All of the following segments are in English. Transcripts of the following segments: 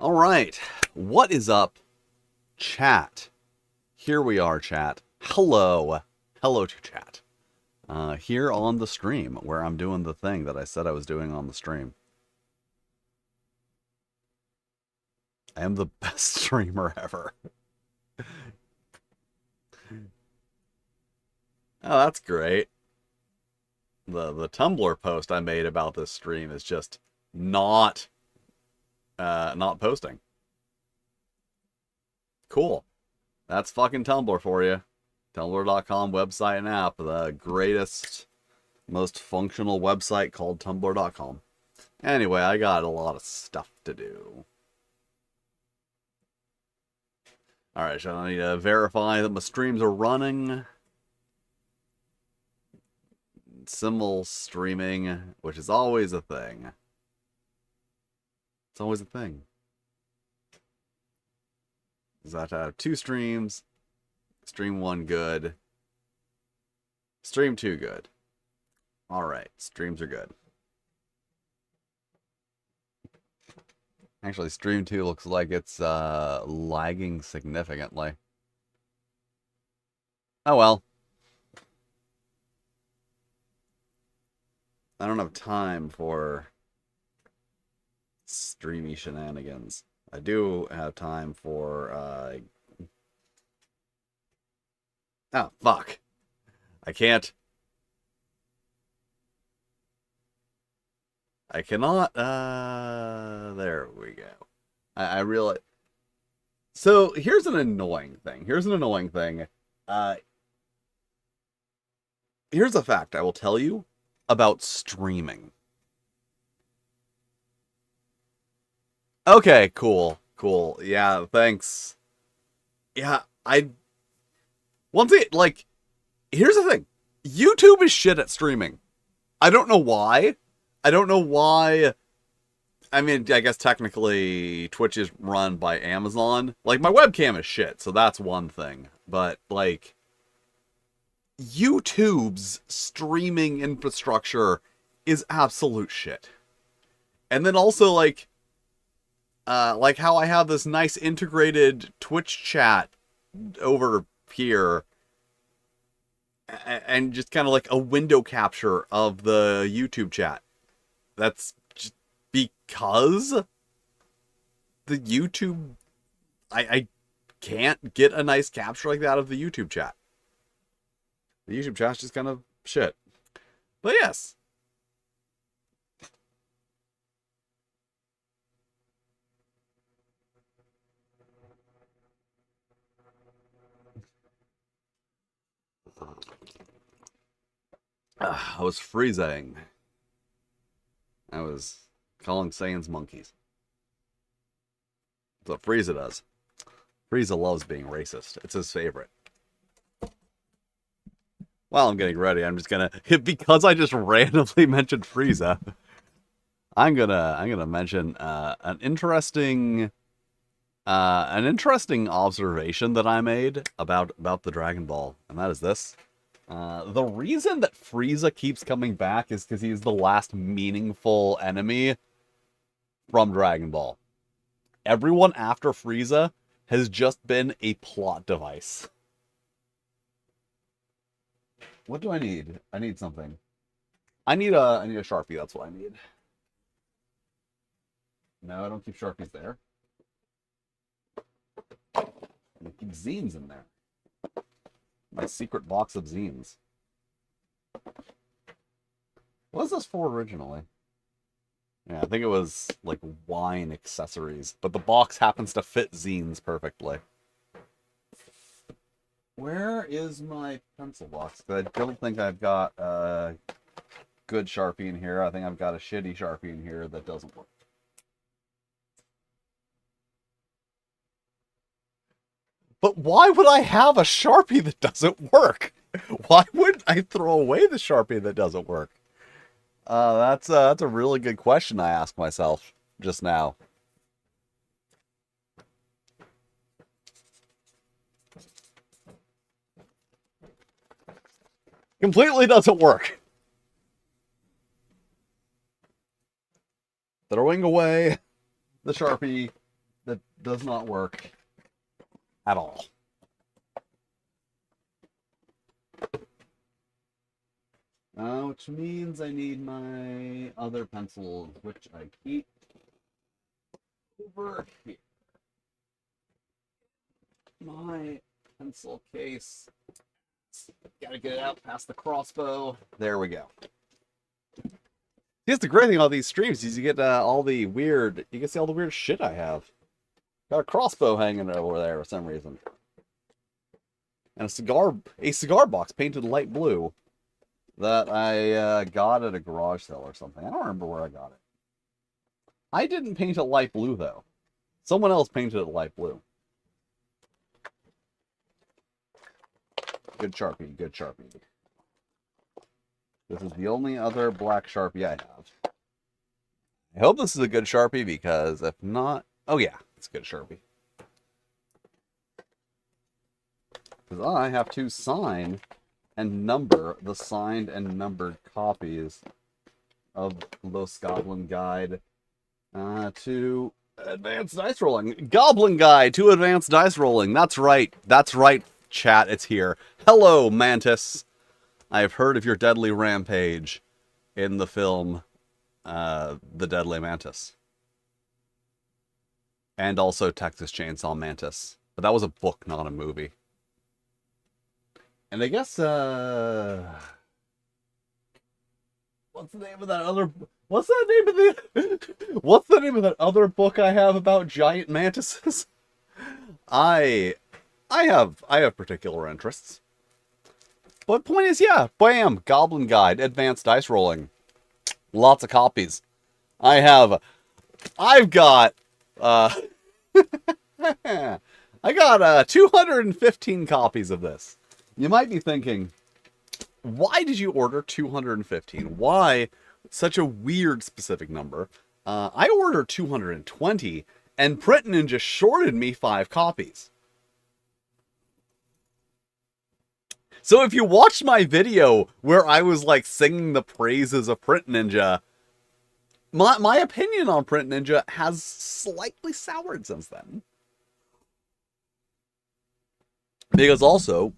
All right. What is up, chat? Here we are, chat. Hello. Hello to chat. Here on the stream, where I'm doing the thing that I said I was doing on the stream. I am the best streamer ever. Oh, that's great. The Tumblr post I made about this stream is just not posting. Cool. That's fucking Tumblr for you. Tumblr.com website and app. The greatest, most functional website called Tumblr.com. Anyway, I got a lot of stuff to do. Alright, so I need to verify that my streams are running. Simul streaming, which is always a thing. It's always a thing. Because I have to have 2 streams. Stream 1 good. Stream 2 good. Alright, streams are good. Actually, stream 2 looks like it's lagging significantly. Oh well. I don't have time for streamy shenanigans. I do have time for, oh, fuck. I can't. I cannot, there we go. I realize. So, here's an annoying thing. Here's a fact I will tell you about streaming. Okay, cool. Yeah, thanks. Yeah, once it, like, here's the thing. YouTube is shit at streaming. I don't know why. I mean, I guess technically Twitch is run by Amazon. Like, my webcam is shit, so that's one thing. But, like, YouTube's streaming infrastructure is absolute shit. And then also, like how I have this nice integrated Twitch chat over here, and just kind of like a window capture of the YouTube chat. That's just because the YouTube, I can't get a nice capture like that of the YouTube chat. The YouTube chat's just kind of shit. But yes. I was freezing. I was calling Saiyans monkeys. That's what Frieza does. Frieza loves being racist. It's his favorite. While I'm getting ready, I'm just gonna, because I just randomly mentioned Frieza, I'm gonna mention an interesting observation that I made about the Dragon Ball, and that is this. The reason that Frieza keeps coming back is because he's the last meaningful enemy from Dragon Ball. Everyone after Frieza has just been a plot device. What do I need? I need something. I need a Sharpie, that's what I need. No, I don't keep Sharpies there. I keep zines in there. My secret box of zines. What was this for originally? Yeah, I think it was like wine accessories, but the box happens to fit zines perfectly. Where is my pencil box? I don't think I've got a good Sharpie in here. I think I've got a shitty Sharpie in here that doesn't work. But why would I have a Sharpie that doesn't work? Why would I throw away the Sharpie that doesn't work? That's a really good question I asked myself just now. Completely doesn't work. Throwing away the Sharpie does not work at all. Which means I need my other pencils, which I keep over here. My pencil case. Gotta get it out past the crossbow. There we go. Here's the great thing about these streams is you get all the weird, you can see all the weird shit I have. Got a crossbow hanging over there for some reason. And a cigar box painted light blue that I got at a garage sale or something. I don't remember where I got it. I didn't paint it light blue, though. Someone else painted it light blue. Good Sharpie, good Sharpie. This is the only other black Sharpie I have. I hope this is a good Sharpie, because if not... Oh yeah, it's a good Sharpie. Because I have to sign and number the signed and numbered copies of Los Goblin Guide to Advanced Dice Rolling. Goblin Guide to Advanced Dice Rolling. That's right, chat, it's here. Hello, Mantis. I have heard of your deadly rampage in the film The Deadly Mantis. And also Texas Chainsaw Mantis. But that was a book, not a movie. And I guess, what's the name of that other... What's the name of that other book I have about giant mantises? I have particular interests. But point is, yeah, bam, Goblin Guide, Advanced Dice Rolling. Lots of copies. I've got, I got 215 copies of this. You might be thinking, why did you order 215? Why such a weird specific number? I ordered 220, and Print Ninja shorted me 5 copies. So if you watched my video where I was like singing the praises of Print Ninja, my opinion on Print Ninja has slightly soured since then. Because also,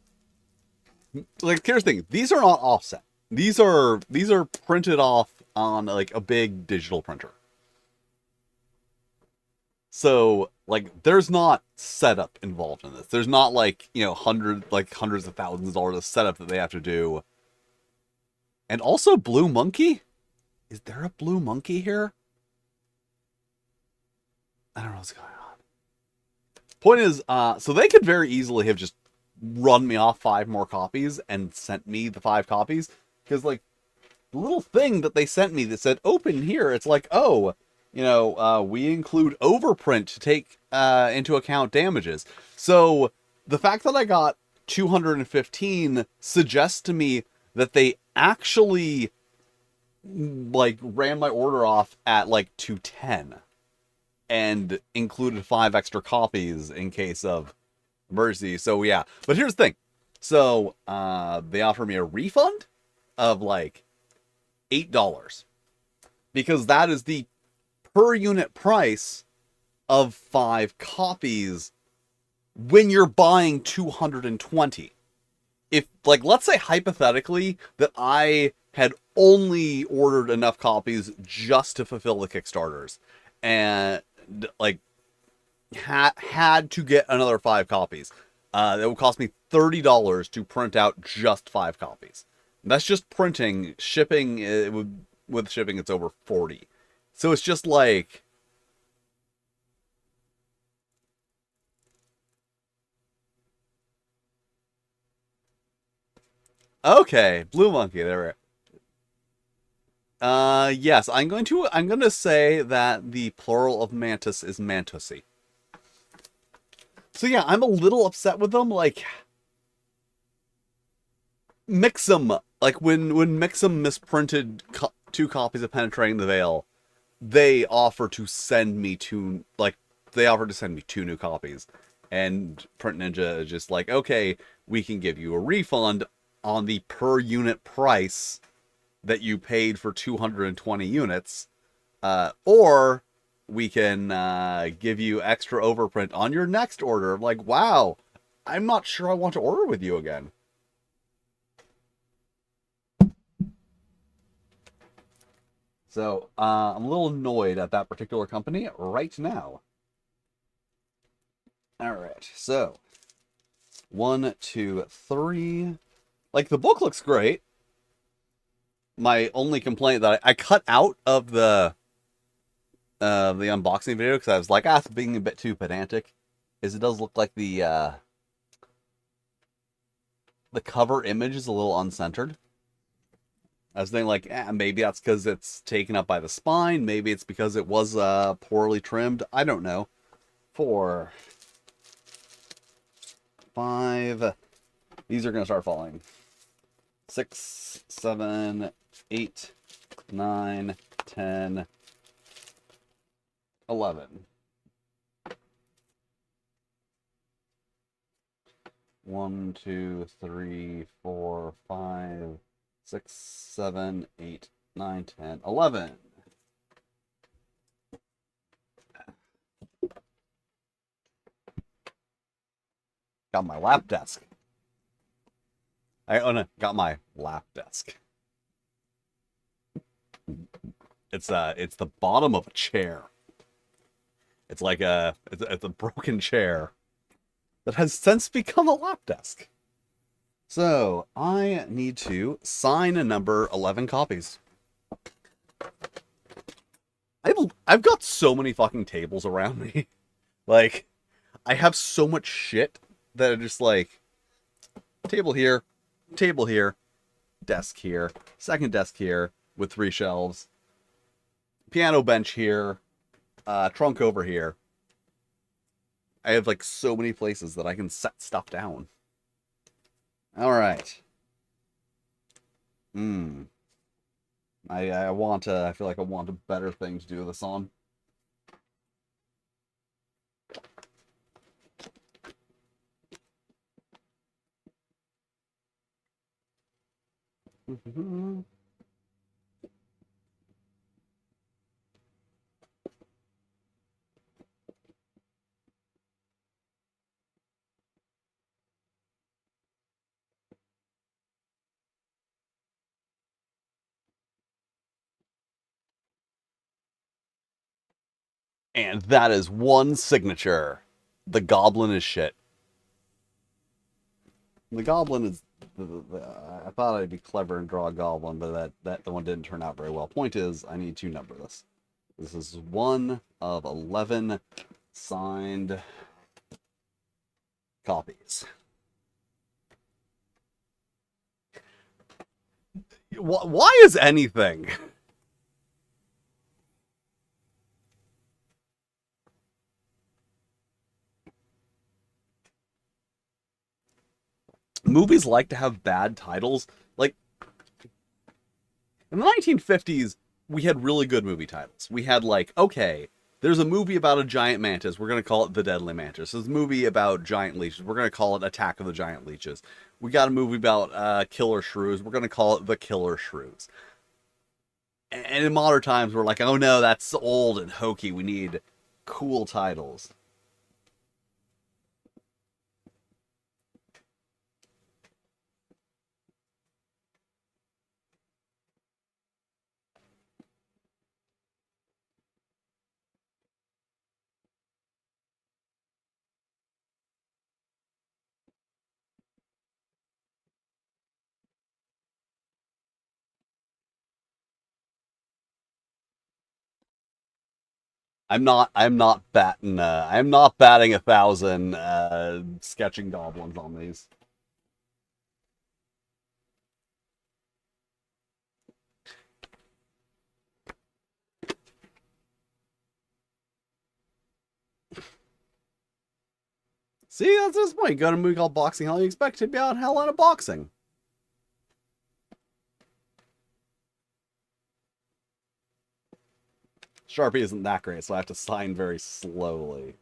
like, here's the thing, these are not offset. These are printed off on like a big digital printer. So, like, there's not setup involved in this. There's not like, you know, hundreds of thousands of dollars of setup that they have to do. And also Blue Monkey? Is there a Blue Monkey here? I don't know what's going on. Point is, so they could very easily have just run me off 5 more copies and sent me the 5 copies. Because, like, the little thing that they sent me that said, open here, it's like, oh, you know, we include overprint to take into account damages. So the fact that I got 215 suggests to me that they actually, like, ran my order off at, like, 210. And included 5 extra copies in case of emergency. So, yeah. But here's the thing. So, they offer me a refund of, like, $8. Because that is the per unit price of 5 copies when you're buying 220. If, like, let's say hypothetically that I had only ordered enough copies just to fulfill the Kickstarters and, like, had to get another 5 copies. It would cost me $30 to print out just 5 copies. That's just printing. Shipping, with shipping, it's over $40. So it's just like... Okay, Blue Monkey, there we go. Yes, I'm going to say that the plural of mantis is mantussy. So yeah, I'm a little upset with them, like... Mixum, like when Mixum misprinted 2 copies of Penetrating the Veil, they offered to send me 2 new copies. And Print Ninja is just like, okay, we can give you a refund on the per unit price that you paid for 220 units, or we can give you extra overprint on your next order. Like, wow, I'm not sure I want to order with you again. So I'm a little annoyed at that particular company right now. All right, so 1, 2, 3. Like, the book looks great. My only complaint that I cut out of the unboxing video because I was like, it's being a bit too pedantic, is it does look like the cover image is a little uncentered. I was thinking, like, maybe that's because it's taken up by the spine. Maybe it's because it was poorly trimmed. I don't know. 4, 5. These are going to start falling. 6, 7, 8, 9, 10, 11. 1, 2, 3, 4, 5, 6, 7, 8, 9, 10, 11. Got my lap desk. Got my lap desk. It's the bottom of a chair. It's like it's a broken chair that has since become a lap desk. So I need to sign a number 11 copies. I've got so many fucking tables around me. Like, I have so much shit that are just like, table here, desk here, second desk here with 3 shelves, piano bench here, trunk over here. I have like so many places that I can set stuff down. All right. I feel like I want a better thing to do this on. And that is one signature. The Goblin is shit. The Goblin is... I thought I'd be clever and draw a Goblin, but that one didn't turn out very well. Point is, I need to number this. This is 1 of 11 signed copies. Why is anything? Movies like to have bad titles. Like, in the 1950s, we had really good movie titles. We had, like, okay, there's a movie about a giant mantis. We're going to call it The Deadly Mantis. There's a movie about giant leeches. We're going to call it Attack of the Giant Leeches. We got a movie about killer shrews. We're going to call it The Killer Shrews. And in modern times, we're like, oh no, that's old and hokey. We need cool titles. I'm not batting 1,000 sketching goblins on these. See, that's this point. You go to a movie called Boxing Hell, you expect to be out hell out of boxing. Sharpie isn't that great, so I have to sign very slowly.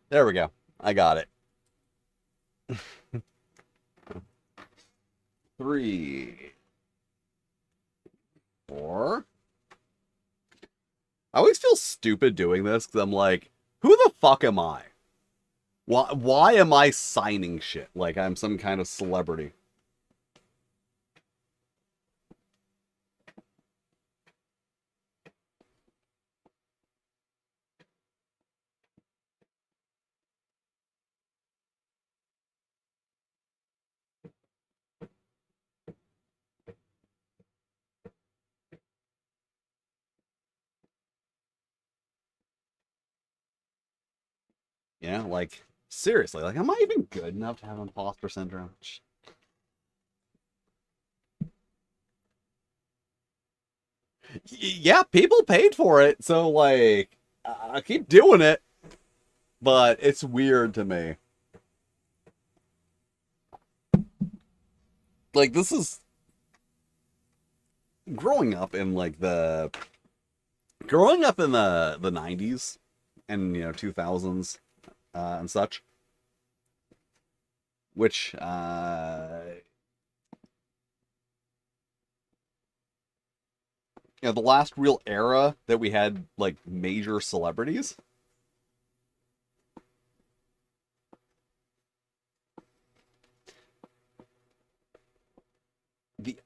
There we go. I got it. 3, 4. I always feel stupid doing this because I'm like, who the fuck am I? Why am I signing shit like I'm some kind of celebrity? You know, like, seriously, like, am I even good enough to have imposter syndrome? Yeah, people paid for it, so, like, I keep doing it, but it's weird to me. Like, this is growing up in, like, growing up in the 90s and, 2000s and such, which, the last real era that we had like major celebrities. The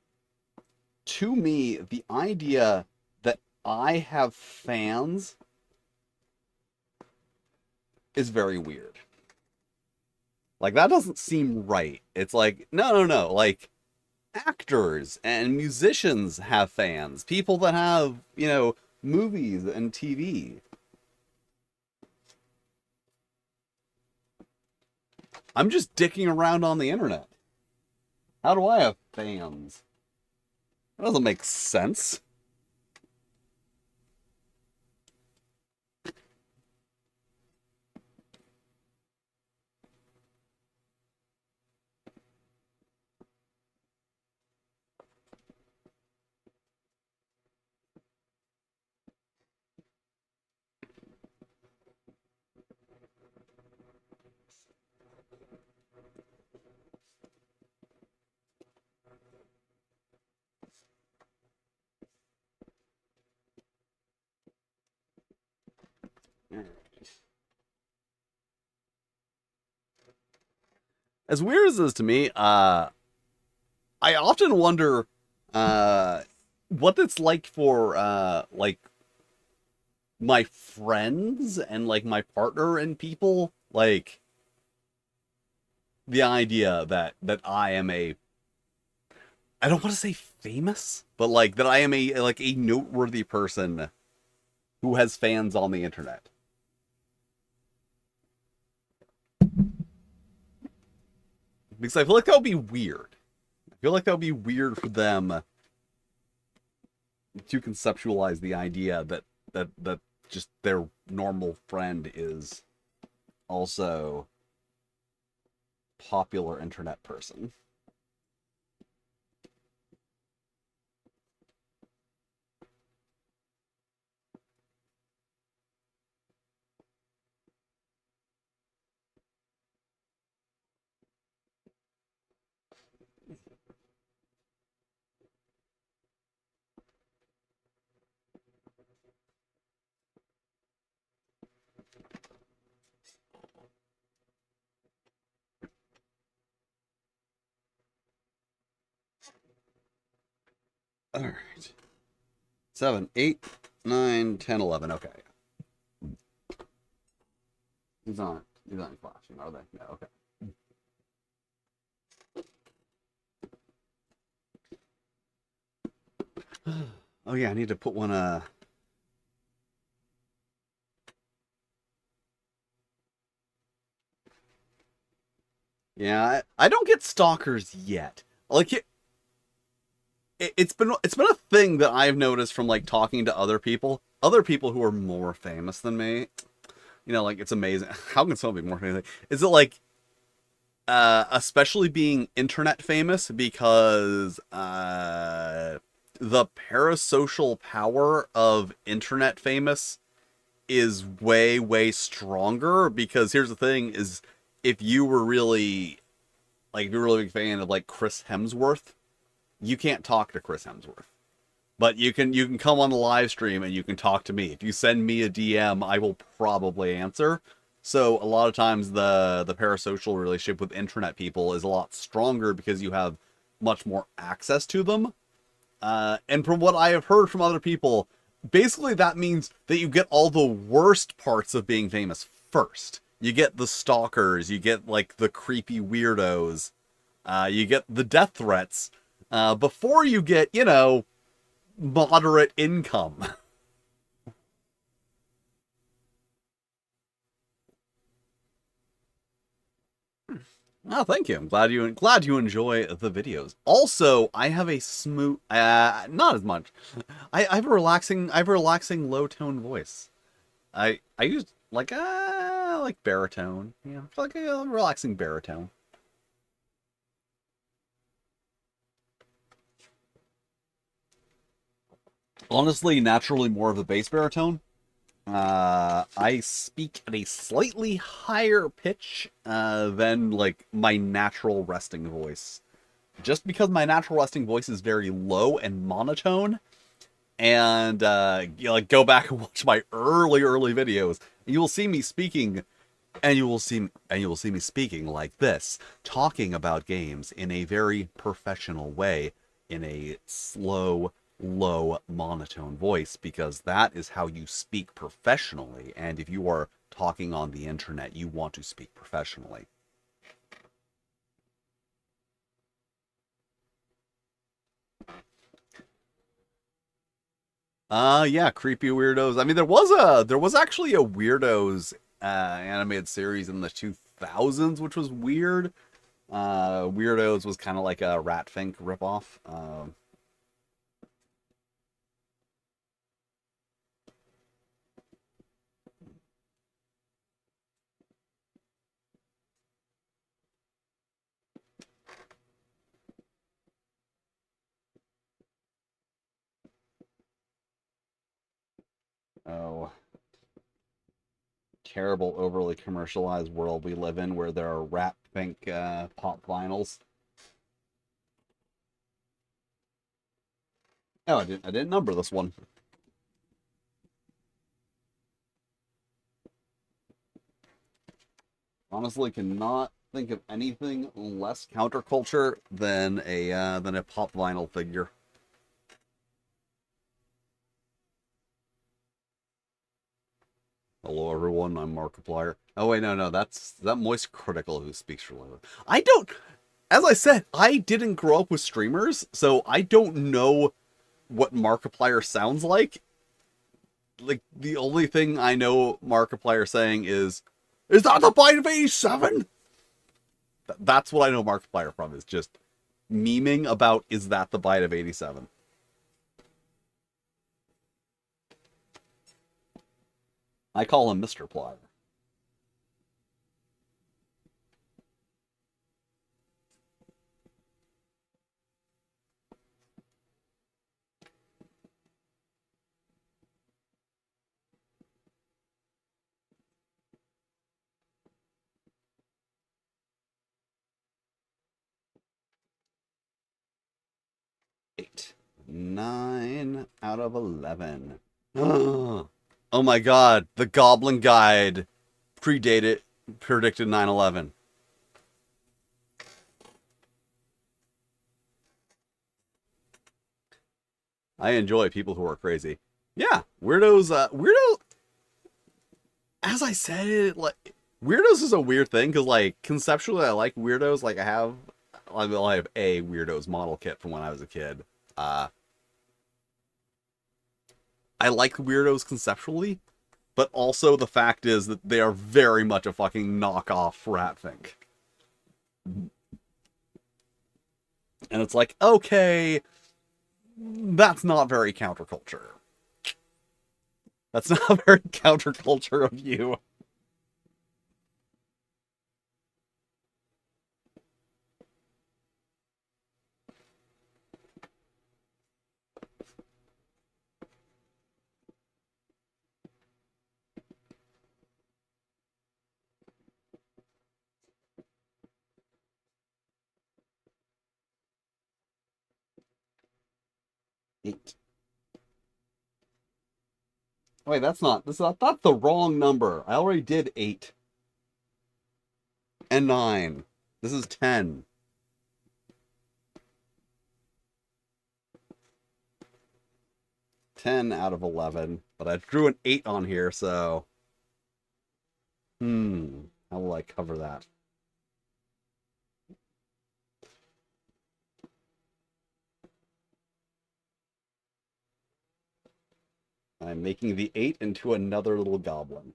To me, the idea that I have fans is very weird. Like that doesn't seem right. It's like no. Like actors and musicians have fans. People that have, movies and TV. I'm just dicking around on the internet. How do I have fans? That doesn't make sense. As weird as this is to me, I often wonder uh, what it's like for like my friends and like my partner and people, like the idea that I am a, I don't want to say famous, but like that I am a noteworthy person who has fans on the internet. Because I feel like that would be weird. I feel like that would be weird for them to conceptualize the idea that just their normal friend is also popular internet person. All right. 7, 8, 9, 10, 11. Okay. He's on. He's on flashing, are they? No, okay. Oh yeah, I need to put one yeah, I don't get stalkers yet. Like it's been a thing that I've noticed from like talking to other people who are more famous than me. Like it's amazing. How can someone be more famous? Is it like especially being internet famous because the parasocial power of internet famous is way, way stronger, because here's the thing is, if you were really, like, if you're a really big fan of, like, Chris Hemsworth, you can't talk to Chris Hemsworth. But you can come on the live stream and you can talk to me. If you send me a DM, I will probably answer. So a lot of times the parasocial relationship with internet people is a lot stronger because you have much more access to them. And from what I have heard from other people, basically that means that you get all the worst parts of being famous first. You get the stalkers, you get like the creepy weirdos, you get the death threats, before you get, you know, moderate income. Oh, thank you. I'm glad you enjoy the videos. Also, I have a smooth, not as much. I have a relaxing low tone voice. I use like baritone, you know, like a relaxing baritone. Honestly, naturally more of a bass baritone. I speak at a slightly higher pitch than like my natural resting voice. Just because my natural resting voice is very low and monotone, and you know, like go back and watch my early videos, and you will see me speaking, and you will see me speaking like this, talking about games in a very professional way, in a slow, low, monotone voice, because that is how you speak professionally. And if you are talking on the internet, you want to speak professionally. Yeah, creepy weirdos. I mean, there was actually a weirdos animated series in the 2000s, which was weird. Weirdos was kind of like a Ratfink ripoff. Oh, terrible, overly commercialized world we live in, where there are Ratfink pop vinyls. Oh, I didn't number this one. Honestly, cannot think of anything less counterculture than a pop vinyl figure. Hello, everyone. I'm Markiplier. Oh wait, no, that's that Moist Critical who speaks for Lila. I don't. As I said, I didn't grow up with streamers, so I don't know what Markiplier sounds like. Like, the only thing I know Markiplier saying is that the Bite of 87? That's what I know Markiplier from, is just memeing about, is that the Bite of 87? I call him Mr. Plier. Eight. 9 out of 11. Oh my god, the Goblin Guide predicted 9/11. I enjoy people who are crazy. Yeah, weirdos. As I said, like, weirdos is a weird thing because, like, conceptually, I like weirdos. Like, I have a weirdos model kit from when I was a kid. Uh, I like weirdos conceptually, but also the fact is that they are very much a fucking knockoff Ratfink. And it's like, okay, that's not very counterculture. That's not very counterculture of you. 8. Wait, that's the wrong number. I already did 8 and 9. This is 10. 10 out of 11, but I drew an 8 on here, so how will I cover that? I'm making the 8 into another little goblin.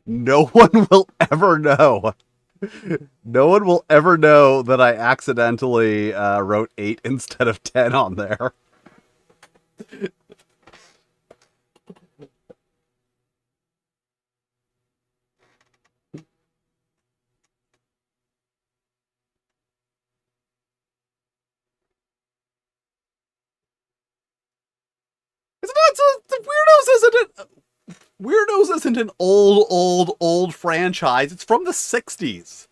No one will ever know. No one will ever know that I accidentally wrote 8 instead of 10 on there. It's not so, Weirdos isn't it? Weirdos isn't an old franchise. It's from the 60s.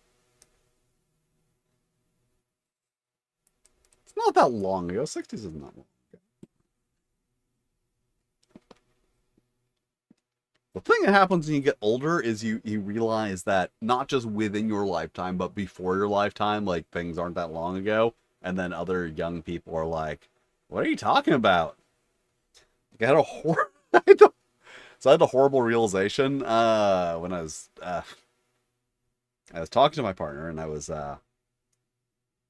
It's not that long ago. 60s isn't that long ago. The thing that happens when you get older is you realize that not just within your lifetime, but before your lifetime, like, things aren't that long ago. And then other young people are like, what are you talking about? Like, so I had a horrible realization when I was talking to my partner, and I was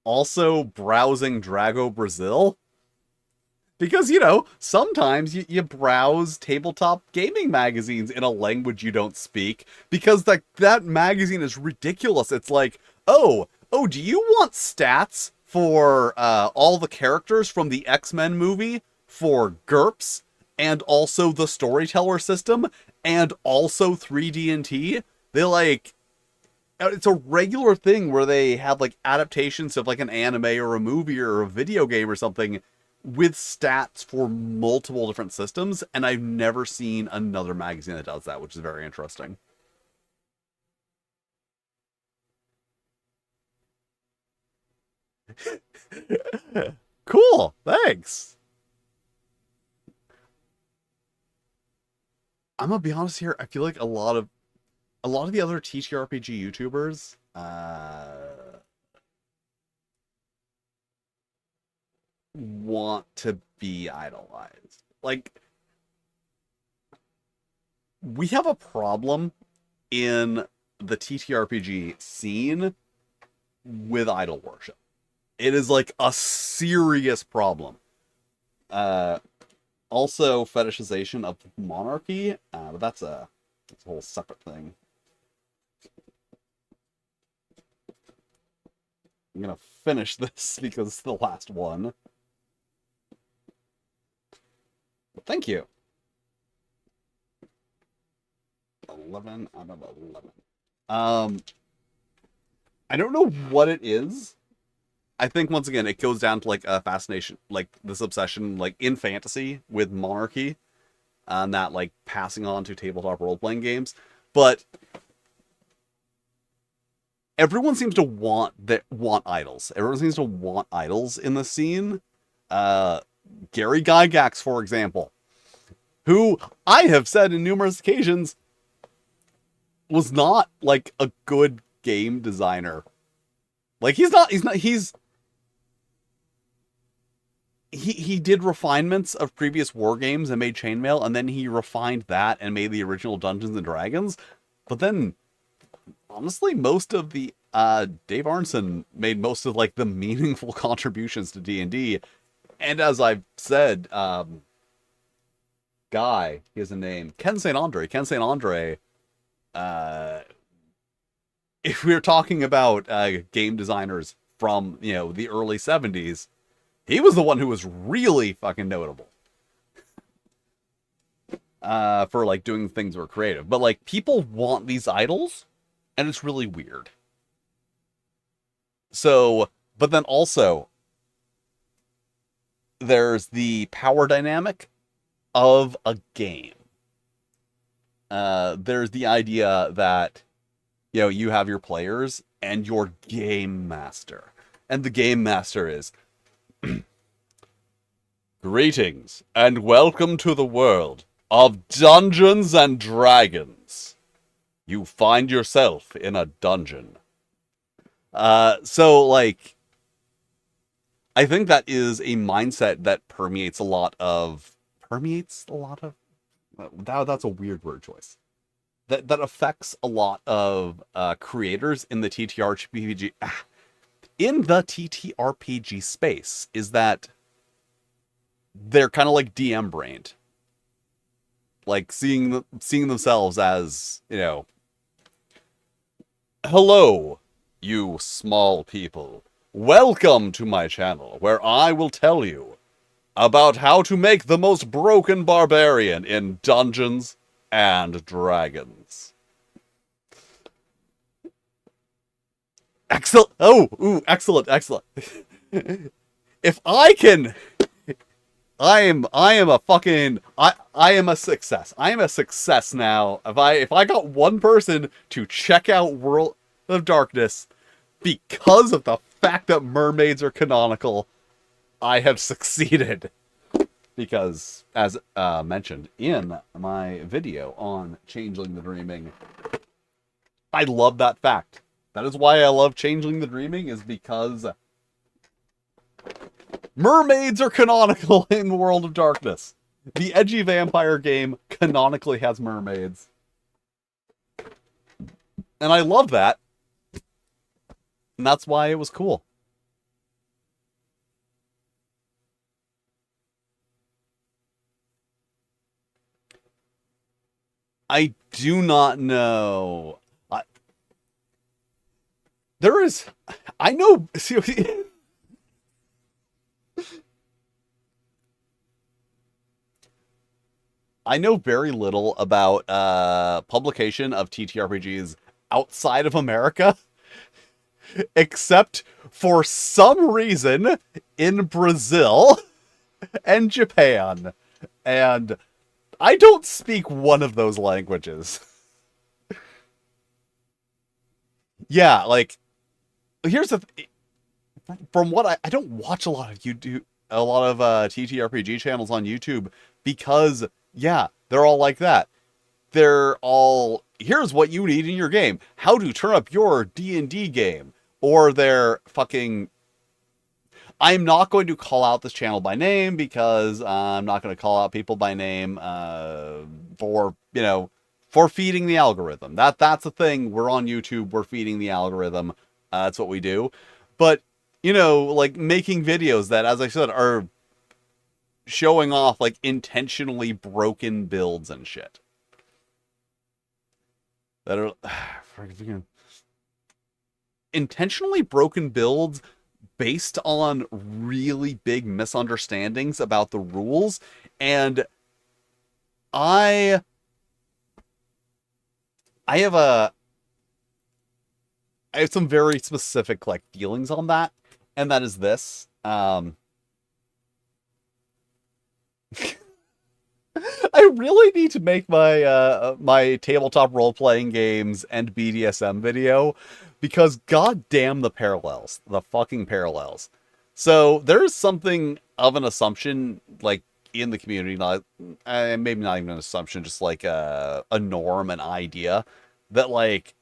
also browsing Drago Brazil. Because, sometimes you browse tabletop gaming magazines in a language you don't speak, because that magazine is ridiculous. It's like, oh, do you want stats for all the characters from the X-Men movie for GURPS, and also the storyteller system, and also 3D&T? It's a regular thing where they have, like, adaptations of, like, an anime or a movie or a video game or something with stats for multiple different systems, and I've never seen another magazine that does that, which is very interesting. Cool, thanks. I'm gonna be honest here. I feel like a lot of the other TTRPG YouTubers, want to be idolized. Like, we have a problem in the TTRPG scene with idol worship. It is like a serious problem. Also fetishization of monarchy, but that's a whole separate thing. I'm gonna finish this because it's the last one. But thank you. 11 out of 11. I don't know what it is. I think, once again, it goes down to, like, a fascination, like, this obsession, like, in fantasy with monarchy, and that, like, passing on to tabletop role-playing games. But everyone seems to want idols. Everyone seems to want idols in the scene. Gary Gygax, for example, who I have said in numerous occasions was not, like, a good game designer. Like, he did refinements of previous war games and made Chainmail, and then he refined that and made the original Dungeons and Dragons. But then, honestly, most of the Dave Arneson made most of, like, the meaningful contributions to D&D. And as I've said, guy, he has a name, Ken St. Andre. If we were talking about game designers from, the early 70s, he was the one who was really fucking notable for, like, doing things that were creative. But, like, people want these idols, and it's really weird. So, but then also, there's the power dynamic of a game. There's the idea that, you have your players, and your game master. And the game master is, greetings, and welcome to the world of Dungeons and Dragons. You find yourself in a dungeon. So, like, I think that is a mindset that permeates a lot of... That's a weird word choice. That affects a lot of creators in the TTRPG... in the TTRPG space, is that they're kind of like DM brained. Like, seeing themselves as, you know, hello, you small people. Welcome to my channel, where I will tell you about how to make the most broken barbarian in Dungeons and Dragons. Excellent. Oh, ooh, excellent. If I can... I am a success. I am a success now. If I got one person to check out World of Darkness because of the fact that mermaids are canonical, I have succeeded. Because, as mentioned in my video on Changeling the Dreaming, I love that fact. That is why I love Changeling the Dreaming, is because mermaids are canonical in World of Darkness. The edgy vampire game canonically has mermaids. And I love that. And that's why it was cool. I do not know. I know... I know very little about publication of TTRPGs outside of America, except for some reason in Brazil and Japan. And I don't speak one of those languages. Yeah, like, here's the from what I don't watch a lot of TTRPG channels on YouTube, because yeah, they're all like that. They're all, here's what you need in your game, how to turn up your D&D game. Or they're fucking... I'm not going to call out this channel by name, because I'm not going to call out people by name for feeding the algorithm. That's the thing. We're on YouTube. We're feeding the algorithm. That's what we do. But, like, making videos that, as I said, are showing off, like, intentionally broken builds and shit. That are... intentionally broken builds based on really big misunderstandings about the rules. And I have some very specific, like, feelings on that, and that is this. I really need to make my my tabletop role-playing games and BDSM video, because goddamn the parallels, the fucking parallels. So there's something of an assumption, like, in the community, not maybe not even an assumption, just like a norm, an idea, that, like,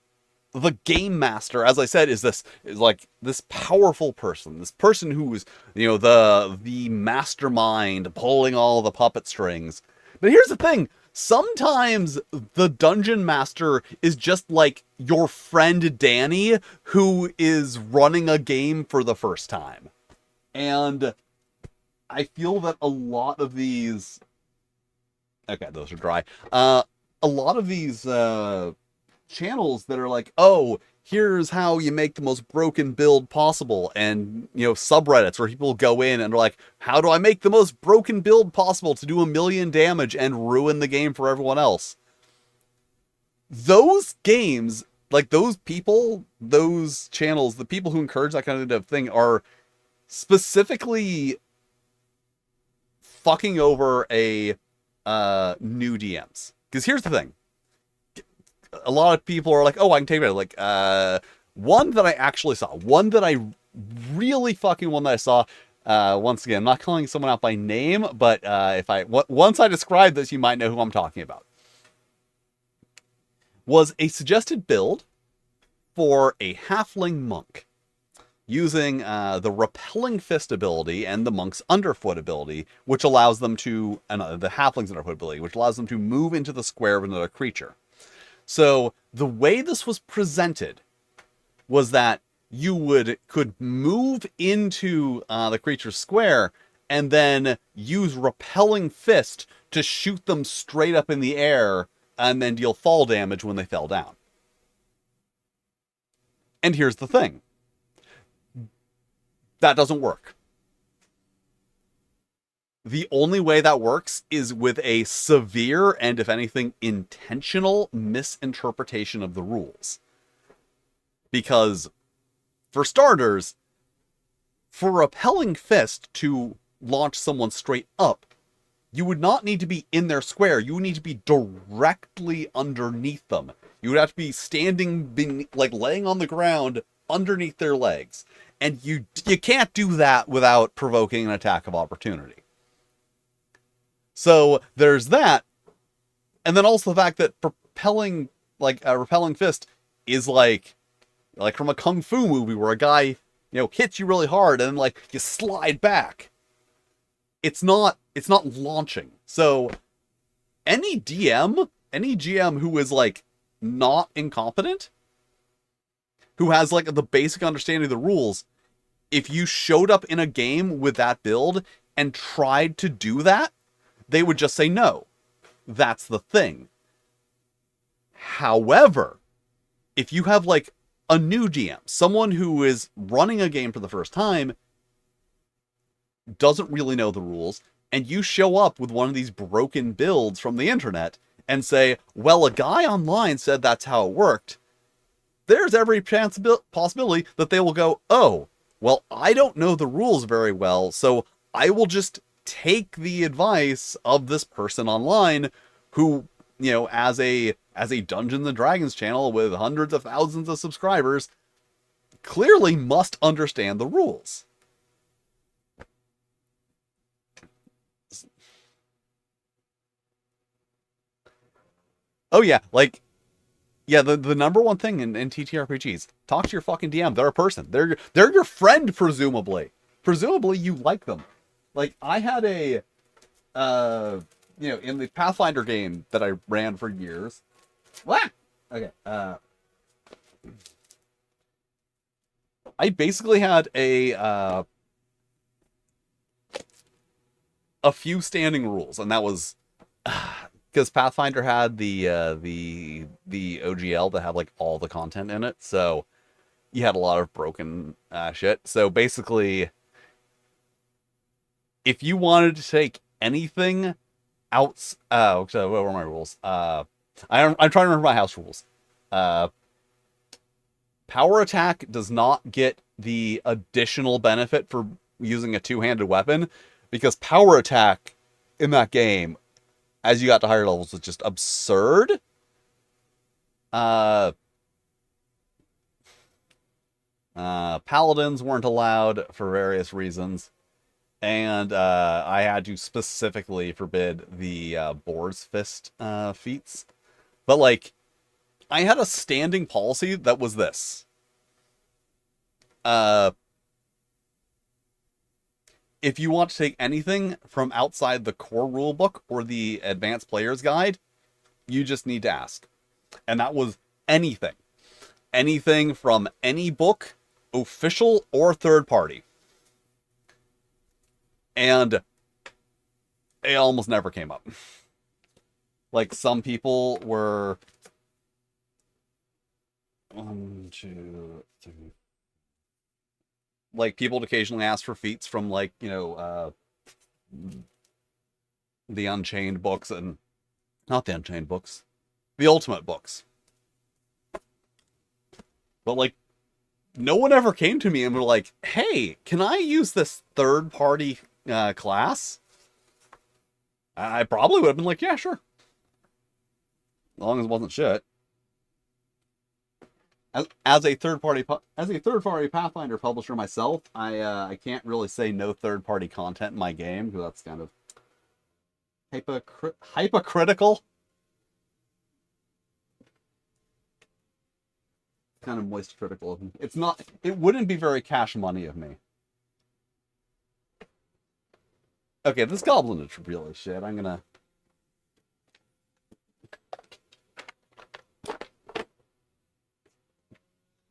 the game master, as I said, is like this powerful person, this person who's, the mastermind pulling all the puppet strings. But here's the thing, sometimes the dungeon master is just like your friend Danny, who is running a game for the first time. And I feel that a lot of these... Okay, those are dry. A lot of these channels that are like, oh, here's how you make the most broken build possible, and subreddits where people go in and are like, how do I make the most broken build possible to do 1,000,000 damage and ruin the game for everyone else? Those games, like, those people, those channels, the people who encourage that kind of thing are specifically fucking over a new DMs. Because here's the thing. A lot of people are like, oh, I can take it. Like, one that I actually saw, one that I really fucking one that I saw. Once again, I'm not calling someone out by name, but once I describe this, you might know who I'm talking about. Was a suggested build for a halfling monk using the repelling fist ability and the monk's underfoot ability, which allows them to, the halfling's underfoot ability, which allows them to move into the square of another creature. So the way this was presented was that you could move into the creature's square and then use repelling fist to shoot them straight up in the air and then deal fall damage when they fell down. And here's the thing. That doesn't work. The only way that works is with a severe and, if anything, intentional misinterpretation of the rules. Because, for starters, for repelling fist to launch someone straight up, you would not need to be in their square. You would need to be directly underneath them. You would have to be standing, laying on the ground underneath their legs. And you can't do that without provoking an attack of opportunity. So there's that. And then also the fact that repelling fist is like from a kung fu movie where a guy, hits you really hard and then you slide back. It's not launching. So any GM who is not incompetent, who has the basic understanding of the rules, if you showed up in a game with that build and tried to do that, they would just say no. That's the thing. However, if you have a new GM, someone who is running a game for the first time, doesn't really know the rules, and you show up with one of these broken builds from the internet and say, well, a guy online said that's how it worked, there's every possibility that they will go, oh, well, I don't know the rules very well, so I will just take the advice of this person online who, as a Dungeons and Dragons channel with hundreds of thousands of subscribers, clearly must understand the rules. Oh yeah, the number one thing in TTRPGs, talk to your fucking DM. They're a person. They're your friend, presumably. Presumably you like them. I had in the Pathfinder game that I ran for years. What? Okay. I basically had a few standing rules, and that was because Pathfinder had the OGL that had all the content in it, so you had a lot of broken shit. So basically, if you wanted to take anything out, what were my rules? I'm trying to remember my house rules. Power attack does not get the additional benefit for using a two-handed weapon, because power attack in that game, as you got to higher levels, was just absurd. Paladins weren't allowed for various reasons. And I had to specifically forbid the Boar's Fist feats. But, I had a standing policy that was this. If you want to take anything from outside the core rulebook or the advanced player's guide, you just need to ask. And that was anything. Anything from any book, official or third party. And it almost never came up. Some people were 1, 2, 3. People would occasionally ask for feats from the Unchained books, and not the Unchained books, the Ultimate books. But no one ever came to me and were like, hey, can I use this third party class? I probably would have been like, yeah, sure. As long as it wasn't shit. As a third party Pathfinder publisher myself, I can't really say no third party content in my game because that's kind of hypocritical. Kind of moist critical of me. It's not. It wouldn't be very cash money of me. Okay, this goblin is really shit. I'm gonna.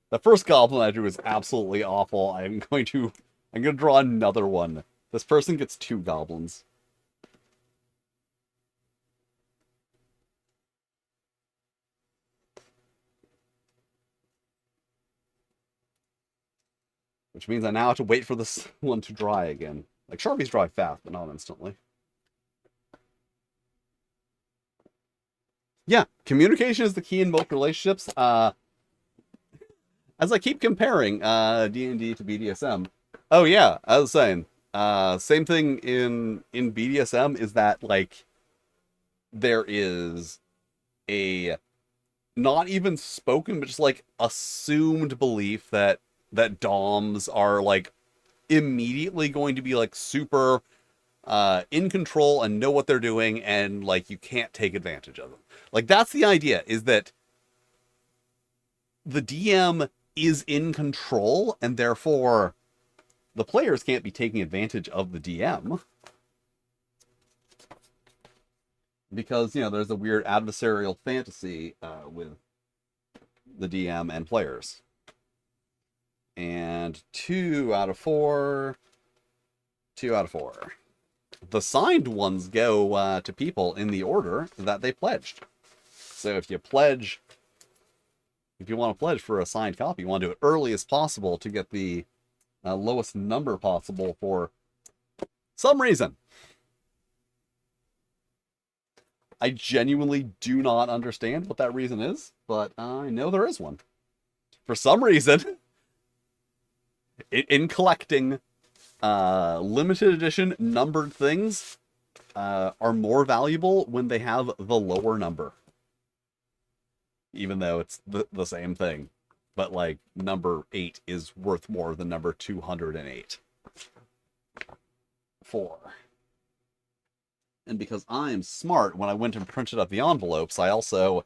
The first goblin I drew is absolutely awful. I'm gonna draw another one. This person gets 2 goblins. Which means I now have to wait for this one to dry again. Like, Sharpies dry fast, but not instantly. Yeah, communication is the key in both relationships. As I keep comparing D&D to BDSM. Oh yeah, I was saying, same thing in BDSM is that, like, there is a not even spoken, but just like assumed belief that DOMs are like immediately going to be like super in control and know what they're doing, and like you can't take advantage of them. Like, that's the idea, is that the DM is in control and therefore the players can't be taking advantage of the DM. Because, you know, there's a weird adversarial fantasy with the DM and players. And 2 out of 4. 2 out of 4. The signed ones go to people in the order that they pledged. So if you want to pledge for a signed copy, you want to do it early as possible to get the lowest number possible for some reason. I genuinely do not understand what that reason is, but I know there is one. For some reason, in collecting limited edition numbered things are more valuable when they have the lower number. Even though it's the same thing. But, like, number 8 is worth more than number 208. 4. And because I'm smart, when I went and printed up the envelopes, I also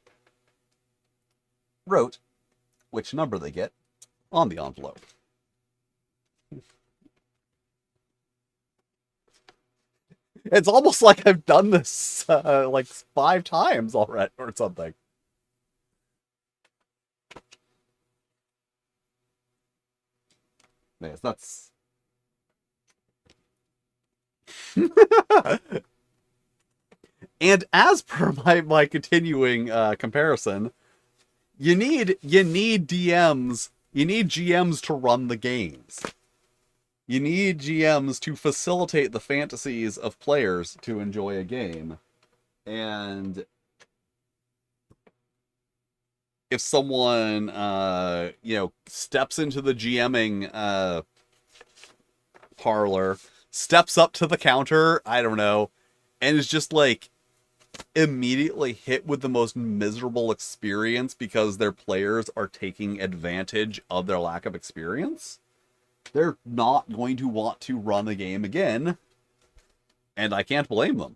wrote which number they get on the envelope. It's almost like I've done this like 5 times already or something. Yes, that's... And as per my continuing comparison, you need DMs, you need GMs to run the games. You need GMs to facilitate the fantasies of players to enjoy a game. And if someone, steps into the GMing parlor, steps up to the counter, I don't know, and is just like immediately hit with the most miserable experience because their players are taking advantage of their lack of experience, they're not going to want to run the game again, and I can't blame them.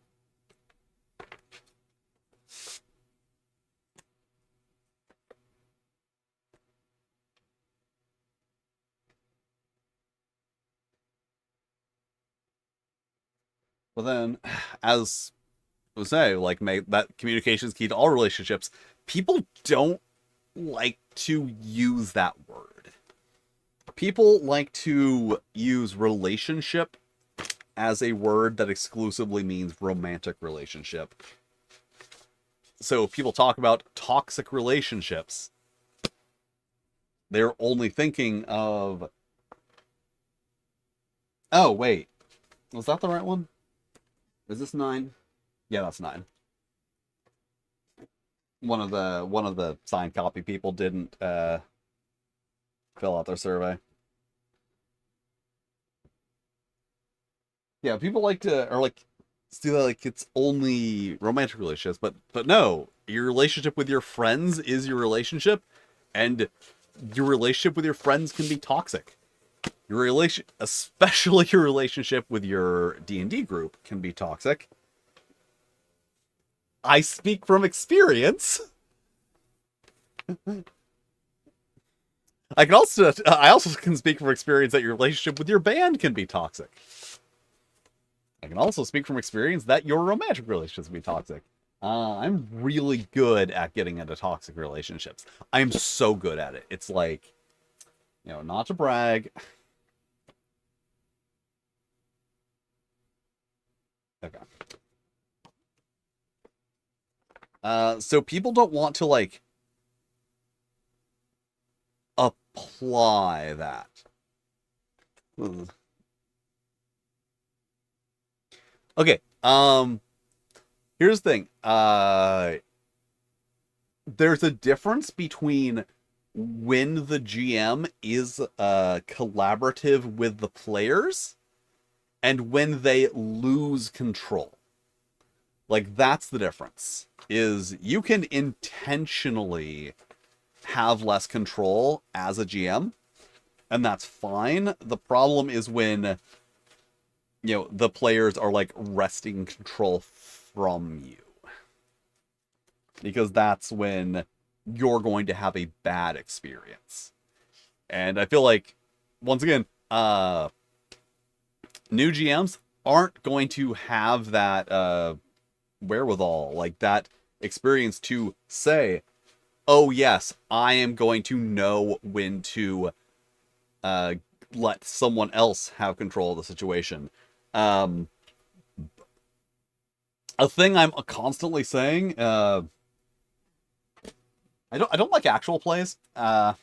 But then, as I would say, like, that communication is key to all relationships, people don't like to use that word. People like to use relationship as a word that exclusively means romantic relationship. So people talk about toxic relationships, they're only thinking of... Oh, wait. Was that the right one? Is this 9? Yeah, that's 9. One of the signed copy people didn't fill out their survey. Yeah, people like to, or like, see that like it's only romantic relationships, but no, your relationship with your friends is your relationship, and your relationship with your friends can be toxic. Especially your relationship with your D&D group can be toxic. I speak from experience. I also can speak from experience that your relationship with your band can be toxic. I can also speak from experience that your romantic relationships can be toxic. I'm really good at getting into toxic relationships. I'm so good at it. It's like, not to brag. Okay. So people don't want to, like, apply that. Okay, here's the thing. There's a difference between when the GM is collaborative with the players and when they lose control. Like, that's the difference. Is you can intentionally have less control as a GM, and that's fine. The problem is when, the players are, like, wresting control from you. Because that's when you're going to have a bad experience. And I feel like, once again, new GMs aren't going to have that wherewithal, like that experience to say, oh yes, I am going to know when to let someone else have control of the situation. A thing I'm constantly saying, I don't like actual plays. I've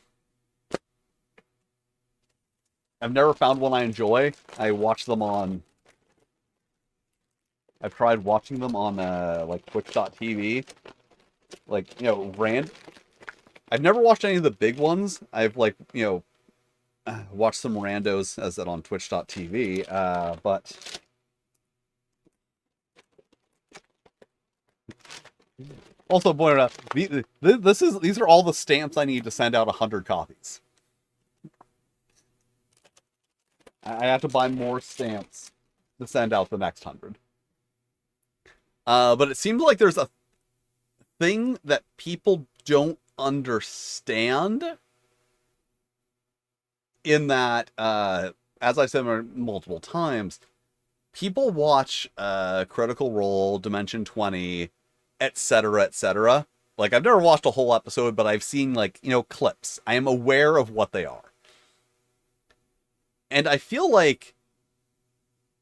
never found one I enjoy. I've tried watching them on like Twitch.tv. Like, I've never watched any of the big ones. I've, like, watched some randos as that on Twitch.tv. But also pointed out, these are all the stamps I need to send out 100 copies. I have to buy more stamps to send out the next 100. But it seems like there's a thing that people don't understand in that, as I said multiple times, people watch Critical Role, Dimension 20, etc., etc. Like, I've never watched a whole episode, but I've seen, like, clips. I am aware of what they are. And I feel like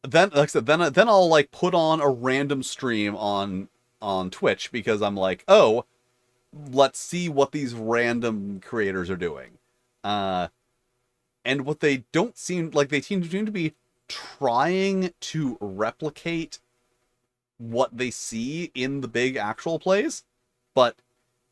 then, like I said, then I'll, like, put on a random stream on Twitch because I'm like, oh, let's see what these random creators are doing. And what they don't seem like, they seem to be trying to replicate what they see in the big actual plays, but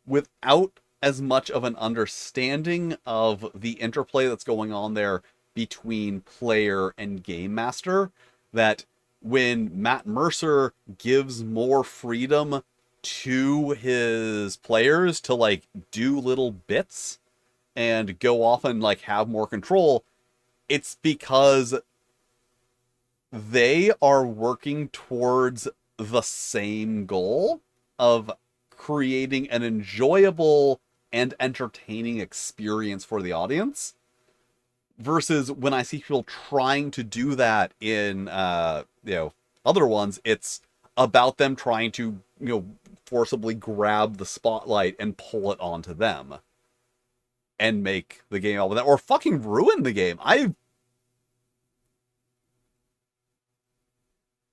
without as much of an understanding of the interplay that's going on there between player and game master, that when Matt Mercer gives more freedom to his players to, like, do little bits and go off and, like, have more control, it's because they are working towards the same goal of creating an enjoyable and entertaining experience for the audience. Versus when I see people trying to do that in, other ones, it's about them trying to, forcibly grab the spotlight and pull it onto them. And make the game all with that. Or fucking ruin the game.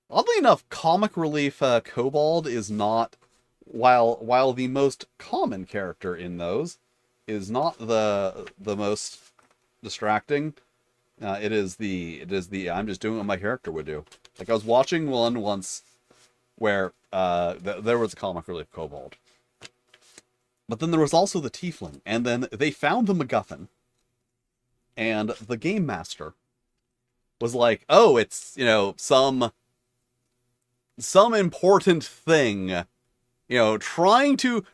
Oddly enough, comic relief Kobold is not, while the most common character in those, is not the most distracting. It is the I'm just doing what my character would do. Like, I was watching one once where there was a comic relief Kobold, but then there was also the Tiefling, and then they found the MacGuffin, and the game master was like, oh, it's, some important thing, trying to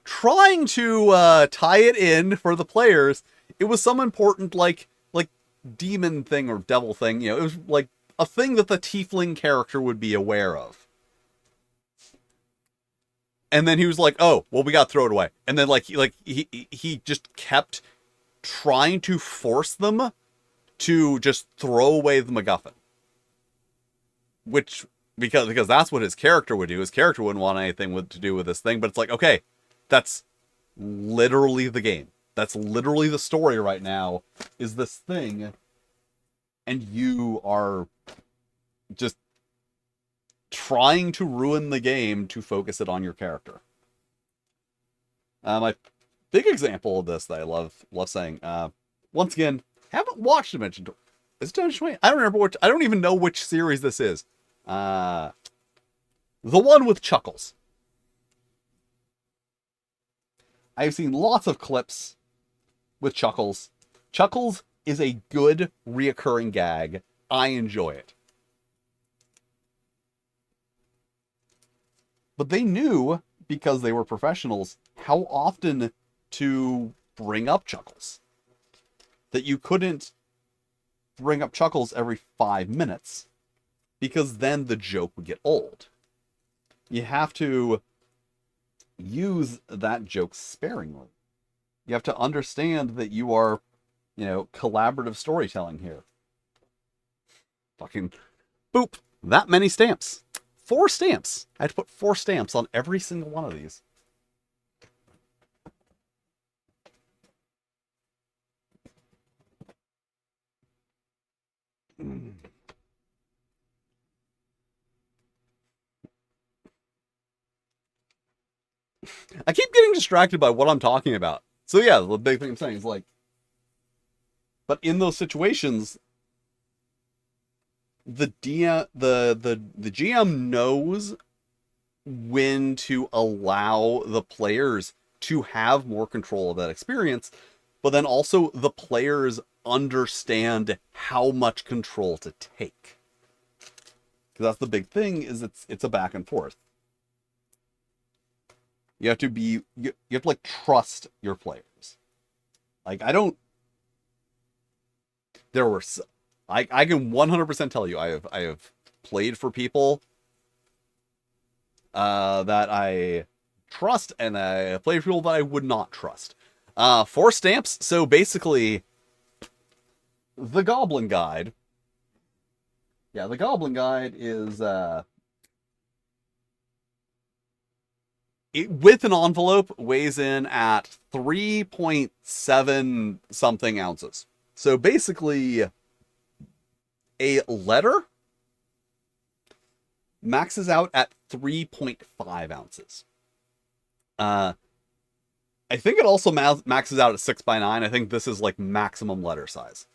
tie it in for the players. It was some important, like demon thing or devil thing. You know, it was like a thing that the tiefling character would be aware of. And then he was like, "Oh, well, we got to throw it away." And then he just kept trying to force them to just throw away the MacGuffin, which because that's what his character would do. His character wouldn't want anything to do with this thing. But it's like, okay, that's literally the game. That's literally the story right now. Is this thing, and you are just trying to ruin the game to focus it on your character. My big example of this that I love saying, once again, haven't watched Dimension 20. Is it Dimension 20? I don't remember I don't even know which series this is. The one with Chuckles. I've seen lots of clips with Chuckles. Chuckles is a good reoccurring gag. I enjoy it. But they knew, because they were professionals, how often to bring up Chuckles. That you couldn't bring up Chuckles every 5 minutes, because then the joke would get old. You have to use that joke sparingly. You have to understand that you are, collaborative storytelling here. Fucking boop. That many stamps. 4 stamps. I had to put 4 stamps on every single one of these. I keep getting distracted by what I'm talking about. So yeah, the big thing I'm saying is like, but in those situations, the GM knows when to allow the players to have more control of that experience, but then also the players understand how much control to take. Because that's the big thing, is it's a back and forth. You have to like trust your players. Like I can 100% tell you I have played for people that I trust, and I played for people that I would not trust. 4 stamps. So basically, the Goblin Guide. Yeah, the Goblin Guide is with an envelope, weighs in at 3.7 something ounces. So basically, a letter maxes out at 3.5 ounces. I think it also maxes out at 6x9. I think this is like maximum letter size.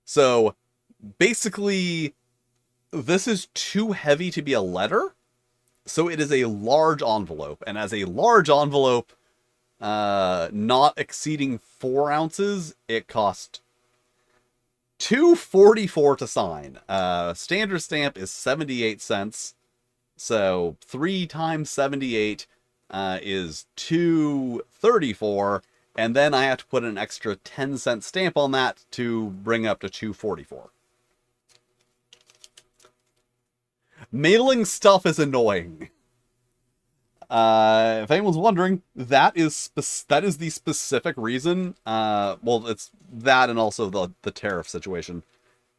So basically, this is too heavy to be a letter. So it is a large envelope, and as a large envelope, not exceeding 4 ounces, it cost $2.44 to sign. Standard stamp is 78 cents, so 3 times 78 is $2.34, and then I have to put an extra 10-cent stamp on that to bring up to $2.44. Mailing stuff is annoying. If anyone's wondering, that is the specific reason. Well, it's that, and also the tariff situation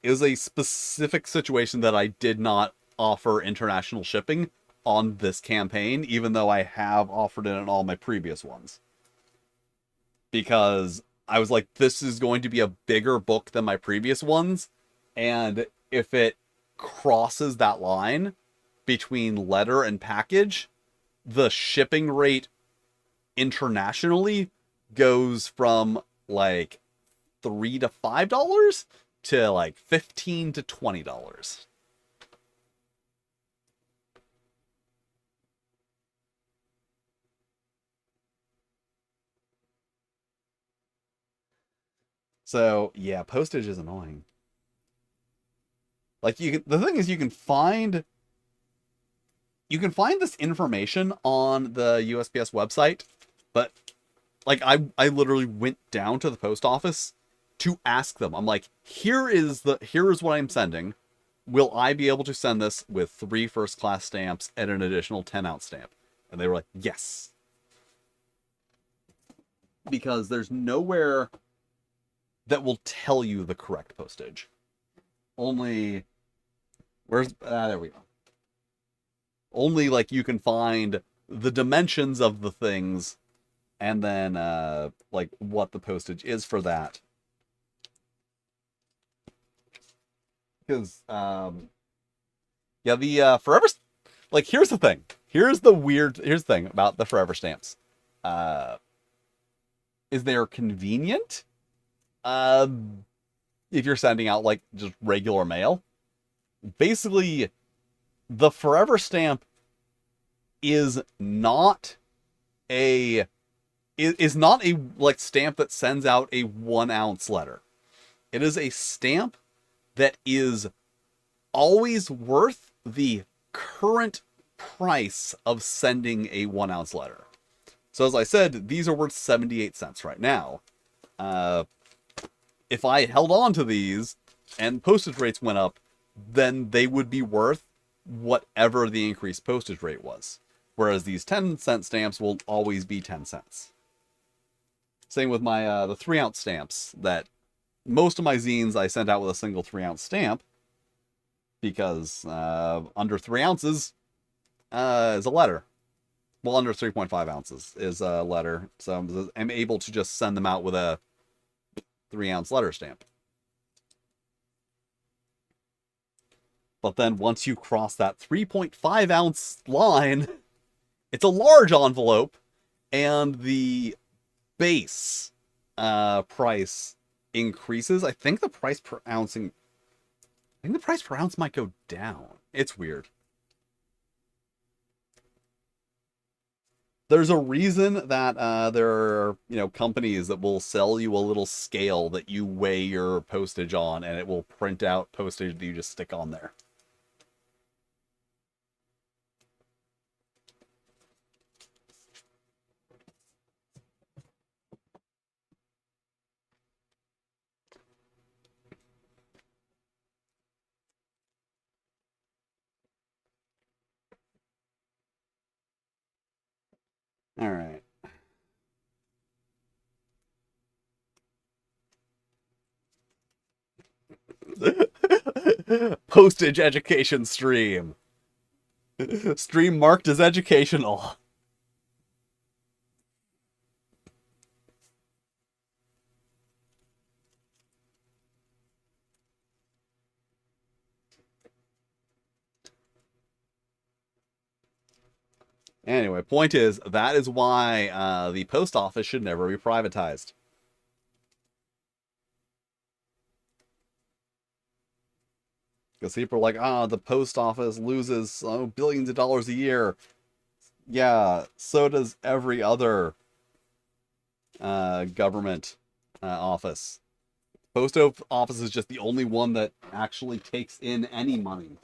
is a specific situation that I did not offer international shipping on this campaign, even though I have offered it in all my previous ones. Because I was like, this is going to be a bigger book than my previous ones, and if it crosses that line between letter and package, the shipping rate internationally goes from like $3 to $5 to like $15 to $20. So yeah, postage is annoying. Like the thing is, you can find this information on the USPS website, but Like, I literally went down to the post office to ask them. I'm like, here is what I'm sending. Will I be able to send this with 3 first class stamps and an additional 10-ounce stamp? And they were like, yes. Because there's nowhere that will tell you the correct postage. Only, there we go. Only, like, you can find the dimensions of the things and then, like, what the postage is for that. Because, yeah, the, Forever, like, here's the thing. Here's the thing about the Forever stamps. Is they're convenient. If you're sending out, like, just regular mail. Basically, the Forever stamp is not a like stamp that sends out a 1-ounce letter. It is a stamp that is always worth the current price of sending a 1-ounce letter. So as I said, these are worth 78 cents right now. If I held on to these and postage rates went up, then they would be worth whatever the increased postage rate was. Whereas these 10-cent stamps will always be 10 cents. Same with my the 3-ounce stamps. That most of my zines I sent out with a single 3-ounce stamp, because under 3 ounces is a letter. Well, under 3.5 ounces is a letter. So I'm able to just send them out with a 3-ounce letter stamp. But then once you cross that 3.5 ounce line, it's a large envelope, and the base price increases. I think the price per ounce might go down. It's weird. There's a reason that there are, companies that will sell you a little scale that you weigh your postage on, and it will print out postage that you just stick on there. All right. Postage education stream. Stream marked as educational. Anyway, point is, that is why the post office should never be privatized. Because people are like, the post office loses billions of dollars a year. Yeah, so does every other government office. Post office is just the only one that actually takes in any money.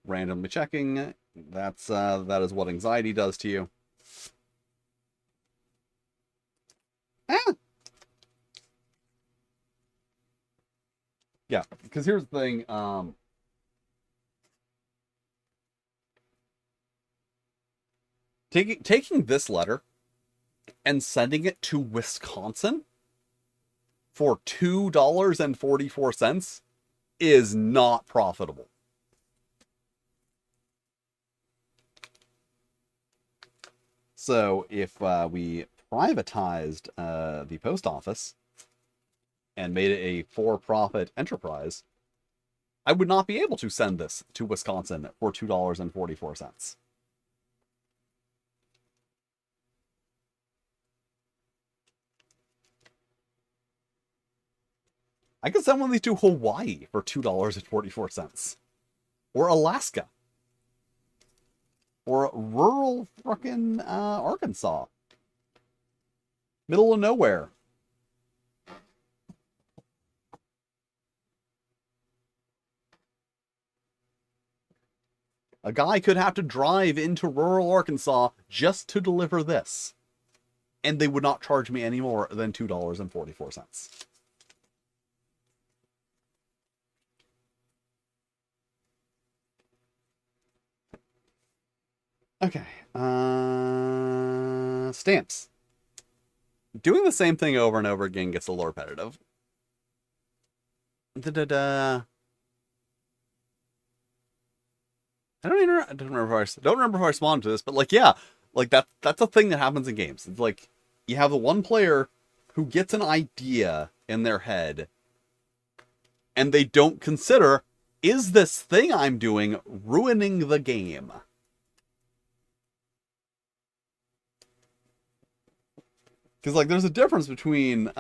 Randomly checking. That is what anxiety does to you. Ah! Yeah, because here's the thing. Taking this letter and sending it to Wisconsin for $2.44 is not profitable. So if we privatized the post office and made it a for-profit enterprise, I would not be able to send this to Wisconsin for $2.44. I could send one of these to Hawaii for $2.44. Or Alaska. Or rural fucking Arkansas. Middle of nowhere. A guy could have to drive into rural Arkansas just to deliver this. And they would not charge me any more than $2.44. Okay. Stamps. Doing the same thing over and over again gets a little repetitive. Da-da-da. I don't remember if I responded to this, but like, yeah, like that's a thing that happens in games. It's like you have the one player who gets an idea in their head and they don't consider, is this thing I'm doing ruining the game? Because like there's a difference between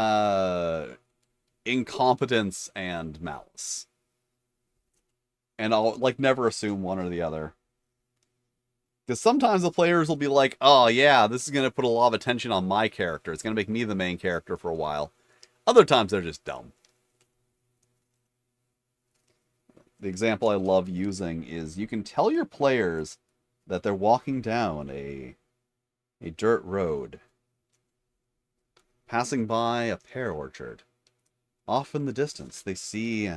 incompetence and malice. And I'll like never assume one or the other. Because sometimes the players will be like, oh yeah, this is going to put a lot of attention on my character. It's going to make me the main character for a while. Other times they're just dumb. The example I love using is you can tell your players that they're walking down a dirt road, passing by a pear orchard. Off in the distance, they see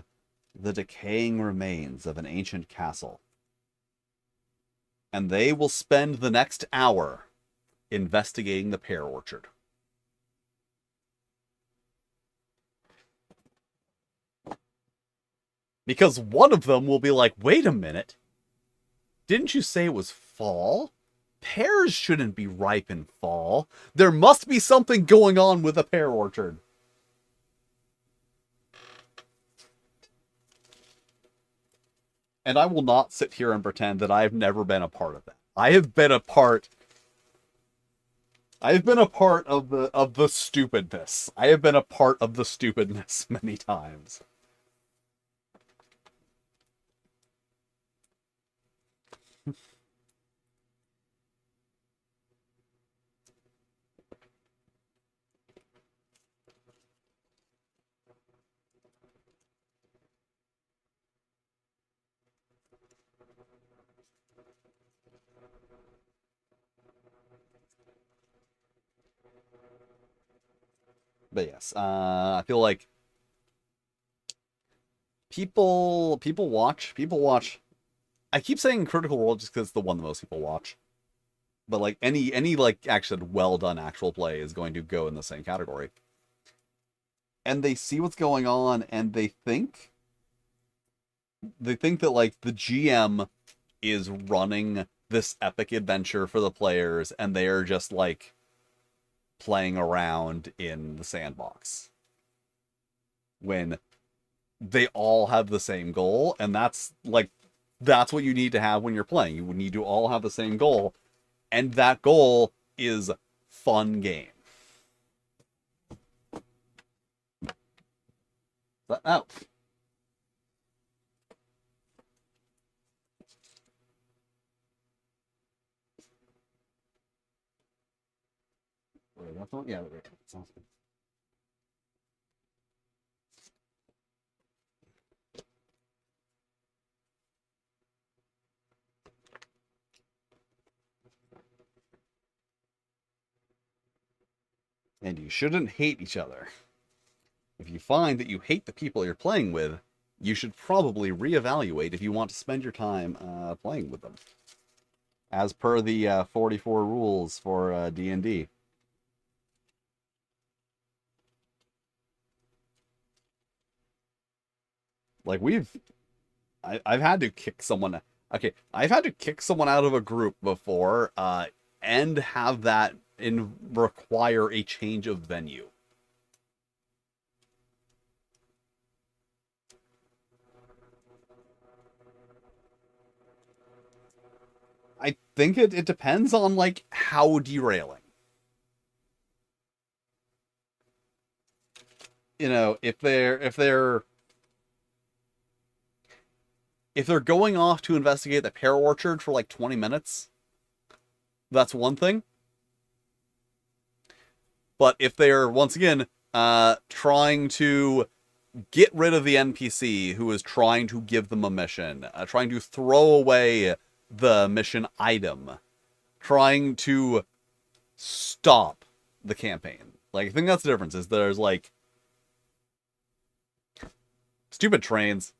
the decaying remains of an ancient castle. And they will spend the next hour investigating the pear orchard. Because one of them will be like, wait a minute, didn't you say it was fall? Pears shouldn't be ripe in fall. There must be something going on with a pear orchard. And I will not sit here and pretend that I have never been a part of that. I have been a part of the stupidness. I have been a part of the stupidness many times. But yes, I feel like people watch. I keep saying Critical Role just because it's the one that most people watch. But like any like actually well done actual play is going to go in the same category. And they see what's going on and they think that like the GM is running this epic adventure for the players and they are just like playing around in the sandbox. When they all have the same goal, and that's what you need to have when you're playing. You need to all have the same goal, and that goal is fun game. Oh. Wait, that's one? Yeah, wait, sounds good. And you shouldn't hate each other. If you find that you hate the people you're playing with, you should probably reevaluate if you want to spend your time playing with them. As per the 44 rules for D&D. Like I've had to kick someone. Okay, I've had to kick someone out of a group before, and have that require a change of venue. I think it depends on like how derailing. You know, if they're going off to investigate the pear orchard for like 20 minutes, that's one thing. But if they're, once again, trying to get rid of the NPC who is trying to give them a mission, trying to throw away the mission item, trying to stop the campaign. Like, I think that's the difference, is there's, like, stupid trains.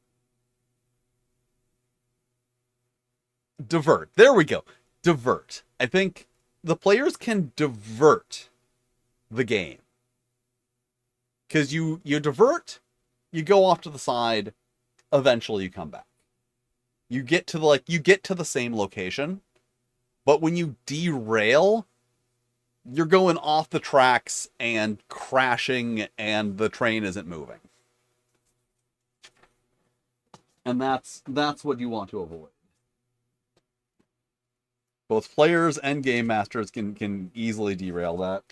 Divert. There we go. Divert. I think the players can divert the game. Because you divert, you go off to the side, eventually you come back. You get to the same location, but when you derail, you're going off the tracks and crashing, and the train isn't moving. And that's what you want to avoid. Both players and game masters can easily derail that.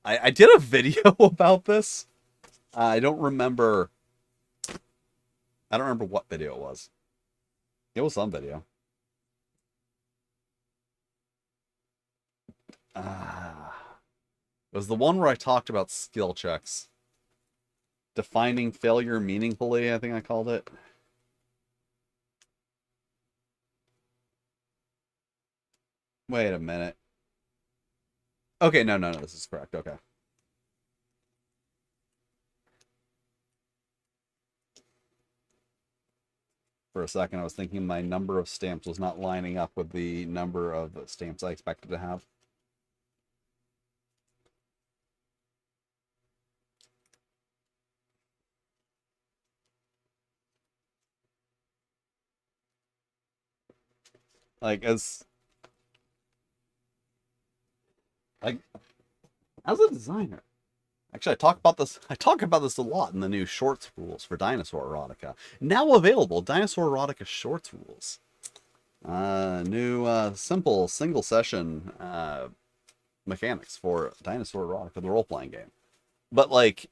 I did a video about this. I don't remember what video it was. It was some video. It was the one where I talked about skill checks. Defining failure meaningfully, I think I called it. Wait a minute. Okay, no, this is correct. Okay. For a second, I was thinking my number of stamps was not lining up with the number of stamps I expected to have. Like, as a designer, actually, I talk about this a lot in the new shorts rules for Dinosaur Erotica. Now available, Dinosaur Erotica shorts rules. New simple single session mechanics for Dinosaur Erotica, the role-playing game. But, like,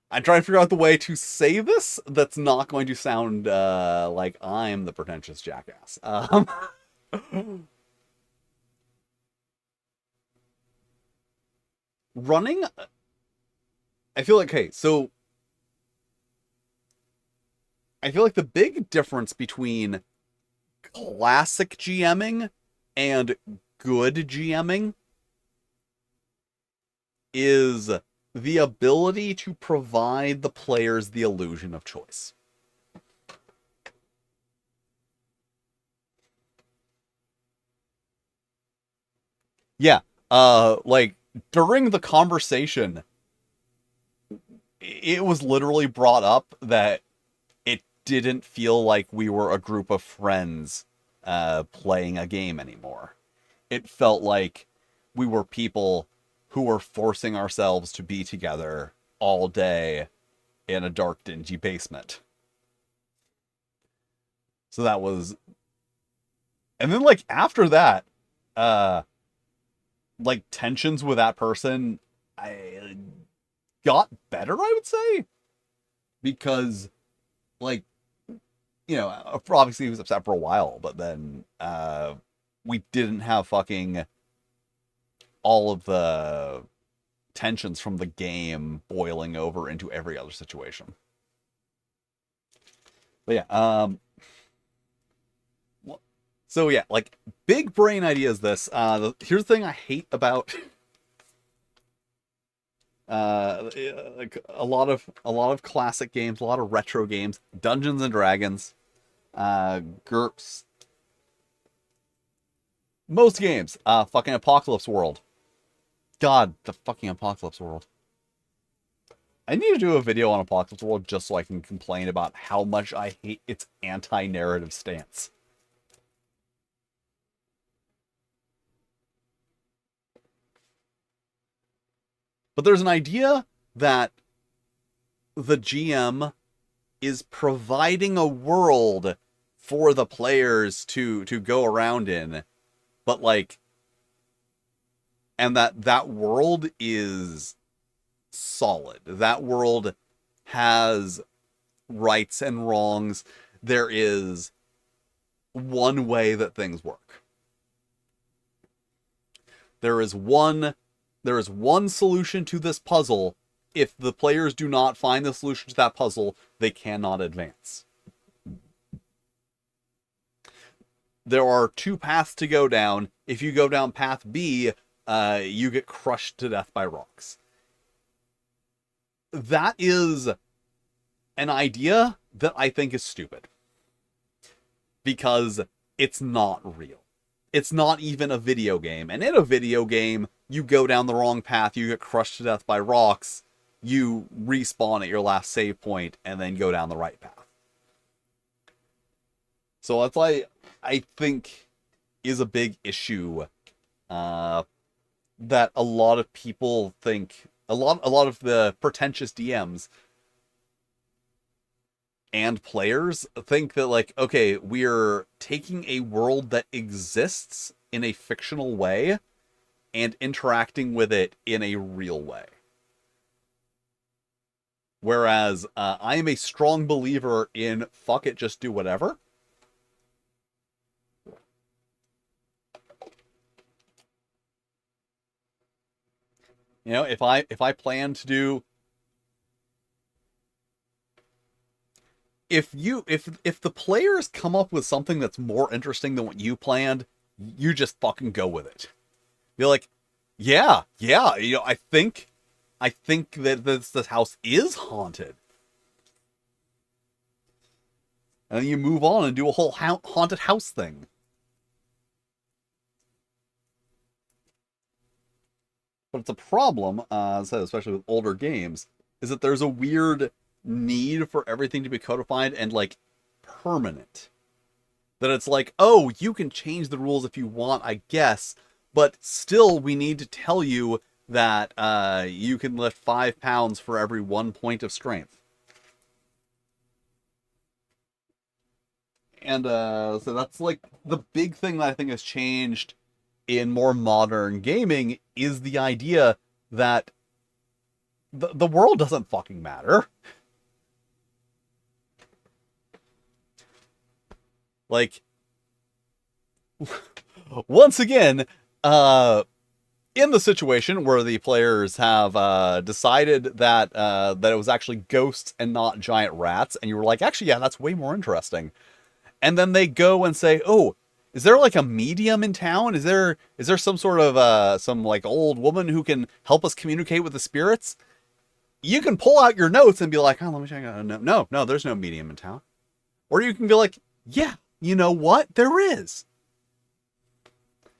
I'm trying to figure out the way to say this that's not going to sound like I'm the pretentious jackass. Running, I feel like, hey, so I feel like the big difference between classic GMing and good GMing is the ability to provide the players the illusion of choice. Yeah, like, during the conversation, it was literally brought up that it didn't feel like we were a group of friends playing a game anymore. It felt like we were people who were forcing ourselves to be together all day in a dark, dingy basement. So that was... And then, like, after that, like, tensions with that person, I got better, I would say. Because, like, you know, obviously he was upset for a while, but then we didn't have fucking all of the tensions from the game boiling over into every other situation. But yeah, so yeah, like, big brain ideas this. Here's the thing I hate about like a lot of classic games, a lot of retro games, Dungeons and Dragons, GURPS, most games, fucking Apocalypse World. God, the fucking Apocalypse World. I need to do a video on Apocalypse World just so I can complain about how much I hate its anti-narrative stance. But there's an idea that the GM is providing a world for the players to go around in, but, like, and that world is solid. That world has rights and wrongs. There is one way that things work. There is one There is one solution to this puzzle. If the players do not find the solution to that puzzle, they cannot advance. There are two paths to go down. If you go down path B, you get crushed to death by rocks. That is an idea that I think is stupid. Because it's not real. It's not even a video game. And in a video game, you go down the wrong path, you get crushed to death by rocks, you respawn at your last save point, and then go down the right path. So that's why I think is a big issue that a lot of people think, a lot of the pretentious DMs and players think that, like, okay, we're taking a world that exists in a fictional way and interacting with it in a real way. Whereas I am a strong believer in fuck it, just do whatever. You know, if I plan to do, if the players come up with something that's more interesting than what you planned, you just fucking go with it. You're like, yeah, you know, I think that this house is haunted. And then you move on and do a whole haunted house thing. But it's a problem, especially with older games, is that there's a weird need for everything to be codified and, like, permanent. That it's like, oh, you can change the rules if you want, I guess, but still we need to tell you that you can lift 5 pounds for every 1 point of strength. And so that's, like, the big thing that I think has changed in more modern gaming is the idea that the world doesn't fucking matter. Like, once again, in the situation where the players have decided that that it was actually ghosts and not giant rats, and you were like, actually, yeah, that's way more interesting. And then they go and say, oh, is there like a medium in town? Is there some sort of some like old woman who can help us communicate with the spirits? You can pull out your notes and be like, oh, let me check out. No, there's no medium in town. Or you can be like, yeah, you know what? There is.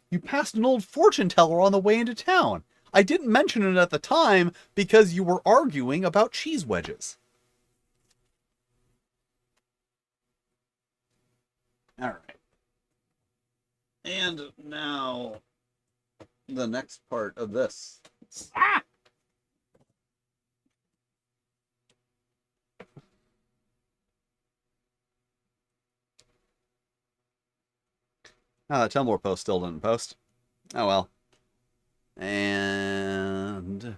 You passed an old fortune teller on the way into town. I didn't mention it at the time because you were arguing about cheese wedges. All right. And now the next part of this. Ah! Oh, that Tumblr post still didn't post. Oh well. And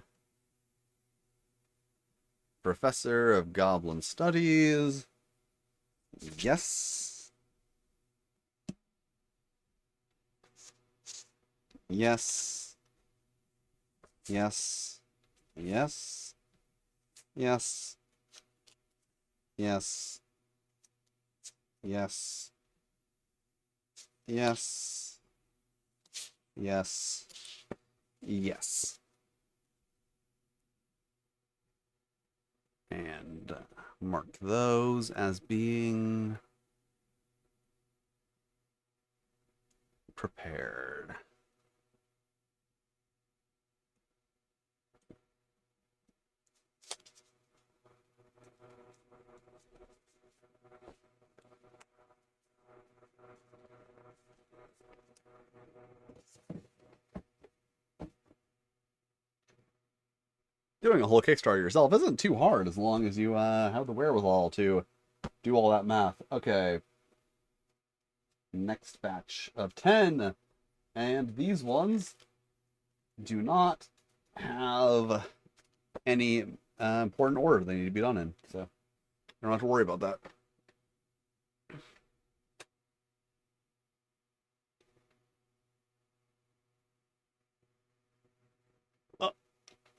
Professor of Goblin Studies. Yes. Yes. Yes. Yes. Yes. Yes. Yes. Yes. Yes. Yes. And mark those as being prepared. Doing a whole Kickstarter yourself isn't too hard as long as you have the wherewithal to do all that math. Okay. Next batch of 10. And these ones do not have any important order they need to be done in. So you don't have to worry about that.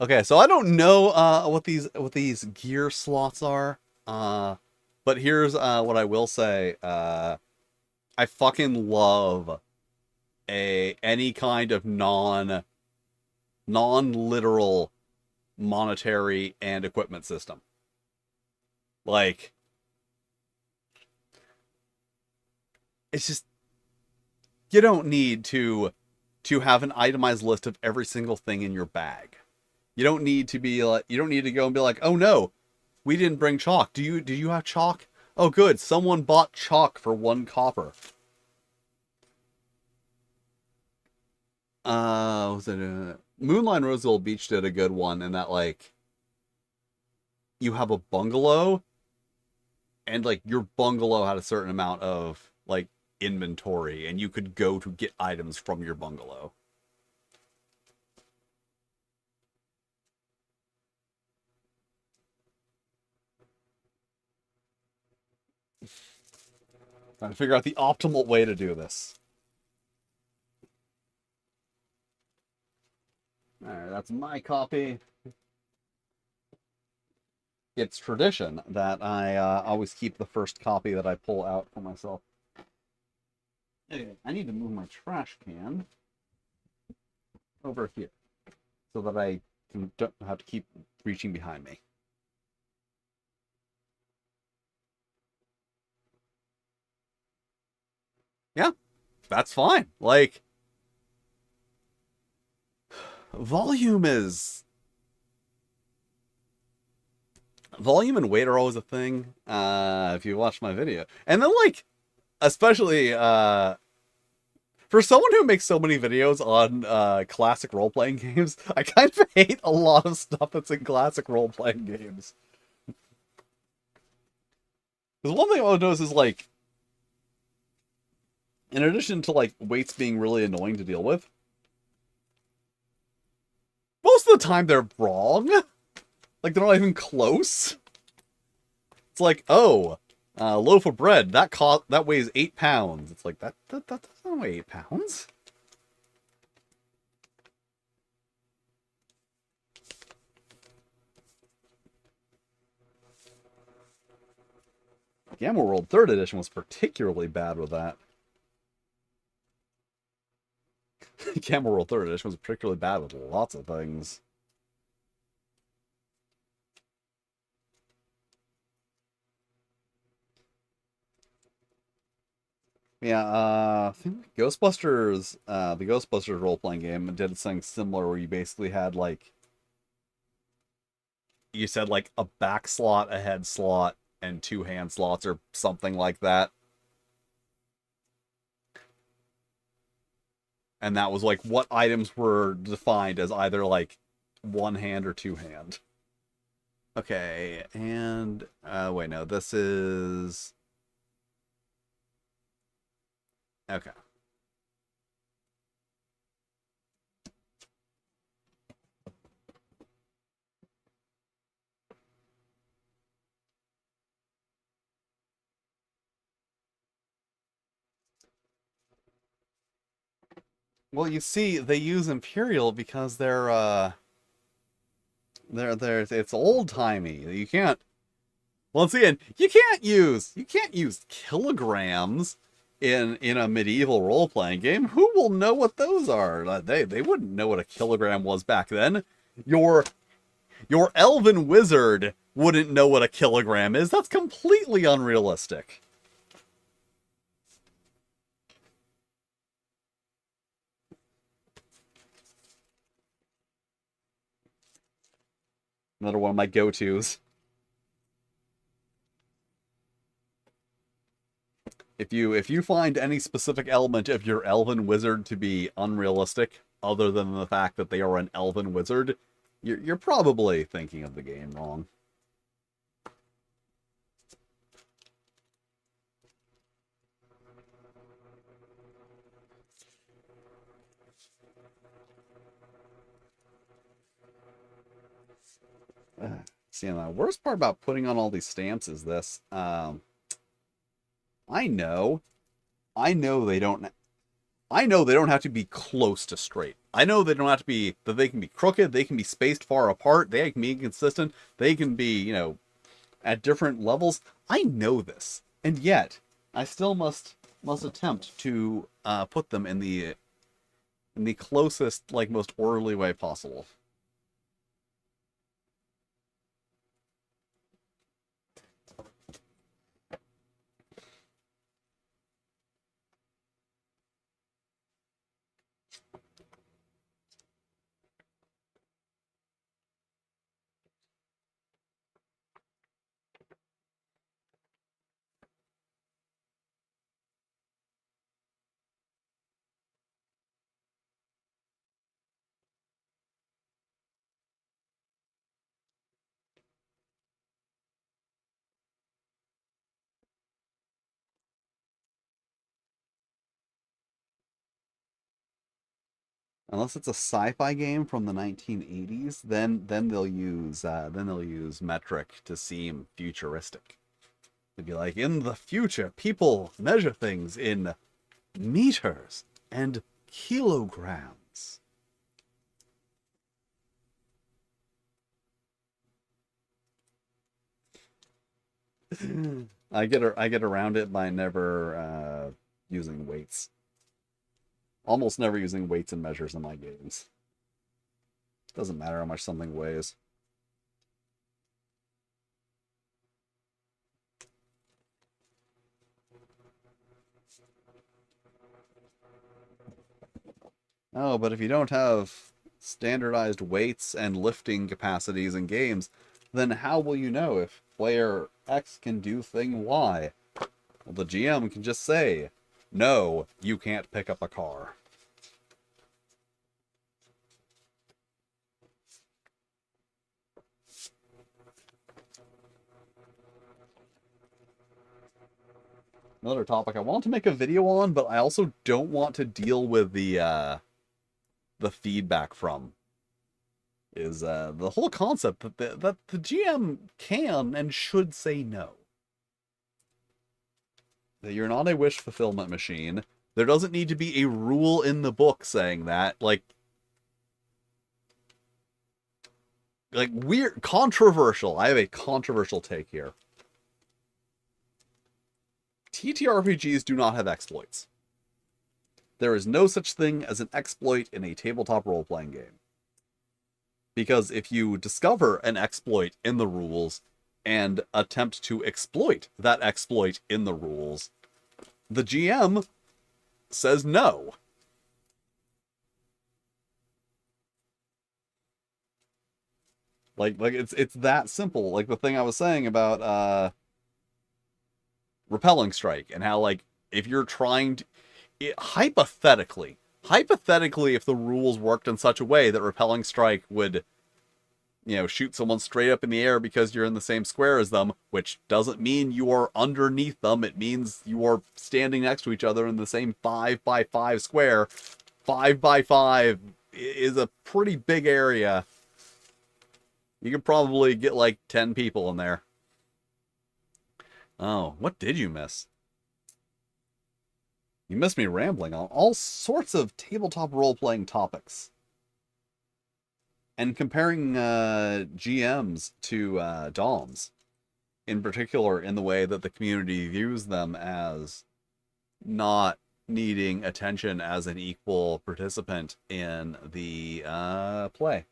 Okay, so I don't know what these gear slots are. But here's what I will say. I fucking love a any kind of non-literal monetary and equipment system. Like, it's just you don't need to have an itemized list of every single thing in your bag. You don't need to be like you don't need to go and be like, "Oh no, we didn't bring chalk. Do you have chalk? Oh good, someone bought chalk for 1 copper." Was it Moonline Rosegold Beach did a good one in that like you have a bungalow and like your bungalow had a certain amount of like inventory and you could go to get items from your bungalow. Trying to figure out the optimal way to do this. Alright, that's my copy. It's tradition that I always keep the first copy that I pull out for myself. Anyway, I need to move my trash can over here so that I don't have to keep reaching behind me. Yeah, that's fine. Like, volume is volume and weight are always a thing. If you watch my video, and then like, especially for someone who makes so many videos on classic role playing games, I kind of hate a lot of stuff that's in classic role playing games. Because one thing I would notice is like, in addition to like weights being really annoying to deal with, most of the time they're wrong. Like they're not even close. It's like, oh, loaf of bread that weighs 8 pounds. It's like that doesn't weigh 8 pounds. Gamma World 3rd Edition was particularly bad with that. Gamma World 3rd Edition was particularly bad with lots of things. Yeah, I think Ghostbusters, the Ghostbusters role-playing game did something similar where you basically had like, you said like a back slot, a head slot, and 2 hand slots or something like that. And that was like what items were defined as either like 1 hand or 2 hand. Okay, and wait, no, this is okay. Well, you see, they use Imperial because they're it's old timey. You can't once again you can't use kilograms in a medieval role playing game. Who will know what those are? They wouldn't know what a kilogram was back then. Your your elven wizard wouldn't know what a kilogram is. That's completely unrealistic. Another one of my go-tos. If you find any specific element of your elven wizard to be unrealistic, other than the fact that they are an elven wizard, you're probably thinking of the game wrong. See, and the worst part about putting on all these stamps is this. I know, I know they don't. I know they don't have to be close to straight. I know they don't have to be, that they can be crooked, they can be spaced far apart, they can be inconsistent, they can be, at different levels. I know this. And yet, I still must attempt to put them in the closest, like, most orderly way possible. Unless it's a sci-fi game from the 1980s, then they'll use metric to seem futuristic. They'd be like, in the future, people measure things in meters and kilograms. I get around it by never using weights. Almost never using weights and measures in my games. Doesn't matter how much something weighs. Oh, but if you don't have standardized weights and lifting capacities in games, then how will you know if player X can do thing Y? Well, the GM can just say, no, you can't pick up a car. Another topic I want to make a video on, but I also don't want to deal with the feedback from, is the whole concept that the GM can and should say no. That you're not a wish fulfillment machine. There doesn't need to be a rule in the book saying that. Like weird, controversial. I have a controversial take here. TTRPGs do not have exploits. There is no such thing as an exploit in a tabletop role-playing game. Because if you discover an exploit in the rules and attempt to exploit that exploit in the rules, the GM says no. Like it's that simple. Like the thing I was saying about repelling strike, and how, like, if you're trying to hypothetically, if the rules worked in such a way that repelling strike would, shoot someone straight up in the air because you're in the same square as them, which doesn't mean you are underneath them, it means you are standing next to each other in the same 5x5 square. 5x5 is a pretty big area. You could probably get like 10 people in there. Oh, what did you miss? You missed me rambling on all sorts of tabletop role-playing topics. And comparing GMs to DOMs. In particular, in the way that the community views them as not needing attention as an equal participant in the play.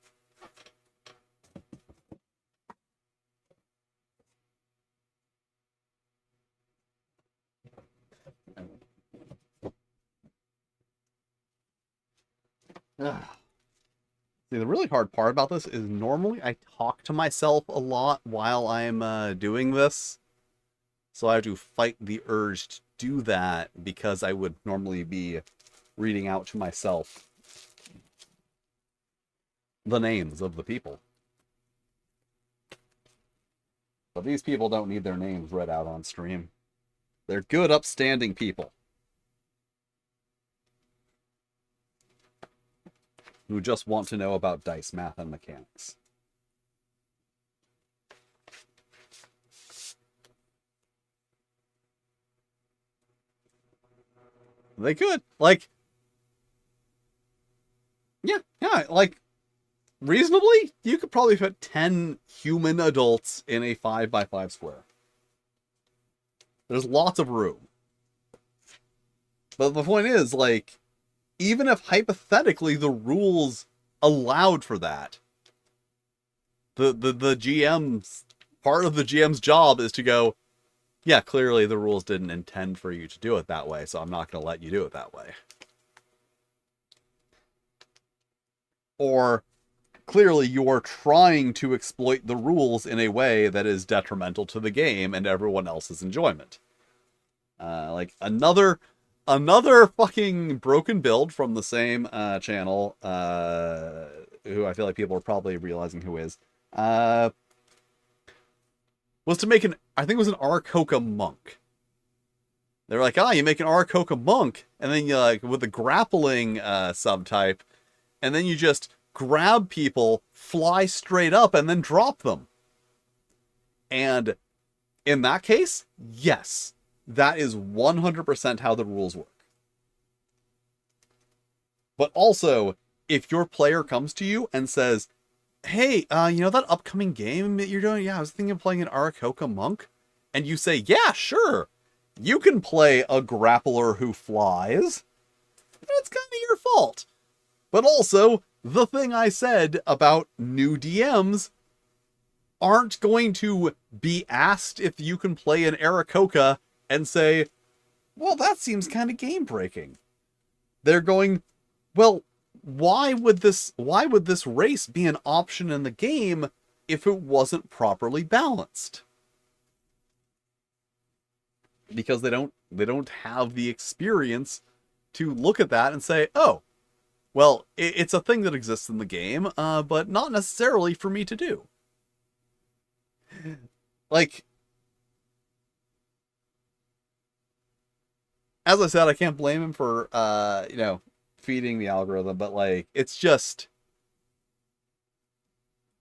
See, the really hard part about this is normally I talk to myself a lot while I'm doing this. So I have to fight the urge to do that because I would normally be reading out to myself the names of the people. But these people don't need their names read out on stream. They're good, upstanding people who just want to know about dice math and mechanics. They could. Like, Yeah, like, reasonably, you could probably fit 10 human adults in a 5x5 square. There's lots of room. But the point is, like, even if hypothetically the rules allowed for that, the GM's, part of the GM's job is to go, yeah, clearly the rules didn't intend for you to do it that way, so I'm not going to let you do it that way. Or, clearly you're trying to exploit the rules in a way that is detrimental to the game and everyone else's enjoyment. Like, another fucking broken build from the same channel, who I feel like people are probably realizing who is, was to make I think it was an Arakoka monk. They're like, you make an Arakoka monk, and then you, like, with the grappling subtype, and then you just grab people, fly straight up, and then drop them. And in that case, yes, that is 100% how the rules work. But also, if your player comes to you and says, hey, you know that upcoming game that you're doing? Yeah, I was thinking of playing an Arakoka monk. And you say, yeah, sure. You can play a grappler who flies. That's kind of your fault. But also, the thing I said about new DMs aren't going to be asked if you can play an Arakoka and say, well, that seems kind of game breaking. They're going, well, why would this race be an option in the game if it wasn't properly balanced? Because they don't have the experience to look at that and say, oh, well, it's a thing that exists in the game, but not necessarily for me to do. Like, as I said, I can't blame him for, feeding the algorithm, but, like, it's just,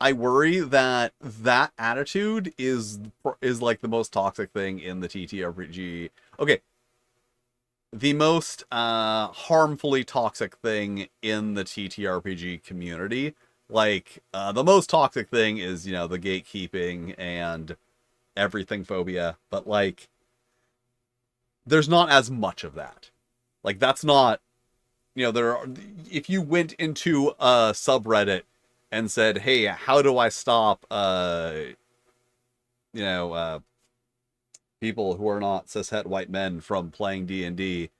I worry that that attitude is like the most toxic thing in the TTRPG. Okay, the most harmfully toxic thing in the TTRPG community. Like, the most toxic thing is, the gatekeeping and everything phobia, but, like, there's not as much of that. Like, that's not, if you went into a subreddit and said, hey, how do I stop, people who are not cishet white men from playing D&D,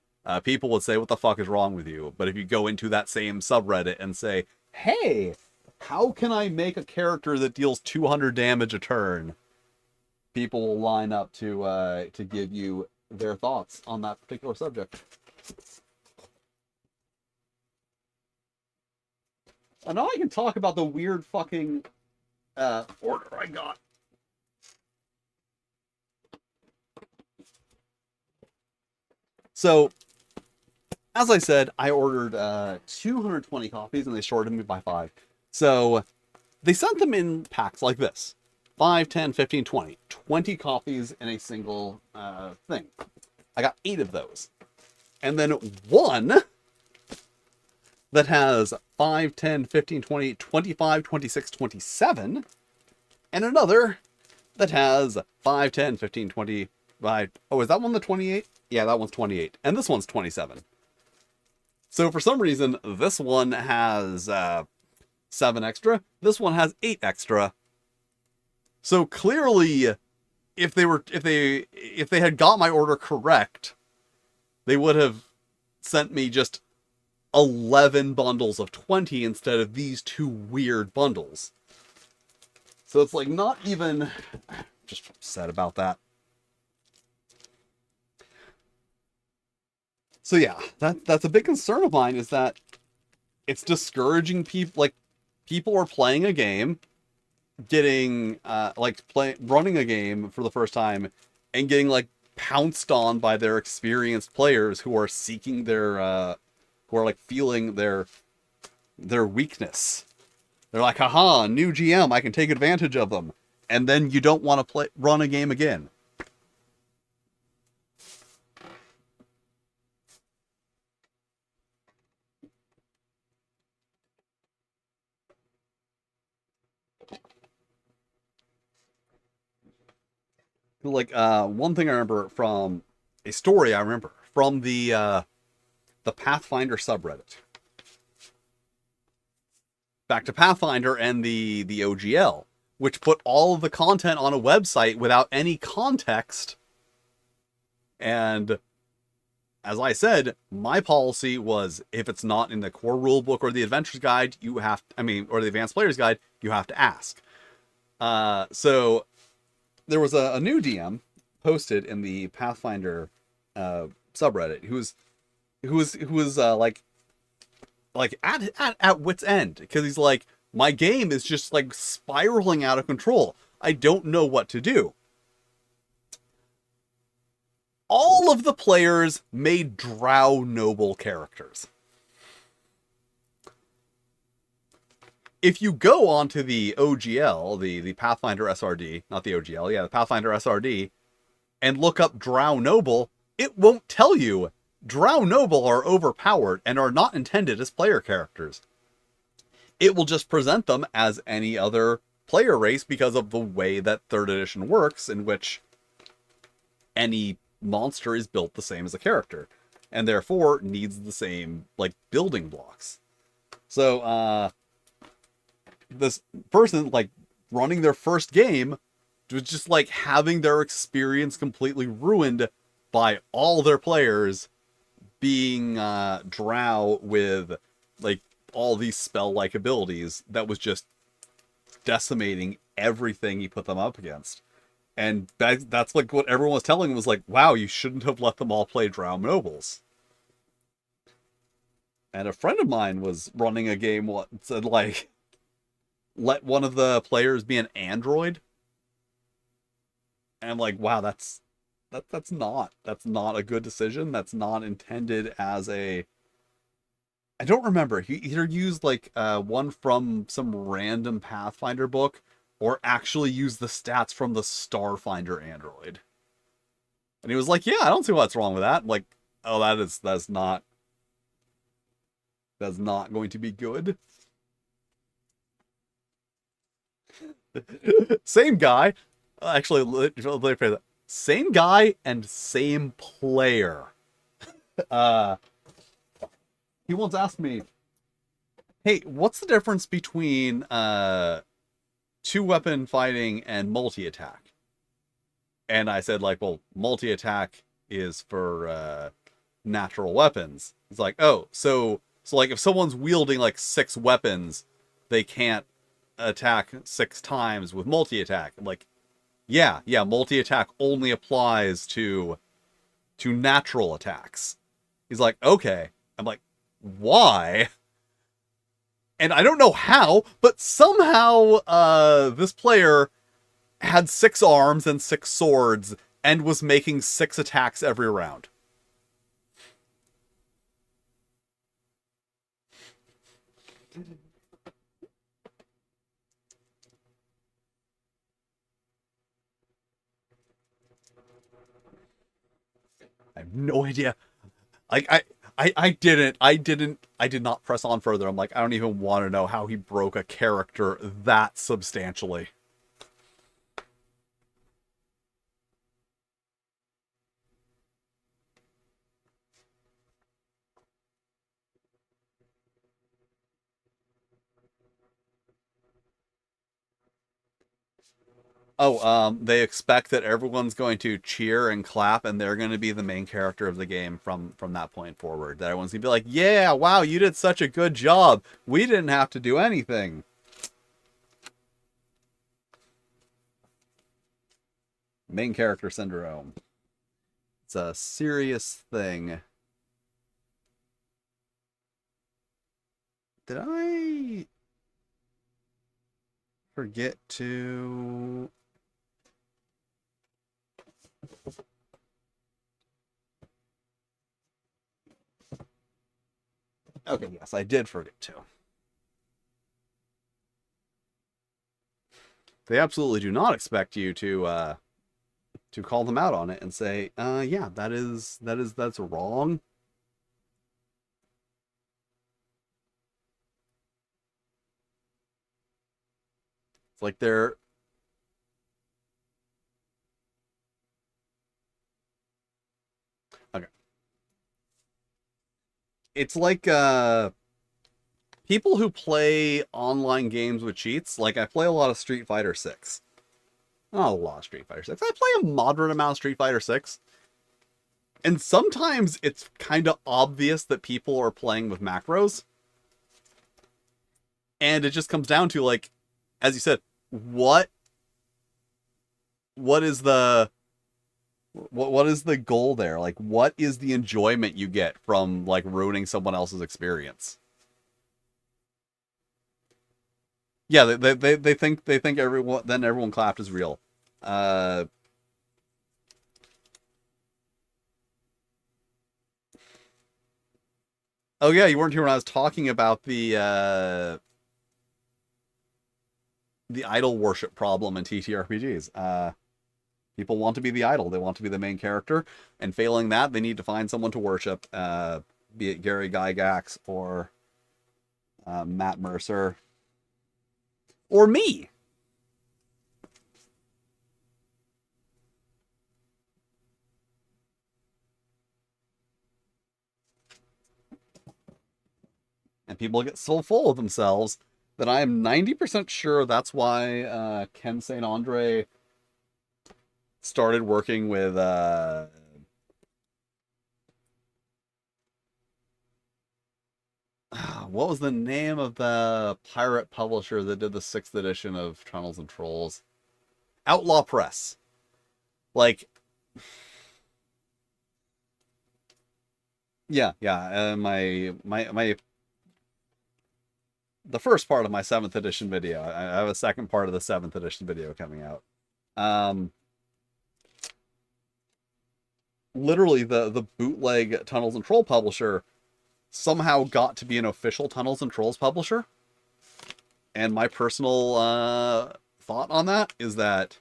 people would say, what the fuck is wrong with you? But if you go into that same subreddit and say, hey, how can I make a character that deals 200 damage a turn? People will line up to give you their thoughts on that particular subject. And now I can talk about the weird fucking order I got. So, as I said, I ordered 220 copies and they shorted me by 5. So, they sent them in packs like this. 5, 10, 15, 20. 20 copies in a single thing. I got 8 of those. And then one that has 5, 10, 15, 20, 25, 26, 27. And another that has 5, 10, 15, 25. Oh, is that one the 28? Yeah, that one's 28. And this one's 27. So for some reason, this one has 7 extra. This one has 8 extra. So clearly, if they had got my order correct, they would have sent me just 11 bundles of 20 instead of these 2 weird bundles. So it's like not even, just upset about that. So yeah, that's a big concern of mine, is that it's discouraging people. Like, people are playing a game, getting running a game for the first time and getting like pounced on by their experienced players who are seeking their who are like feeling their weakness. They're like, haha, new GM, I can take advantage of them. And then you don't want to run a game again. Like one thing I remember from a story I remember from the Pathfinder subreddit. Back to Pathfinder and the OGL, which put all of the content on a website without any context. And as I said, my policy was if it's not in the core rulebook or the adventurer's guide, you have, or the advanced player's guide, you have to ask. So there was a new DM posted in the Pathfinder subreddit who was like at wit's end because he's like, my game is just like spiraling out of control. I don't know what to do. All of the players made drow noble characters. If you go onto the OGL, the Pathfinder SRD, not the OGL, yeah, the Pathfinder SRD, and look up drow noble, it won't tell you drow noble are overpowered and are not intended as player characters. It will just present them as any other player race because of the way that 3rd edition works, in which any monster is built the same as a character, and therefore needs the same, like, building blocks. So, this person, like, running their first game was just, like, having their experience completely ruined by all their players being drow with, like, all these spell-like abilities that was just decimating everything he put them up against. And that's like what everyone was telling him was like, wow, you shouldn't have let them all play drow nobles. And a friend of mine was running a game once and like let one of the players be an android. And I'm like, wow, that's not a good decision. That's not intended as a, I don't remember. He either used like one from some random Pathfinder book or actually used the stats from the Starfinder android. And he was like, yeah, I don't see what's wrong with that. I'm like, oh, that's not going to be good. Same guy. Actually, let me phrase that. Same guy and same player. Uh, he once asked me, hey, what's the difference between 2-weapon fighting and multi-attack? And I said, like, well, multi-attack is for natural weapons. He's like, oh, so like if someone's wielding like 6 weapons, they can't attack 6 times with multi-attack. I'm like, yeah, multi-attack only applies to natural attacks. He's like, okay. I'm like, why? And I don't know how, but somehow this player had 6 arms and 6 swords and was making 6 attacks every round. I have no idea. Like I did not press on further. I'm like, I don't even want to know how he broke a character that substantially. Oh, they expect that everyone's going to cheer and clap, and they're going to be the main character of the game from that point forward. That everyone's going to be like, "Yeah, wow, you did such a good job. We didn't have to do anything." Main character syndrome. It's a serious thing. Did I forget to? Okay, yes, I did forget to. They absolutely do not expect you to call them out on it and say, yeah, that's wrong. It's like they're it's like people who play online games with cheats. Like I play a lot of Street Fighter 6. Not a lot of Street Fighter 6. I play a moderate amount of Street Fighter 6. And sometimes it's kind of obvious that people are playing with macros. And it just comes down to, like, as you said, what is the what is the goal there? Like, what is the enjoyment you get from, like, ruining someone else's experience? Yeah, they think everyone clapped is real. Uh, oh yeah, you weren't here when I was talking about the idol worship problem in TTRPGs. People want to be the idol. They want to be the main character. And failing that, they need to find someone to worship, be it Gary Gygax or Matt Mercer or me. And people get so full of themselves that I am 90% sure that's why Ken St. Andre started working with what was the name of the pirate publisher that did the 6th edition of Tunnels and Trolls? Outlaw Press. Like, yeah. My the first part of my 7th edition video. I have a second part of the 7th edition video coming out. Um, Literally the bootleg Tunnels and Troll publisher somehow got to be an official Tunnels and Trolls publisher. And my personal thought on that is that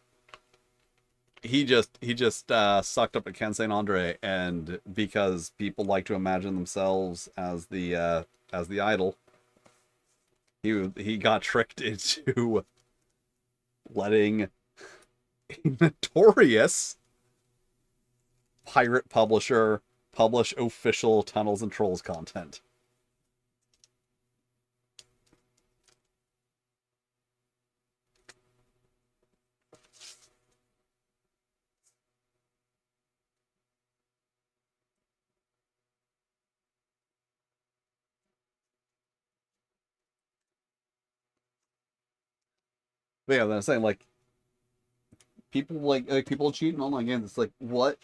he just sucked up at Ken St. Andre, and because people like to imagine themselves as the idol, he got tricked into letting a notorious pirate publisher publish official Tunnels and Trolls content. But yeah, I'm saying, like, people like people cheat in online games. It's like, what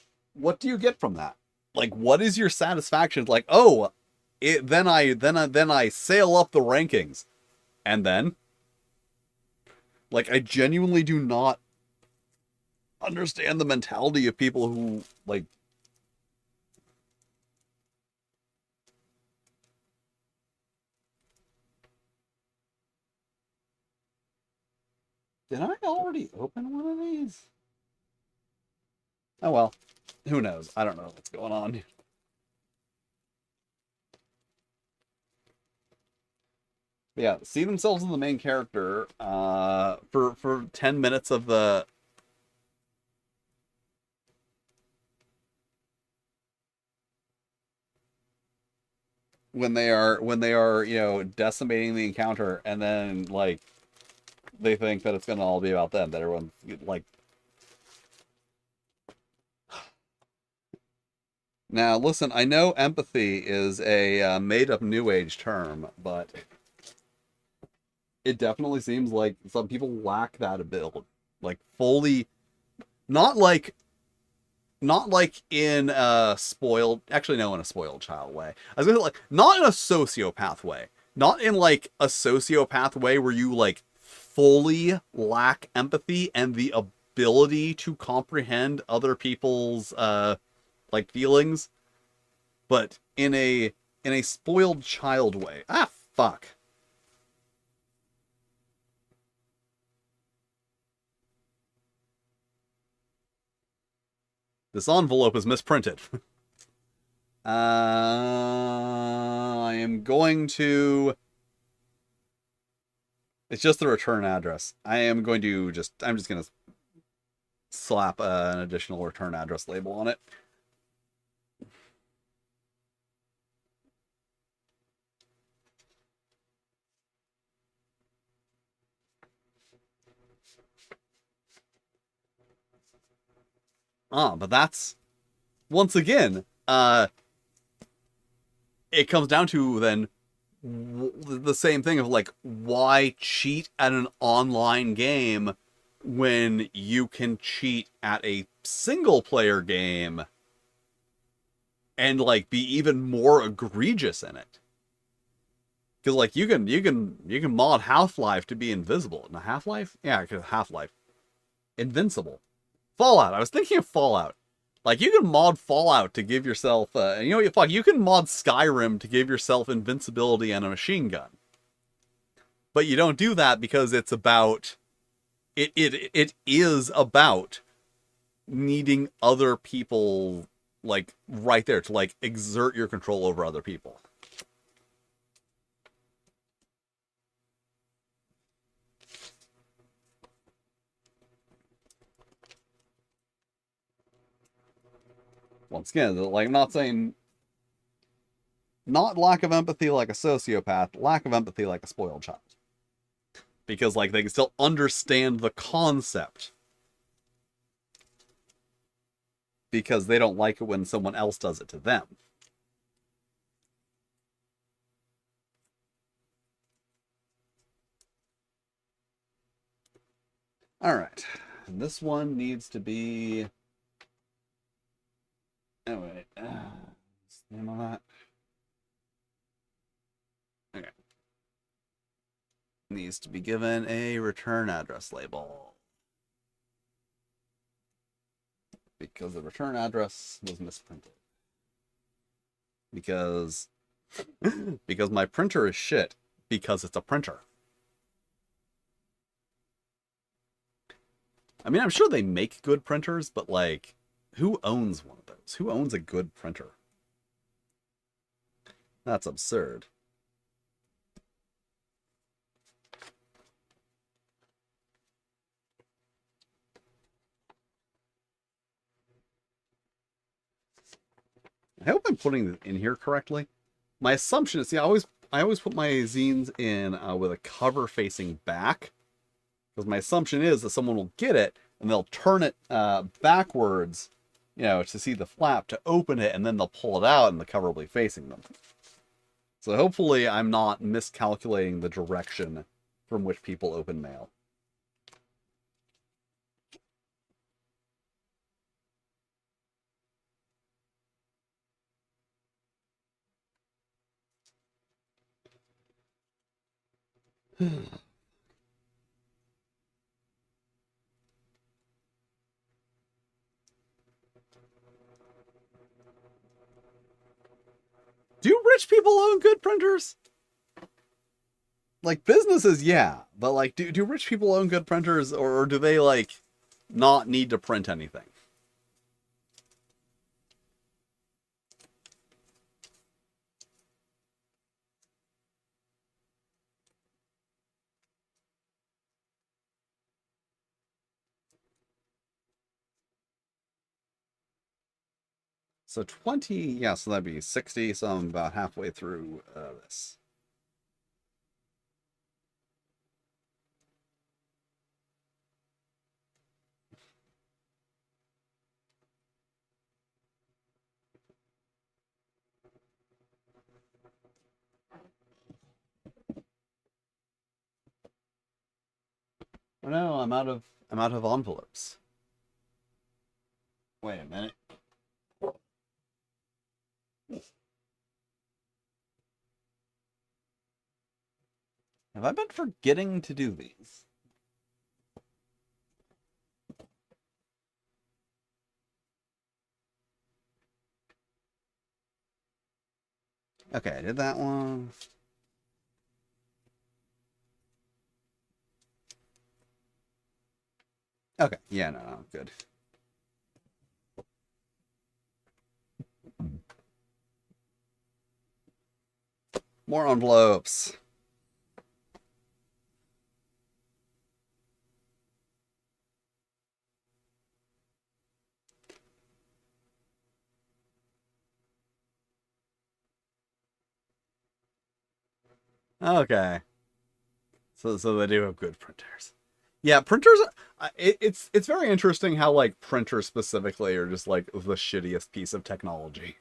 do you get from that? Like, what is your satisfaction? It's like, oh, then I sail up the rankings, and then, like, I genuinely do not understand the mentality of people who, like, did I already open one of these? Oh well, who knows? I don't know what's going on. But yeah, see themselves as the main character for 10 minutes of the when they are decimating the encounter, and then, like, they think that it's gonna all be about them, that everyone's like. Now listen, I know empathy is a made-up new age term, but it definitely seems like some people lack that ability, like, fully. Not like not like in a spoiled, actually no, in a spoiled child way. I was gonna say, like, not in a sociopath way. Not in, like, a sociopath way where you, like, fully lack empathy and the ability to comprehend other people's like, feelings, but in a spoiled child way. Ah, fuck. This envelope is misprinted. I am going to. It's just the return address. I'm just gonna slap an additional return address label on it. But that's once again, it comes down to then the same thing of like, why cheat at an online game when you can cheat at a single player game and like be even more egregious in it? Because like you can mod Half-Life to be invisible. No, Half-Life? Yeah, because Half-Life. Invincible. Fallout. I was thinking of Fallout. Like, you can mod Fallout to give yourself, you know what, fuck, you can mod Skyrim to give yourself invincibility and a machine gun. But you don't do that because it's about, it is about needing other people, like, right there to, like, exert your control over other people. Once again, like, I'm not saying, not lack of empathy like a sociopath, lack of empathy like a spoiled child. Because, like, they can still understand the concept. Because they don't like it when someone else does it to them. All right. And this one needs to be... Oh, wait. What's the name of that? Okay. Needs to be given a return address label. Because the return address was misprinted. Because... because my printer is shit. Because it's a printer. I mean, I'm sure they make good printers, but, like, who owns one of those? Who owns a good printer? That's absurd. I hope I'm putting it in here correctly. My assumption is, see, I always put my zines in with a cover facing back, because my assumption is that someone will get it and they'll turn it backwards, you know, to see the flap, to open it, and then they'll pull it out and the cover will be facing them. So hopefully I'm not miscalculating the direction from which people open mail. Do rich people own good printers? Like, businesses, yeah. But, like, do rich people own good printers, or do they, like, not need to print anything? So 20, yeah, so that'd be 60, so I'm about halfway through this. Oh no, I'm out of envelopes. Wait a minute. Have I been forgetting to do these? Okay, I did that one. Okay, yeah, no, good. More envelopes. Okay. So they do have good printers. Yeah, printers. It's very interesting how like printers specifically are just like the shittiest piece of technology.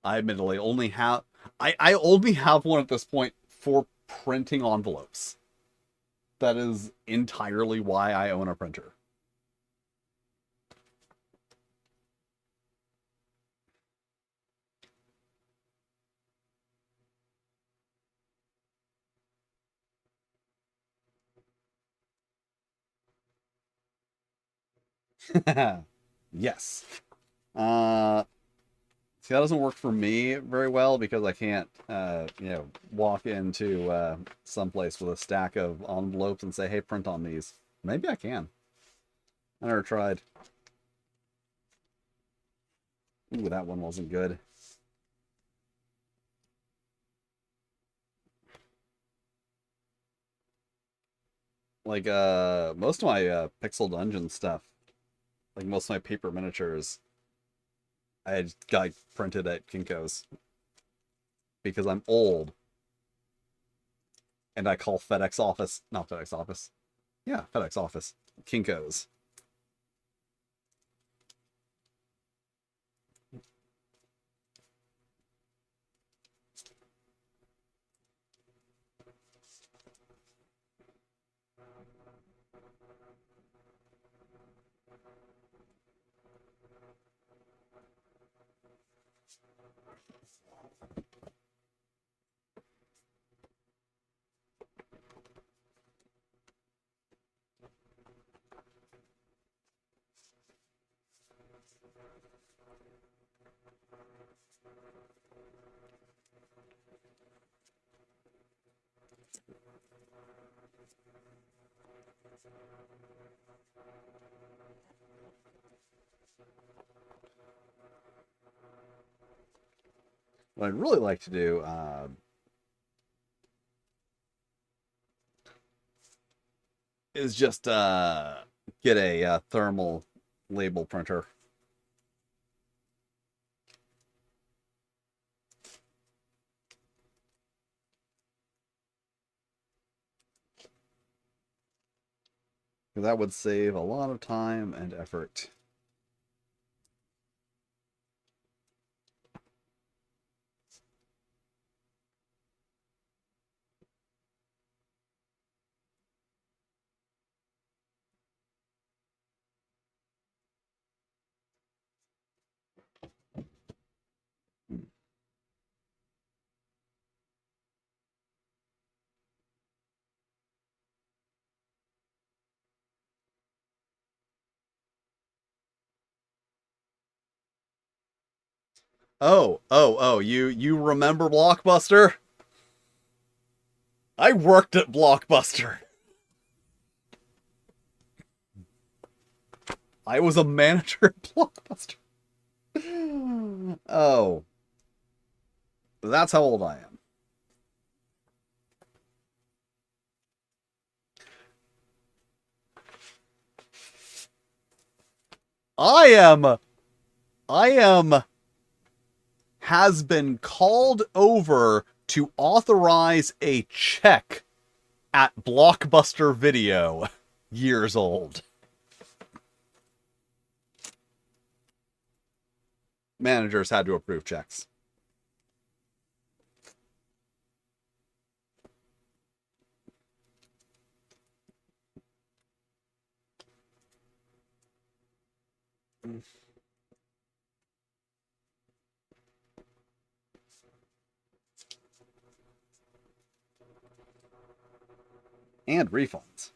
I admittedly only have I only have one at this point for printing envelopes. That is entirely why I own a printer. Yes. Uh, See, that doesn't work for me very well because I can't, walk into someplace with a stack of envelopes and say, "Hey, print on these." Maybe I can. I never tried. Ooh, that one wasn't good. Like, most of my Pixel Dungeon stuff, like most of my paper miniatures, I just got printed at Kinko's because I'm old and I call FedEx office, not FedEx office. Yeah, FedEx office. Kinko's. What I'd really like to do is just get a thermal label printer. That would save a lot of time and effort. Oh, you remember Blockbuster? I worked at Blockbuster. I was a manager at Blockbuster. Oh, that's how old I am. I am I am has been called over to authorize a check at Blockbuster Video years old. Managers had to approve checks. And refunds.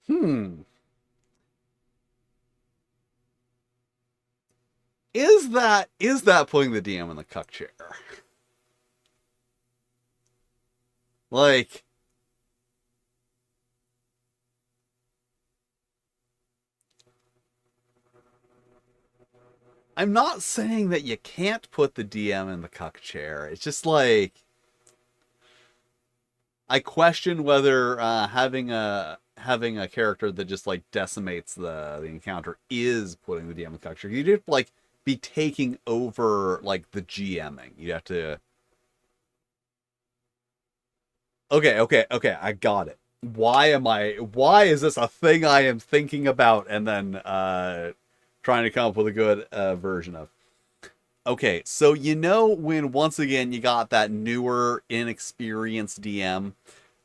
Hmm. Is that putting the DM in the cuck chair? Like, I'm not saying that you can't put the DM in the cuck chair. It's just like I question whether having a character that just like decimates the encounter is putting the DM in the cuck chair. You'd have to like be taking over like the GMing. You have to. Okay. I got it. Why is this a thing I am thinking about and then trying to come up with a good version of? Okay, so when once again you got that newer, inexperienced DM,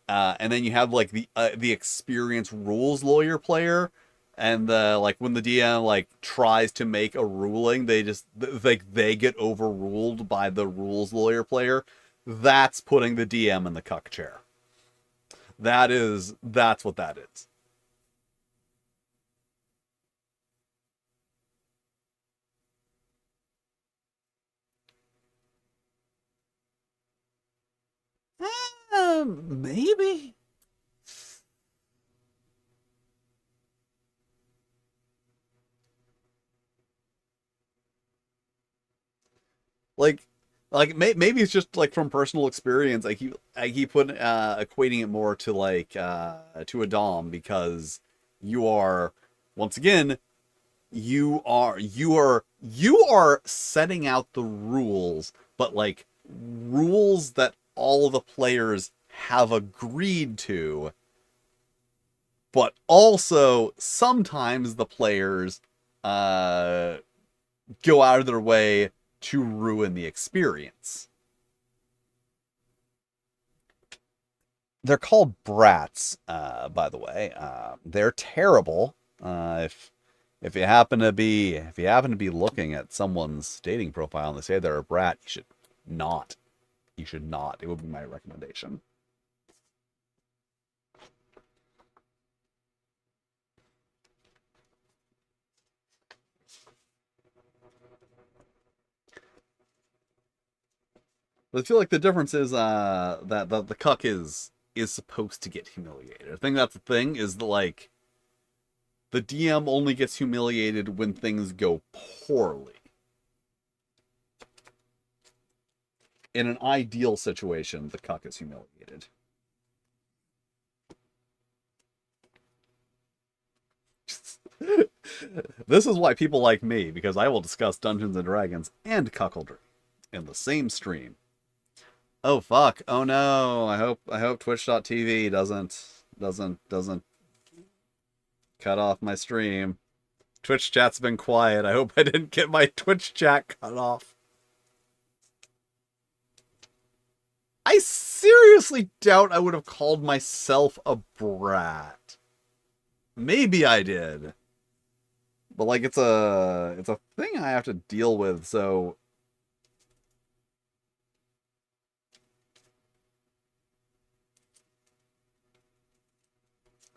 and then you have like the experienced rules lawyer player, and like when the DM like tries to make a ruling, they just like they get overruled by the rules lawyer player. That's putting the DM in the cuck chair. That's what that is. Maybe. like maybe it's just like from personal experience. I keep putting equating it more to like to a dom, because you are once again you are setting out the rules, but like rules that all the players have agreed to, but also sometimes the players uh go out of their way to ruin the experience. They're called brats, by the way. They're terrible. If you happen to be looking at someone's dating profile and they say they're a brat, you should not. You should not. It would be my recommendation. But I feel like the difference is that the cuck is supposed to get humiliated. I think that's the thing, is that like the DM only gets humiliated when things go poorly. In an ideal situation, the cuck is humiliated. This is why people like me, because I will discuss Dungeons and Dragons and cuckoldry in the same stream. Oh fuck. Oh no. I hope twitch.tv doesn't cut off my stream. Twitch chat's been quiet. I hope I didn't get my Twitch chat cut off. I seriously doubt I would have called myself a brat. Maybe I did. But like it's a thing I have to deal with, so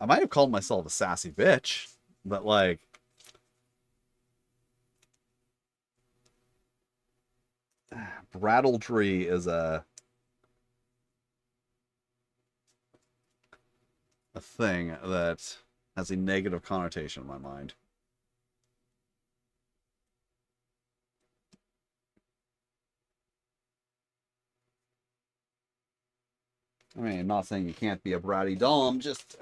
I might have called myself a sassy bitch, but like brattledry is a thing that has a negative connotation in my mind. I mean, I'm not saying you can't be a bratty dom, just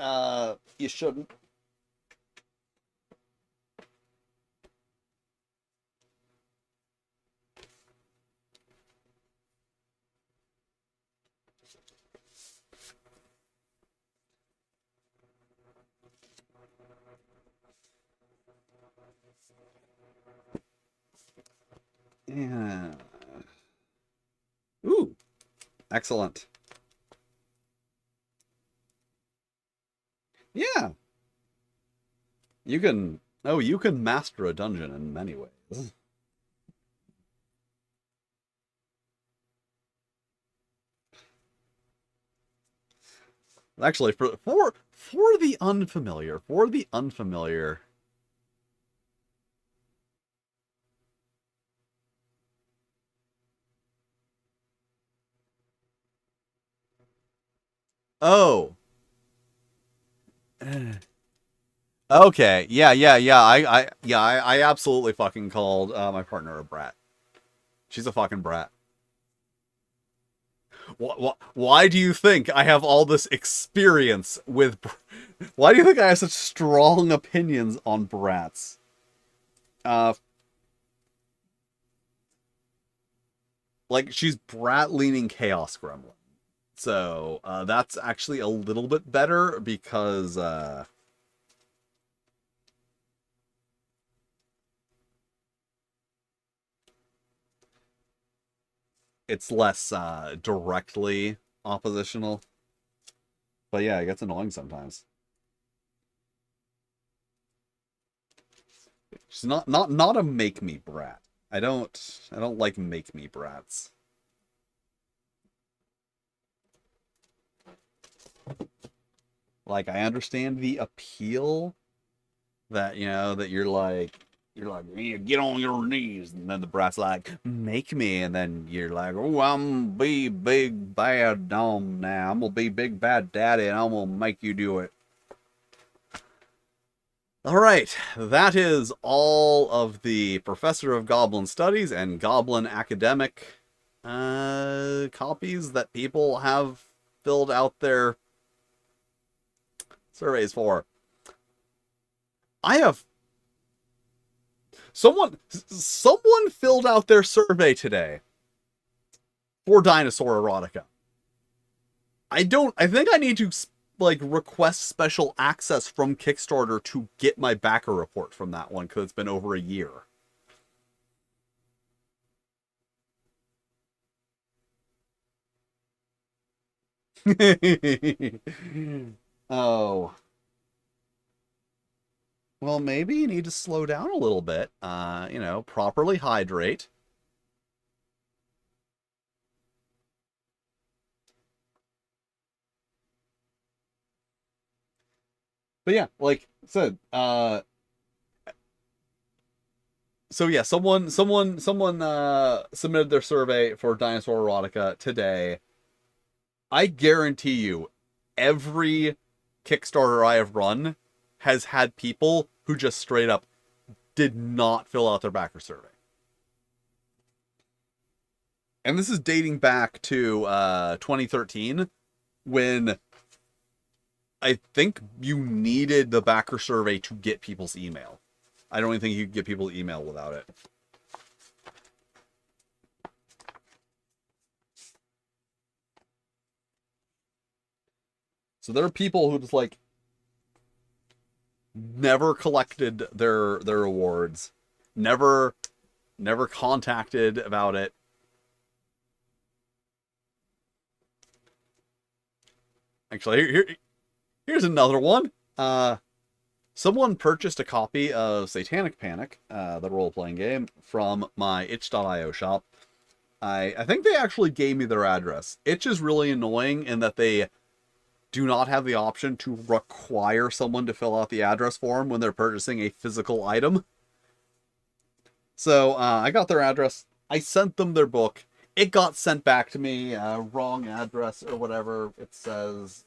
you shouldn't. Yeah. Ooh, excellent. Yeah, you can. Oh, you can master a dungeon in many ways. Actually, for the unfamiliar. Oh. Okay. Yeah. I absolutely fucking called my partner a brat. She's a fucking brat. Why do you think I have all this experience with? Why do you think I have such strong opinions on brats? Uh, like she's brat leaning chaos gremlin. So that's actually a little bit better because it's less directly oppositional. But yeah, it gets annoying sometimes. She's not a make me brat. I don't like make me brats. Like I understand the appeal that that you're like "Yeah, get on your knees," and then the brat's like make me, and then you're like, oh, I'm be big bad dom now. I'm gonna be big bad daddy, and I'm gonna make you do it. All right, that is all of the Professor of Goblin Studies and Goblin Academic copies that people have filled out their surveys for. I have someone filled out their survey today for Dinosaur Erotica. I think I need to like request special access from Kickstarter to get my backer report from that one because it's been over a year. Oh. Well, maybe you need to slow down a little bit. Properly hydrate. But yeah, like I said, so yeah, someone submitted their survey for Dinosaur Erotica today. I guarantee you, every Kickstarter I have run has had people who just straight up did not fill out their backer survey. And this is dating back to 2013 when I think you needed the backer survey to get people's email. I don't even think you could get people's email without it. So there are people who just like never collected their awards, never contacted about it. Actually, here's another one. Someone purchased a copy of Satanic Panic, the role-playing game, from my itch.io shop. I think they actually gave me their address. Itch is really annoying in that they do not have the option to require someone to fill out the address form when they're purchasing a physical item. So I got their address. I sent them their book. It got sent back to me, wrong address or whatever. It says,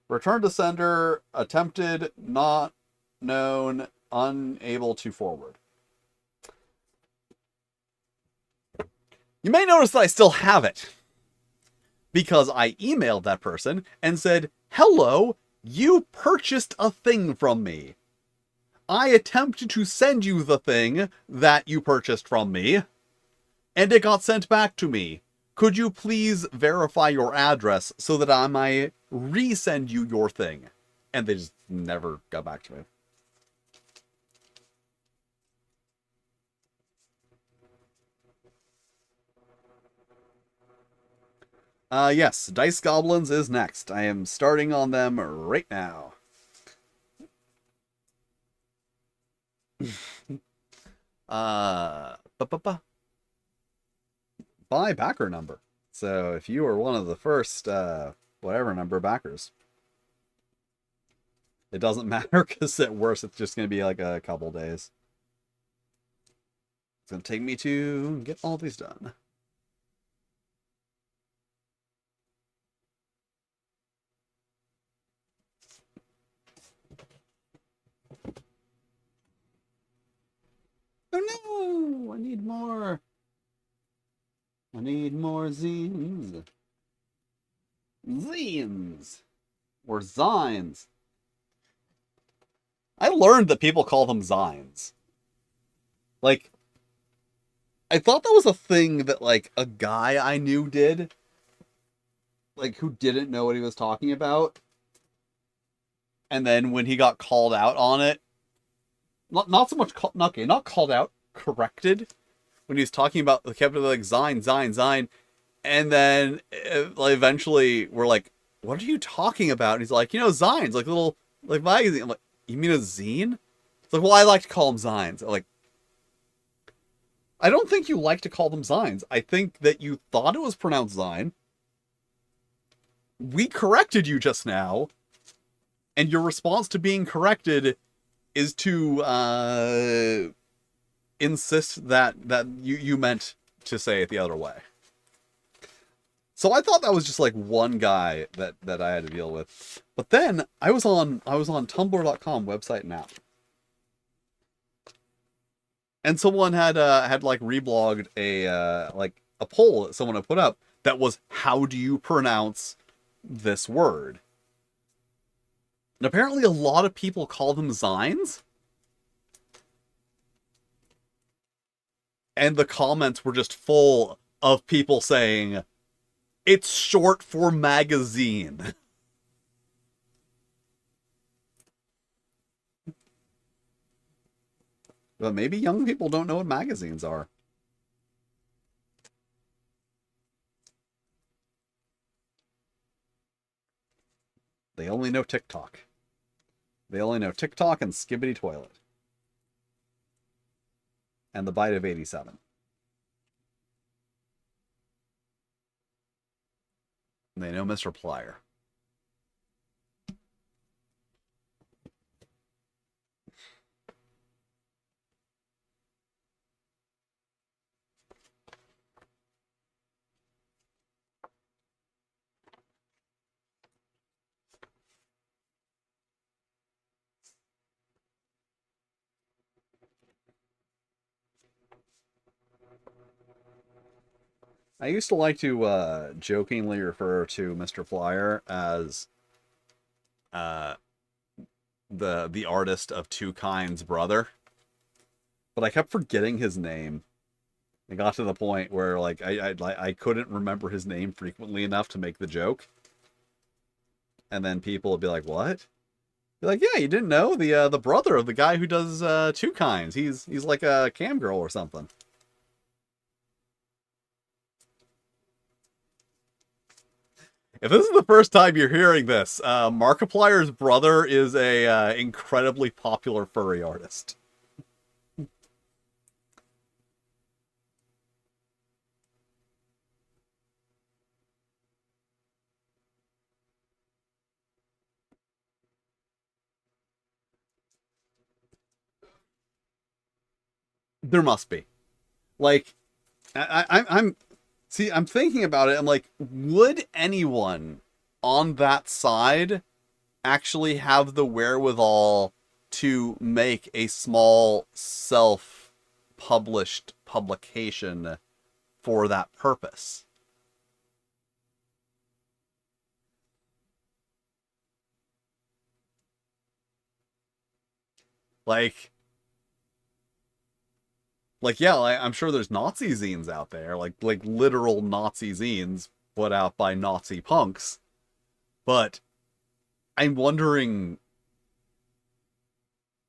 return to sender, attempted, not known, unable to forward. You may notice that I still have it, because I emailed that person and said, hello, you purchased a thing from me. I attempted to send you the thing that you purchased from me, and it got sent back to me. Could you please verify your address so that I might resend you your thing? And they just never got back to me. Yes, Dice Goblins is next. I am starting on them right now. uh, by backer number. So if you are one of the first whatever number of backers. It doesn't matter because at worst it's just going to be like a couple days. It's going to take me to get all these done. Oh no! I need more. I need more zines. Zines. Or zines. I learned that people call them zines. Like, I thought that was a thing that, like, a guy I knew did. Like, who didn't know what he was talking about. And then when he got called out on it, not so much, not called out, corrected. When he was talking about, kept it like, Zine. And then, eventually, we're like, what are you talking about? And he's like, zines, like little, like magazine. I'm like, you mean a zine? It's like, well, I like to call them zines. I'm like, I don't think you like to call them zines. I think that you thought it was pronounced zine. We corrected you just now. And your response to being corrected is to insist that you meant to say it the other way. So I thought that was just like one guy that I had to deal with. But then I was on tumblr.com website and app. And someone had like reblogged a poll that someone had put up that was, how do you pronounce this word? And apparently a lot of people call them zines. And the comments were just full of people saying, it's short for magazine. But maybe young people don't know what magazines are. They only know TikTok. They only know TikTok and Skibbity Toilet. And the Bite of 87. And they know Mr. Plier. I used to like to jokingly refer to Mr. Plier as the artist of Two Kind's brother, but I kept forgetting his name. It got to the point where like I couldn't remember his name frequently enough to make the joke, and then people would be like, "What?" Be like, "Yeah, you didn't know the brother of the guy who does Two Kinds. He's like a cam girl or something." If this is the first time you're hearing this, Markiplier's brother is a incredibly popular furry artist. There must be. Like, I'm see, I'm thinking about it. I'm like, would anyone on that side actually have the wherewithal to make a small self-published publication for that purpose? Like, yeah, I'm sure there's Nazi zines out there, like literal Nazi zines put out by Nazi punks. But I'm wondering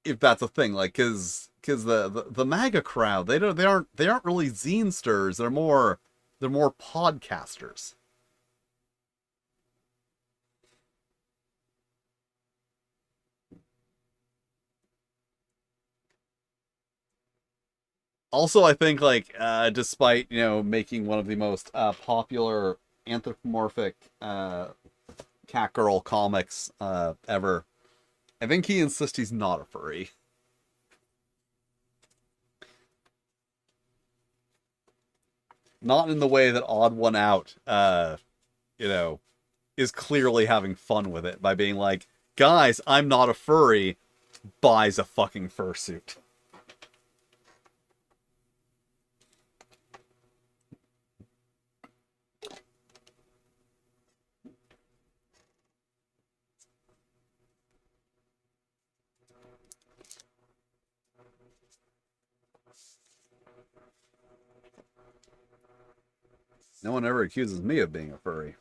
if that's a thing, like, because the MAGA crowd, they aren't really zinesters. They're more podcasters. Also, I think like despite making one of the most popular anthropomorphic Catgirl comics ever. I think he insists he's not a furry. Not in the way that Odd One Out, you know, is clearly having fun with it by being like, guys, I'm not a furry, buys a fucking fursuit. No one ever accuses me of being a furry.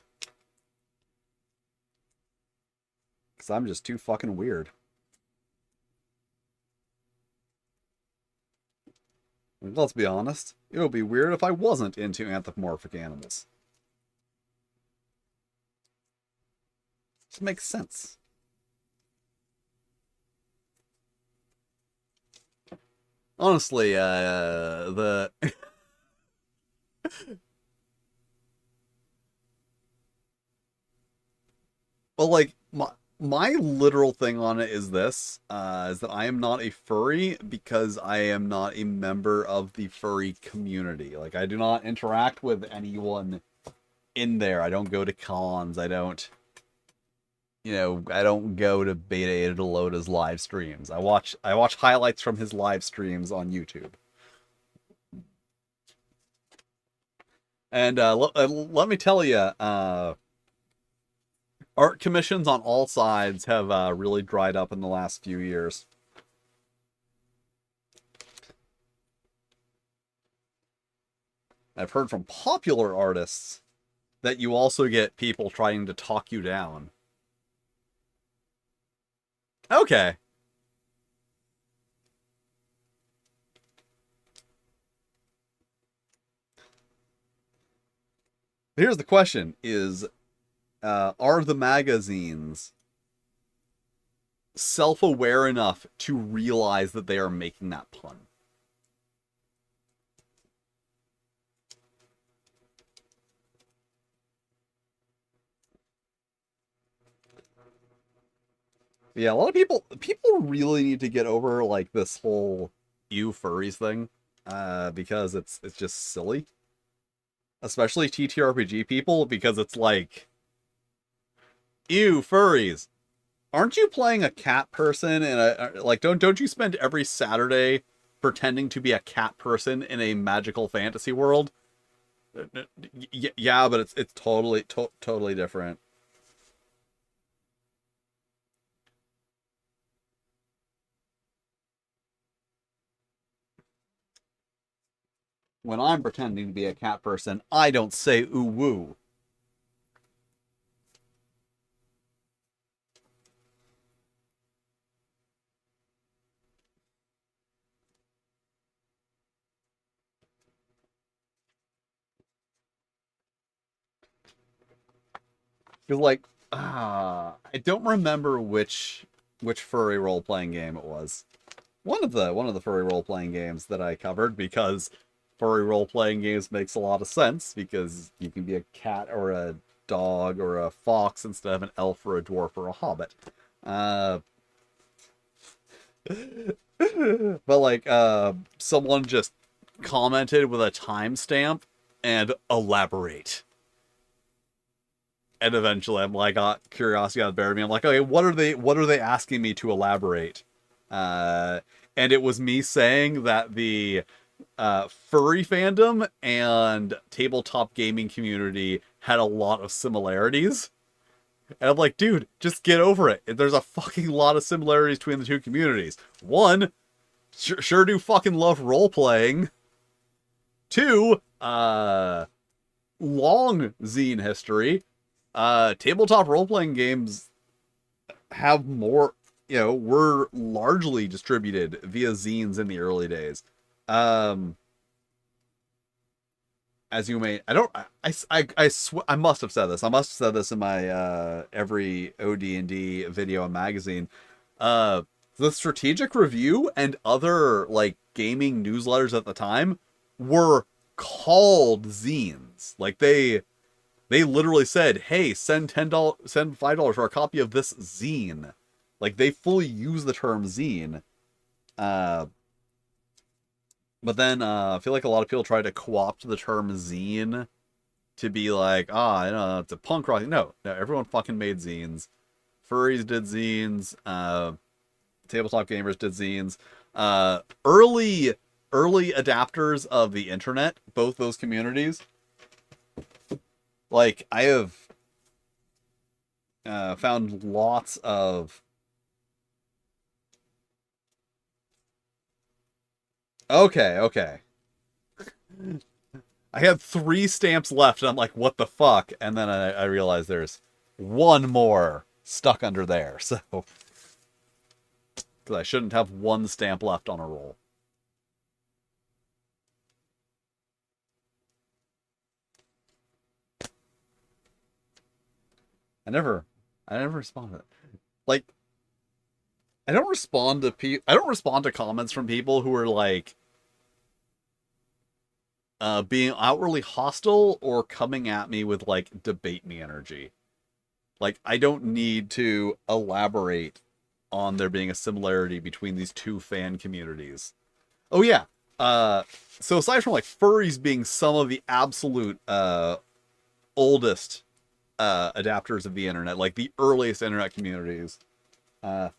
Because I'm just too fucking weird. Let's be honest. It would be weird if I wasn't into anthropomorphic animals. It makes sense. Honestly, the... Well, like, my literal thing on it is this, is that I am not a furry because I am not a member of the furry community. Like, I do not interact with anyone in there. I don't go to cons. I don't, I don't go to Beta Ada Delota's live streams. I watch highlights from his live streams on YouTube. And let me tell you, art commissions on all sides have really dried up in the last few years. I've heard from popular artists that you also get people trying to talk you down. Okay. Here's the question, are the magazines self-aware enough to realize that they are making that pun? Yeah, a lot of people really need to get over like this whole "you furries" thing, because it's just silly. Especially TTRPG people, because it's like, ew, furries. Aren't you playing a cat person in like don't you spend every Saturday pretending to be a cat person in a magical fantasy world? Yeah, but it's totally different. When I'm pretending to be a cat person, I don't say ooh woo. Because like, I don't remember which furry role playing game it was. One of the furry role playing games that I covered, because furry role playing games makes a lot of sense because you can be a cat or a dog or a fox instead of an elf or a dwarf or a hobbit. But like, someone just commented with a timestamp and elaborate. And eventually I got curiosity got the better of me. I'm like, okay, what are they asking me to elaborate? And it was me saying that the furry fandom and tabletop gaming community had a lot of similarities. And I'm like, dude, just get over it. There's a fucking lot of similarities between the two communities. One, sure do fucking love role-playing. Two, long zine history. Tabletop role-playing games have more, were largely distributed via zines in the early days. As you may, I must have said this. I must have said this in my every OD&D video and magazine. The Strategic Review and other like gaming newsletters at the time were called zines. Like They literally said, "Hey, send $10, send $5 for a copy of this zine." Like they fully use the term zine. Uh, but then I feel like a lot of people try to co-opt the term zine to be like, you know, it's a punk rock. No, no, everyone fucking made zines. Furries did zines. Tabletop gamers did zines. Early adapters of the internet, both those communities. Like I have found lots of. Okay, okay. I had 3 stamps left, and I'm like, what the fuck? And then I realized there's one more stuck under there, so. Because I shouldn't have 1 stamp left on a roll. I never respond to it. Like, I don't respond to comments from people who are like, being outwardly hostile or coming at me with like debate me energy. Like I don't need to elaborate on there being a similarity between these two fan communities. Oh yeah. So aside from like furries being some of the absolute oldest adapters of the internet, like the earliest internet communities, uh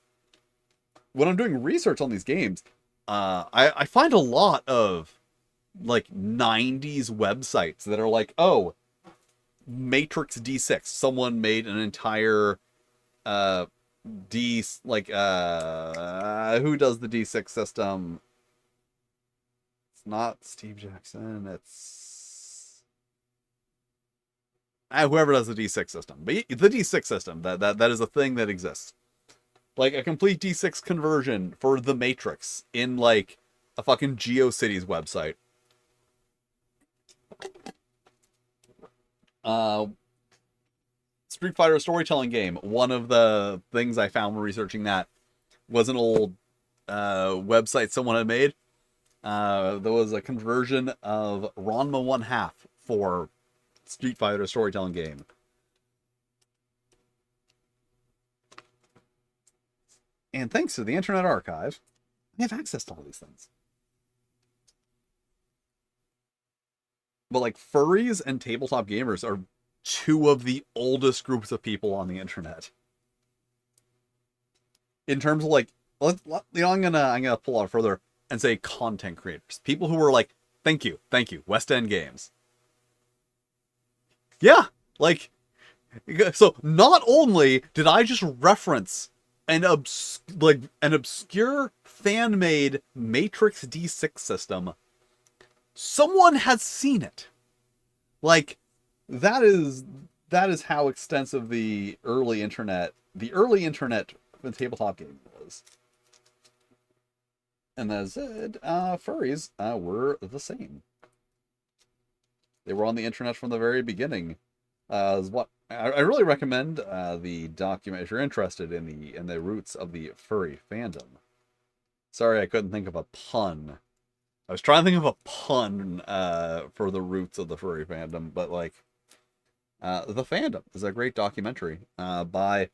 when I'm doing research on these games, I find a lot of like 90s websites that are like, oh, Matrix D6. Someone made an entire uh who does the D6 system? It's not Steve Jackson, it's whoever does the D6 system. But the D6 system, that is a thing that exists. Like a complete D6 conversion for the Matrix in like a fucking GeoCities website. Uh, Street Fighter storytelling game. One of the things I found when researching that was an old website someone had made. There was a conversion of Ranma 1/2 for Street Fighter storytelling game. And thanks to the Internet Archive, I have access to all these things. But like furries and tabletop gamers are 2 of the oldest groups of people on the internet. In terms of like, I'm gonna pull out further and say content creators, people who were like, thank you, West End Games. Yeah, like, so not only did I just reference an obscure fan made Matrix D6 system, someone has seen it. Like, that is how extensive the early internet the tabletop game was. And as said, furries were the same. They were on the internet from the very beginning. What I really recommend the document if you're interested in the roots of the furry fandom. Sorry, I couldn't think of a pun. I was trying to think of a pun for the roots of the furry fandom, but like, The Fandom is a great documentary by.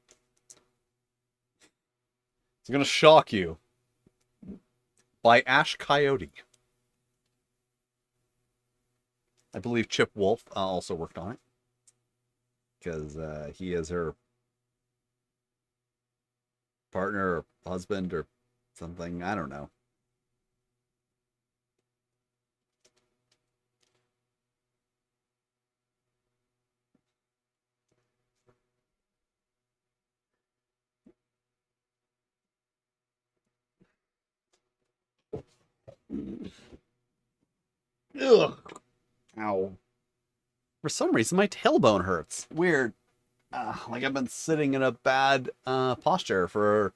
It's gonna shock you. By Ash Coyote. I believe Chip Wolf also worked on it. Because he is her partner or husband or something. I don't know. Ugh. Ow. For some reason, my tailbone hurts. Weird. Like I've been sitting in a bad posture for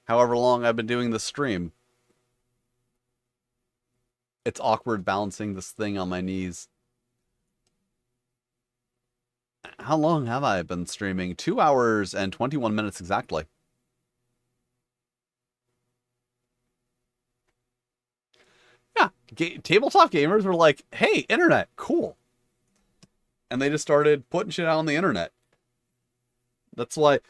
however long I've been doing this stream. It's awkward balancing this thing on my knees. How long have I been streaming? 2 hours and 21 minutes exactly. Yeah, tabletop gamers were like, hey, internet, cool. and they just started putting shit out on the internet. That's why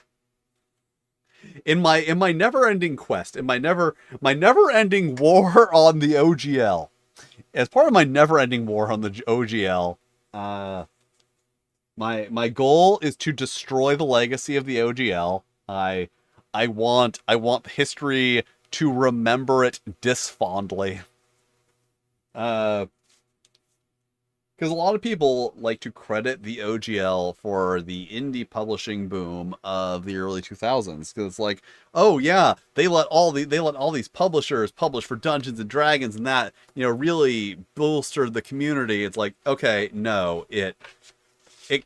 in my never-ending quest, in my never-ending war on the OGL, as part of my never-ending war on the OGL, my goal is to destroy the legacy of the OGL. I want history to remember it disfondly. Because a lot of people like to credit the OGL for the indie publishing boom of the early 2000s. Because it's like, oh yeah, they let all these publishers publish for Dungeons and Dragons, and that, you know, really bolstered the community. It's like, okay, no, it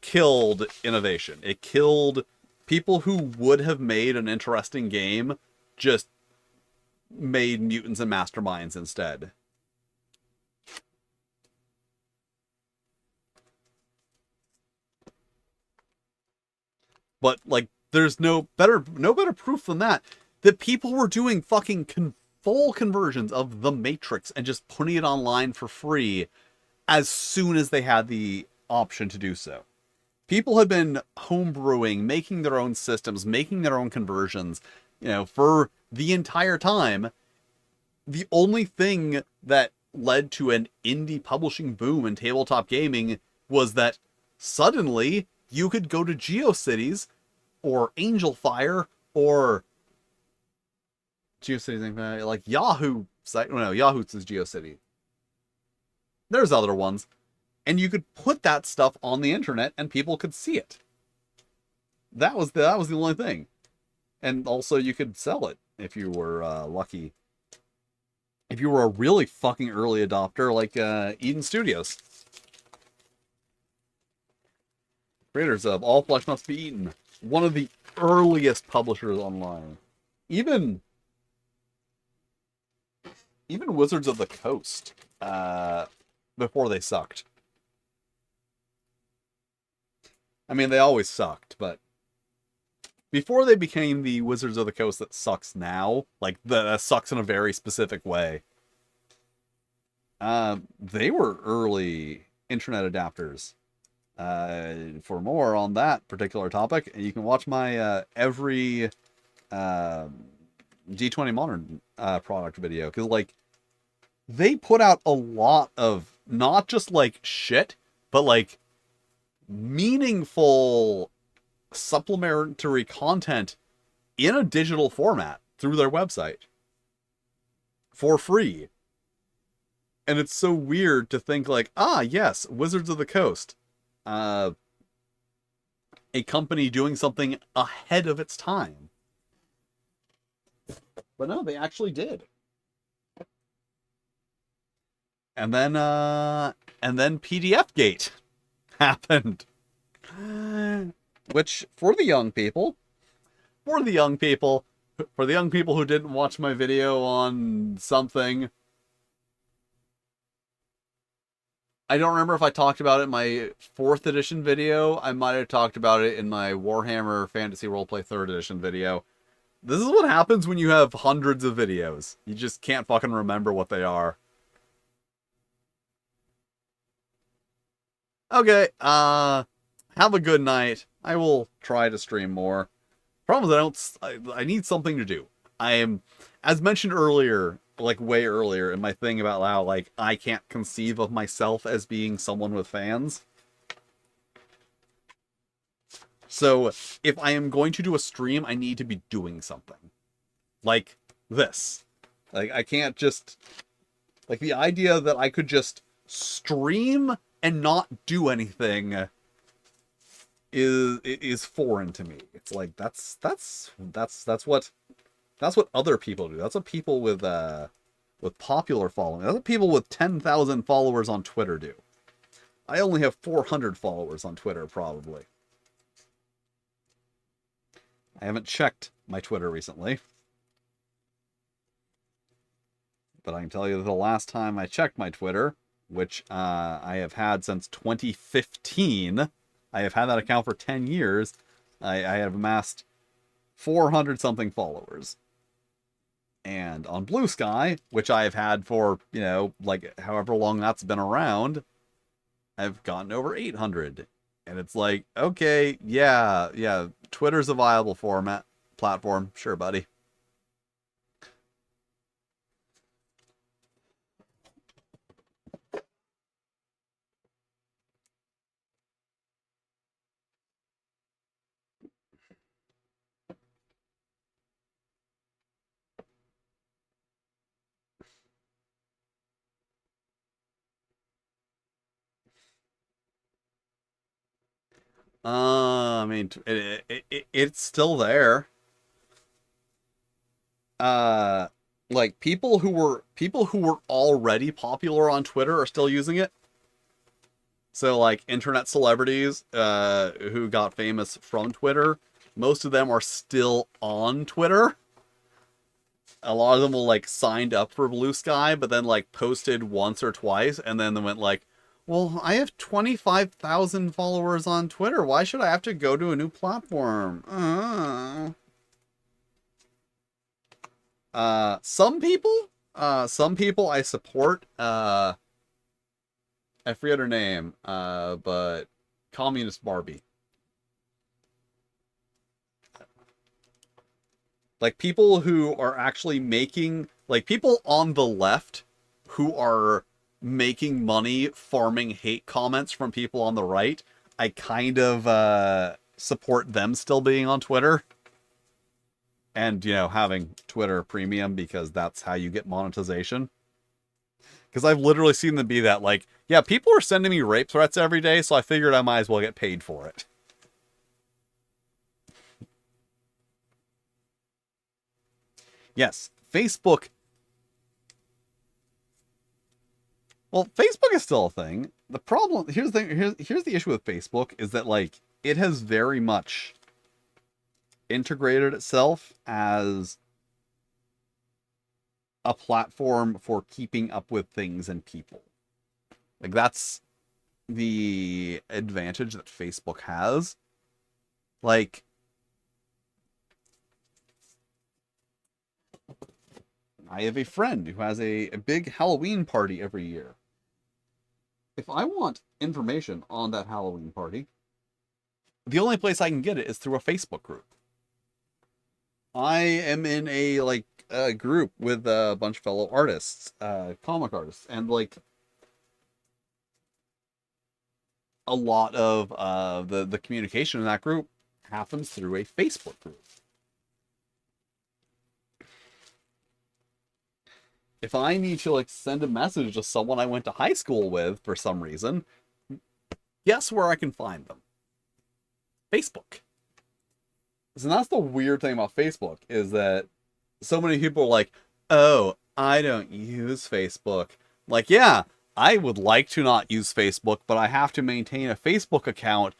killed innovation. It killed people who would have made an interesting game. Just made mutants and masterminds instead. But like, there's no better proof than that people were doing fucking full conversions of The Matrix and just putting it online for free as soon as they had the option to do so. People had been homebrewing, making their own systems, making their own conversions, you know, for the entire time. The only thing that led to an indie publishing boom in tabletop gaming was that suddenly you could go to GeoCities or Angel Fire or GeoCities, like Yahoo site. No, Yahoo's is GeoCity. There's other ones. And you could put that stuff on the internet and people could see it. That was the only thing. And also you could sell it if you were lucky. If you were a really fucking early adopter like Eden Studios. Creators of All Flesh Must Be Eaten. One of the earliest publishers online. Even Wizards of the Coast. Before they sucked. I mean, they always sucked, but before they became the Wizards of the Coast that sucks now, like that sucks in a very specific way, they were early internet adapters. For more on that particular topic, you can watch my every D20 Modern product video, because like they put out a lot of not just like shit, but like meaningful supplementary content in a digital format through their website for free. And it's so weird to think like, ah, yes, Wizards of the Coast. A company doing something ahead of its time. But no, they actually did. And then PDF Gate happened. Which, for the young people who didn't watch my video on something, I don't remember if I talked about it in my 4th edition video. I might have talked about it in my Warhammer Fantasy Roleplay 3rd edition video. This is what happens when you have hundreds of videos. You just can't fucking remember what they are. Okay, have a good night. I will try to stream more. Problem is I need something to do. I am, as mentioned earlier, like way earlier in my thing about how like I can't conceive of myself as being someone with fans. So if I am going to do a stream, I need to be doing something. Like this. Like I can't just, like the idea that I could just stream and not do anything is foreign to me. It's like that's what other people do. That's what people with popular following. That's what people with 10,000 followers on Twitter do. I only have 400 followers on Twitter, probably. I haven't checked my Twitter recently. But I can tell you that the last time I checked my Twitter, which I have had since 2015, I have had that account for 10 years, I have amassed 400-something followers. And on Blue Sky, which I have had for, you know, like however long that's been around, I've gotten over 800. And it's like, okay, yeah, Twitter's a viable platform. Sure, buddy. I mean, it's still there. Uh, like people who were already popular on Twitter are still using it. So like internet celebrities who got famous from Twitter, most of them are still on Twitter. A lot of them will like signed up for Blue Sky, but then like posted once or twice, and then they went like, "Well, I have 25,000 followers on Twitter. Why should I have to go to a new platform?" Some people I support. I forget her name. But Communist Barbie. Like people who are actually making, like people on the left who are making money farming hate comments from people on the right. I kind of support them still being on Twitter. And, you know, having Twitter Premium because that's how you get monetization. Because I've literally seen them be that, like, yeah, people are sending me rape threats every day, so I figured I might as well get paid for it. Yes, Facebook. Well, Facebook is still a thing. The problem here's the thing, here's the issue with Facebook is that like it has very much integrated itself as a platform for keeping up with things and people. Like that's the advantage that Facebook has. Like I have a friend who has a big Halloween party every year. If I want information on that Halloween party, the only place I can get it is through a Facebook group. I am in a like group with a bunch of fellow artists, comic artists, and like a lot of the communication in that group happens through a Facebook group. If I need to like send a message to someone I went to high school with for some reason, guess where I can find them? Facebook. So that's the weird thing about Facebook is that so many people are like, "Oh, I don't use Facebook." Like, yeah, I would like to not use Facebook, but I have to maintain a Facebook account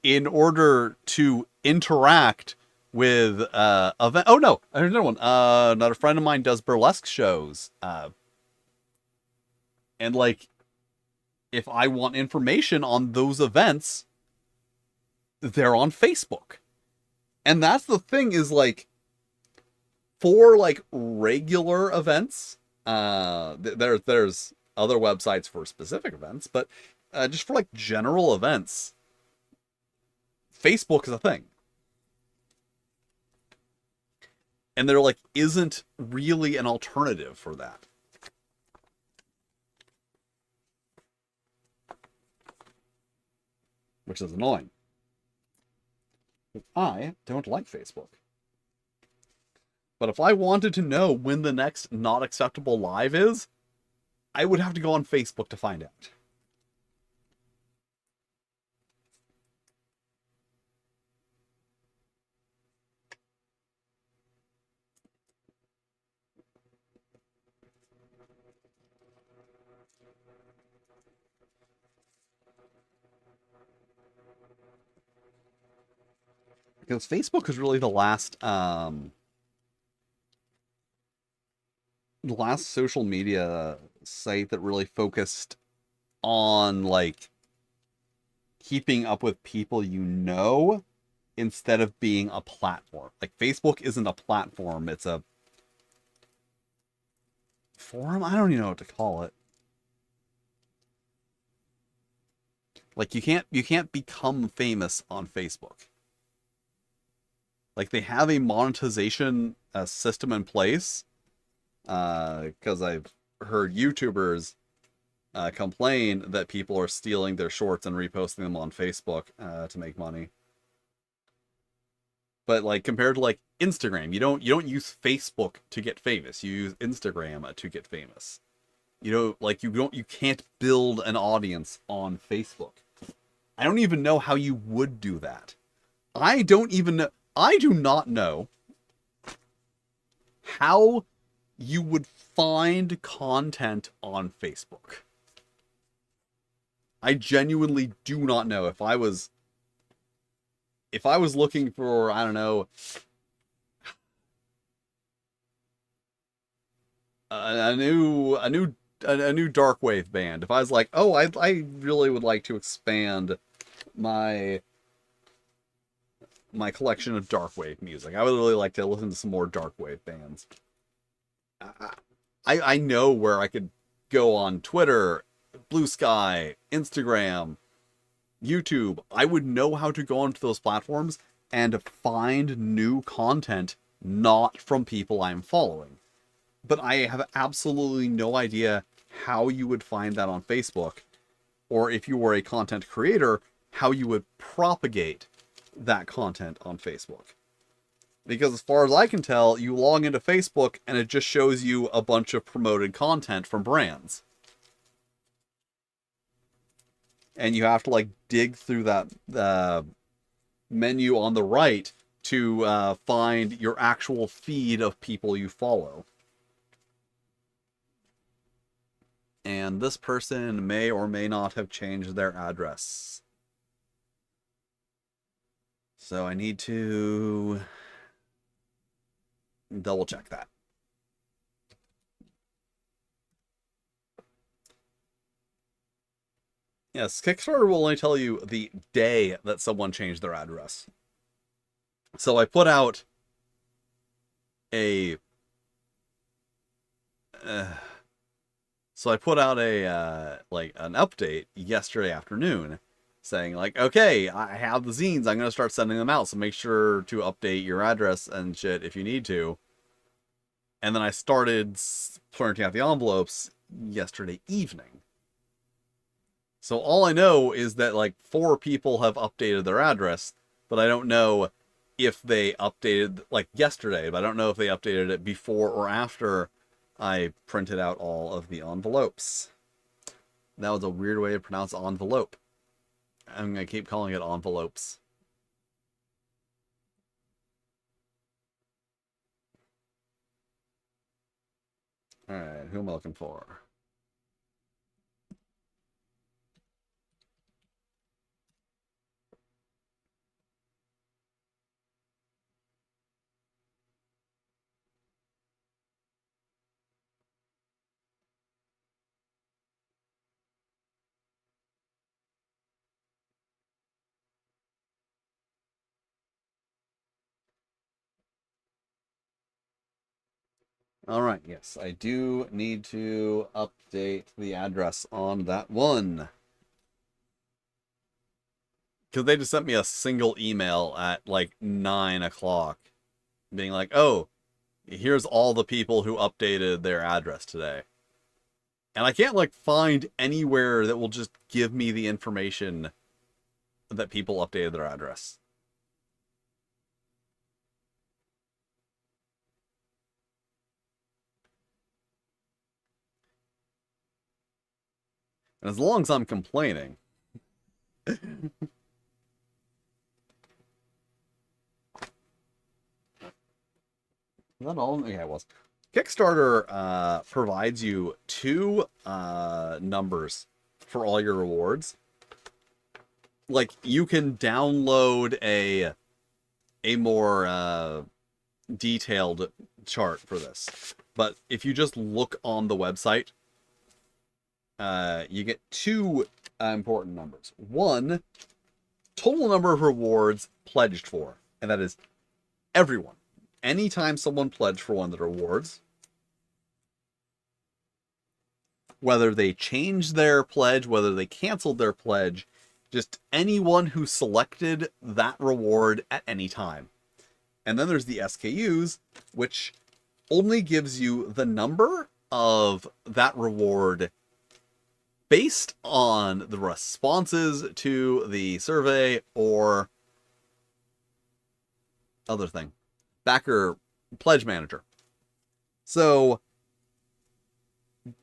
in order to interact with event. Oh no, there's another one. Another friend of mine does burlesque shows. And like, if I want information on those events, they're on Facebook. And that's the thing is like, for like regular events, there's other websites for specific events, but just for like general events, Facebook is a thing. And there like isn't really an alternative for that. Which is annoying. I don't like Facebook. But if I wanted to know when the next not acceptable live is, I would have to go on Facebook to find out. Because Facebook is really the last social media site that really focused on like keeping up with people you know instead of being a platform. Like Facebook isn't a platform, it's a forum. I don't even know what to call it. Like you can't become famous on Facebook. Like they have a monetization system in place. Because I've heard YouTubers complain that people are stealing their shorts and reposting them on Facebook to make money. But like compared to like Instagram, you don't use Facebook to get famous. You use Instagram to get famous. You can't build an audience on Facebook. I don't even know how you would do that. I don't even know. I do not know how you would find content on Facebook. I genuinely do not know. If I was looking for, I don't know, a new dark wave band. If I was like, oh, I really would like to expand my collection of dark wave music. I would really like to listen to some more dark wave bands. I know where I could go on Twitter, Blue Sky, Instagram, YouTube. I would know how to go onto those platforms and find new content not from people I'm following. But I have absolutely no idea how you would find that on Facebook, or if you were a content creator, how you would propagate that content on Facebook. Because as far as I can tell, you log into Facebook and it just shows you a bunch of promoted content from brands. And you have to like dig through that menu on the right to find your actual feed of people you follow. And this person may or may not have changed their address. So I need to double check that. Yes, Kickstarter will only tell you the day that someone changed their address. So I put out a like an update yesterday afternoon saying like, okay, I have the zines, I'm going to start sending them out, so make sure to update your address and shit if you need to. And then I started printing out the envelopes yesterday evening. So all I know is that like 4 people have updated their address, but I don't know if they updated like yesterday, but I don't know if they updated it before or after I printed out all of the envelopes. That was a weird way to pronounce envelope. I'm going to keep calling it envelopes. Alright, who am I looking for? Alright, yes, I do need to update the address on that one. Because they just sent me a single email at like 9 o'clock being like, oh, here's all the people who updated their address today. And I can't like find anywhere that will just give me the information that people updated their address. And as long as I'm complaining. Is that all? Yeah, it was. Kickstarter provides you 2 numbers for all your rewards. Like, you can download a more detailed chart for this. But if you just look on the website, you get 2 important numbers. 1, total number of rewards pledged for. And that is everyone. Anytime someone pledged for one of the rewards, whether they changed their pledge, whether they canceled their pledge, Just anyone who selected that reward at any time. And then there's the SKUs, which only gives you the number of that reward based on the responses to the survey or other thing. Backer Pledge Manager. So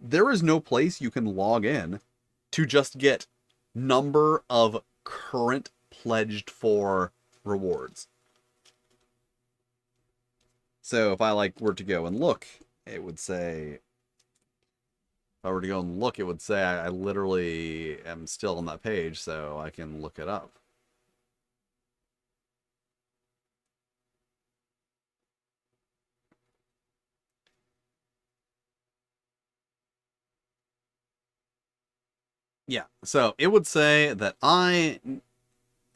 there is no place you can log in to just get number of current pledged for rewards. So if I were to go and look, it would say, if I were to go and look, it would say I literally am still on that page, so I can look it up. Yeah, so it would say that I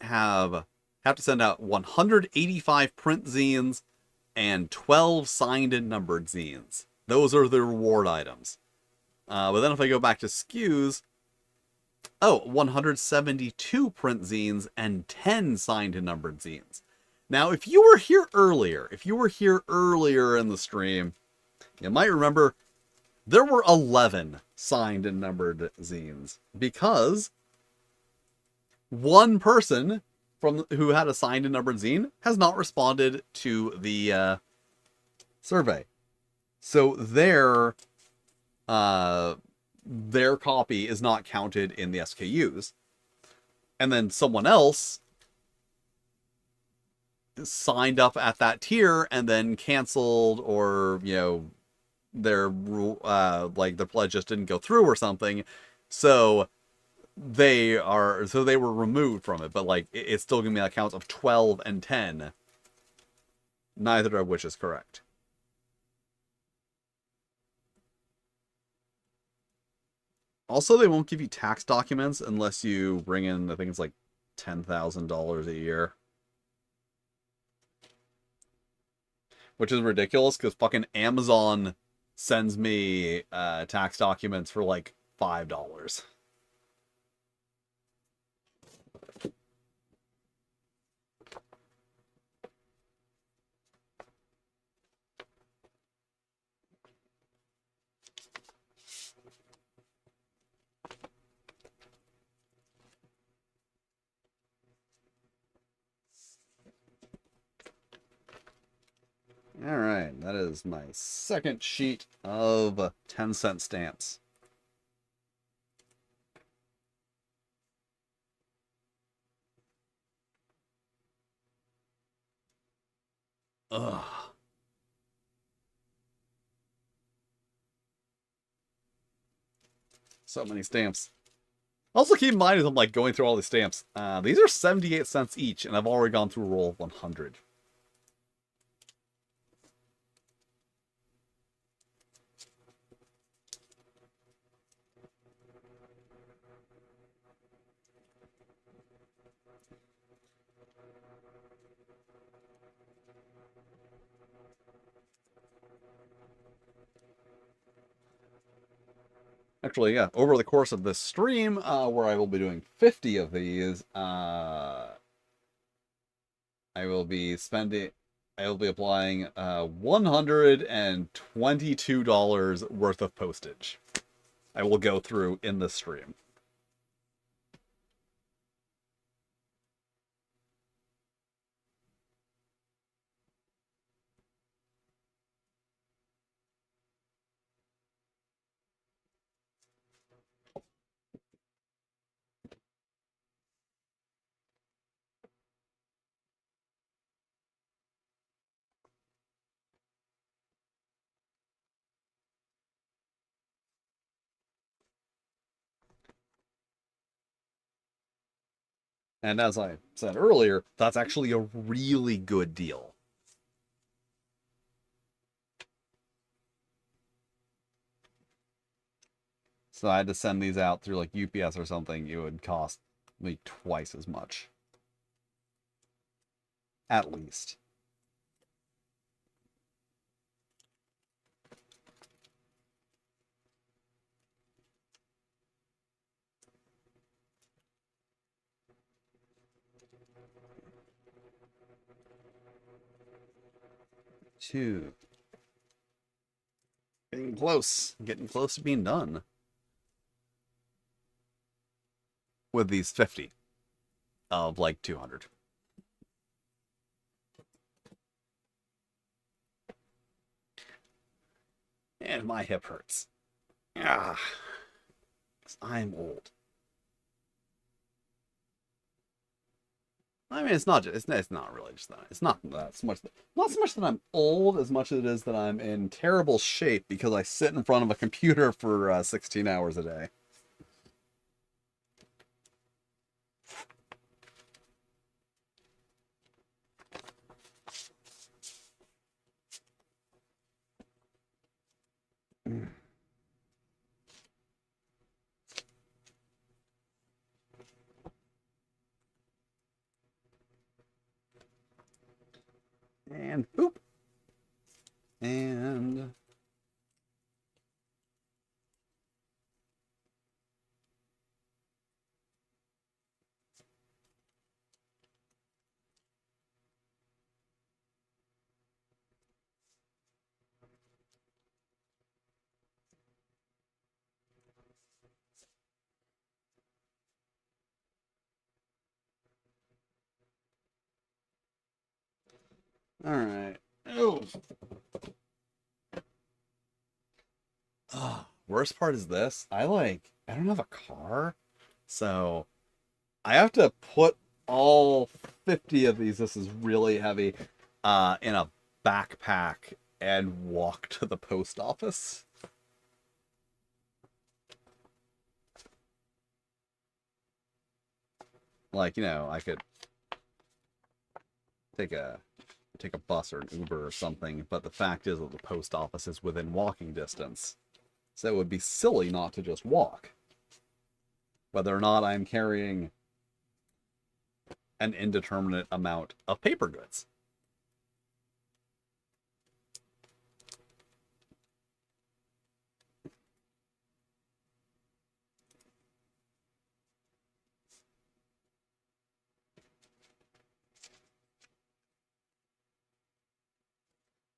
have to send out 185 print zines and 12 signed and numbered zines. Those are the reward items. But then if I go back to SKUs, 172 print zines and 10 signed and numbered zines. Now, if you were here earlier in the stream, you might remember there were 11 signed and numbered zines because one person who had a signed and numbered zine has not responded to the survey. So their copy is not counted in the SKUs. And then someone else signed up at that tier and then canceled, or their the pledge just didn't go through or something. So they were removed from it, but it's still giving me a count of 12 and 10, neither of which is correct. Also, they won't give you tax documents unless you bring in, I think it's $10,000 a year. Which is ridiculous, because fucking Amazon sends me tax documents for $5. Alright, that is my second sheet of 10-cent stamps. Ugh. So many stamps. Also keep in mind as I'm going through all these stamps, these are 78 cents each, and I've already gone through a roll of 100. Actually, yeah, over the course of this stream, where I will be doing 50 of these, I will be applying $122 worth of postage. I will go through in this stream. And as I said earlier, that's actually a really good deal. So I had to send these out through UPS or something, it would cost me twice as much. At least. Two. Getting close. Getting close to being done with these 50 of like 200. And my hip hurts. Ah, 'cause I'm old. I mean, it's not just, it's not really just that. It's not that so much. Not so much that I'm old as much as it is that I'm in terrible shape because I sit in front of a computer for 16 hours a day. And boop. And all right. Oh. Worst part is this. I don't have a car, so I have to put all 50 of these. This is really heavy, in a backpack and walk to the post office. Like, I could take a bus or an Uber or something, but the fact is that the post office is within walking distance. So it would be silly not to just walk. Whether or not I'm carrying an indeterminate amount of paper goods.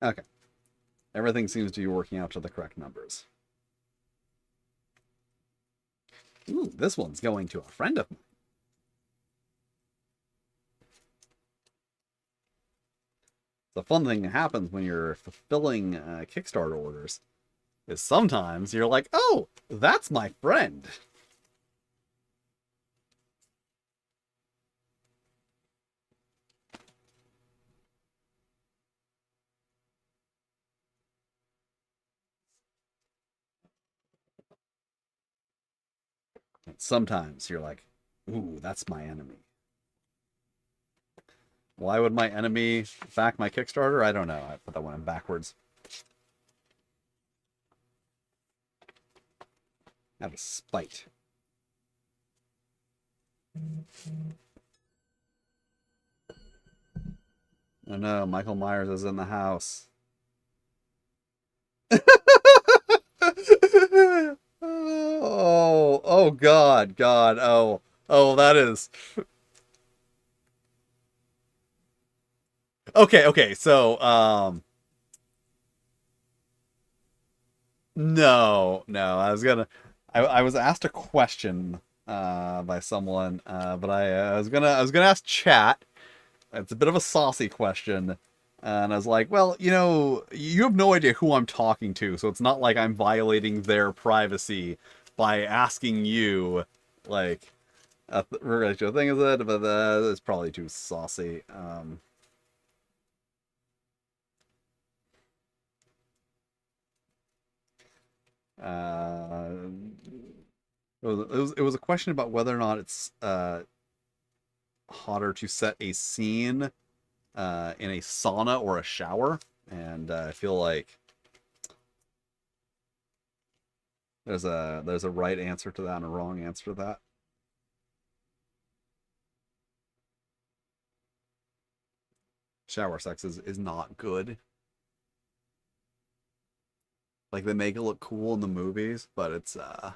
Okay. Everything seems to be working out to the correct numbers. Ooh, this one's going to a friend of mine. The fun thing that happens when you're fulfilling Kickstarter orders is sometimes you're like, oh, that's my friend. And sometimes you're like, ooh, that's my enemy. Why would my enemy back my Kickstarter? I don't know. I put that one in backwards. Out of spite. Oh no, Michael Myers is in the house. Oh, God. Oh, that is. Okay, so, no, I was asked a question, by someone, but I was gonna ask chat. It's a bit of a saucy question. And I was like, well, you have no idea who I'm talking to, so it's not like I'm violating their privacy by asking you, like, regarding the thing is it, but it's probably too saucy. Uh, it was a question about whether or not it's hotter to set a scene in a sauna or a shower, and I feel like there's a right answer to that and a wrong answer to that. Shower sex is not good. Like, they make it look cool in the movies, but it's a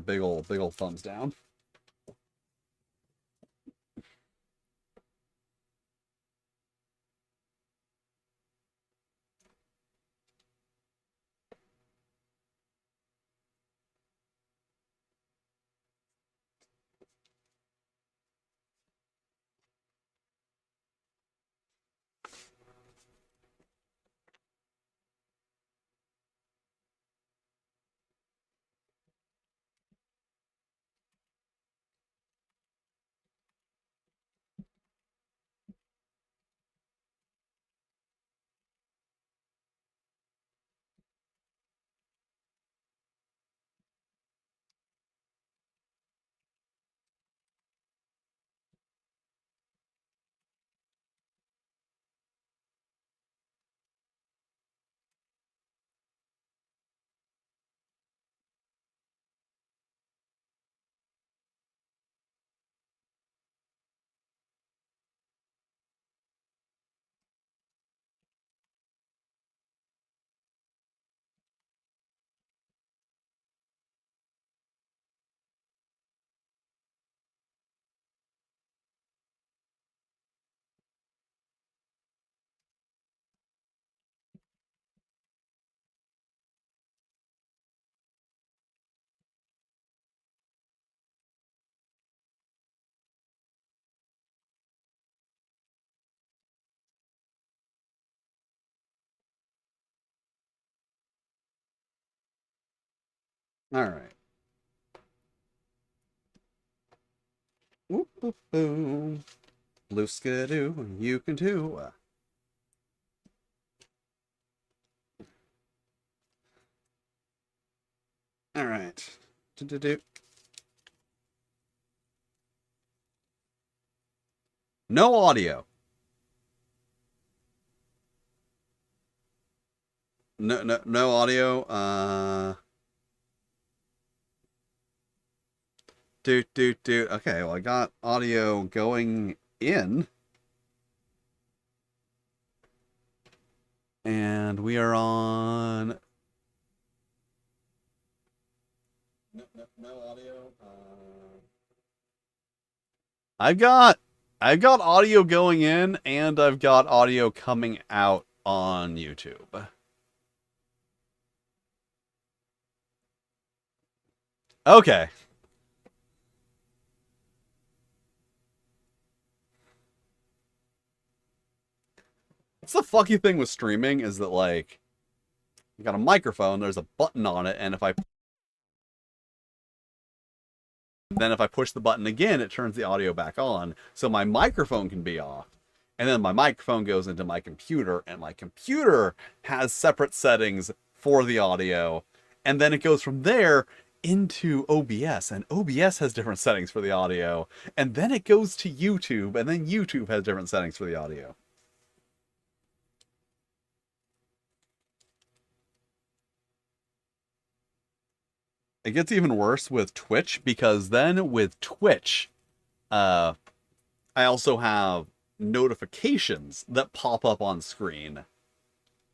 big old thumbs down. All right. Whoop, whoop, boom. Blue skidoo, you can too. All right. Do-do-do. No audio. No audio. Do. Okay, well, I got audio going in. And we are on. No audio. I've got audio going in, and I've got audio coming out on YouTube. Okay. That's the fucky thing with streaming is that, like, you got a microphone, there's a button on it, and if I push the button again, it turns the audio back on. So my microphone can be off. And then my microphone goes into my computer, and my computer has separate settings for the audio. And then it goes from there into OBS, and OBS has different settings for the audio. And then it goes to YouTube, and then YouTube has different settings for the audio. It gets even worse with Twitch, because then with Twitch, I also have notifications that pop up on screen.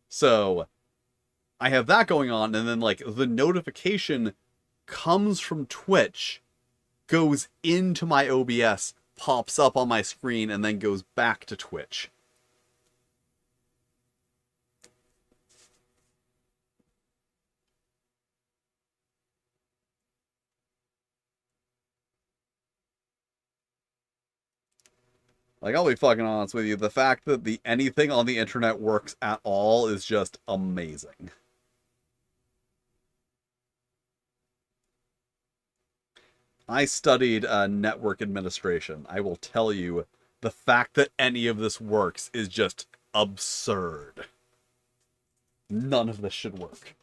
So I have that going on, and then, like, the notification comes from Twitch, goes into my OBS, pops up on my screen, and then goes back to Twitch. Like, I'll be fucking honest with you, the fact that anything on the internet works at all is just amazing. I studied network administration. I will tell you, the fact that any of this works is just absurd. None of this should work.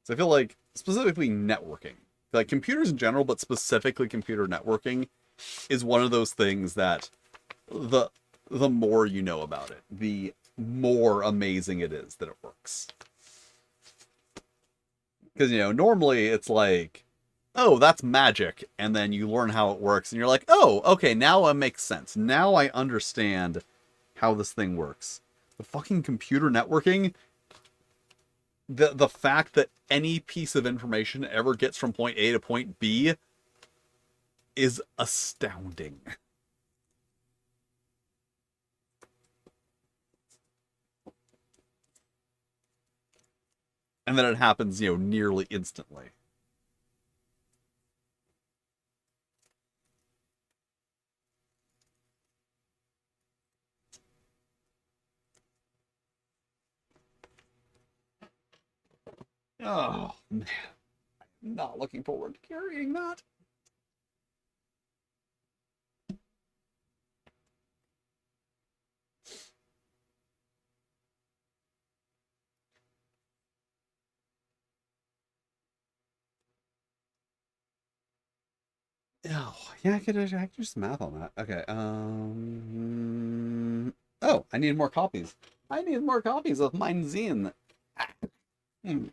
So I feel like, specifically networking, like computers in general, but specifically computer networking, is one of those things that the more you know about it, the more amazing it is that it works. Because, you know, normally it's like, oh, that's magic, and then you learn how it works, and you're like, oh, okay, now it makes sense. Now I understand how this thing works. The fucking computer networking, the fact that any piece of information ever gets from point A to point B is astounding. And then it happens, you know, nearly instantly. Oh, man. I'm not looking forward to carrying that. Oh, yeah, I could do some math on that. Okay, oh, I need more copies. I need more copies of mein zine. Hmm.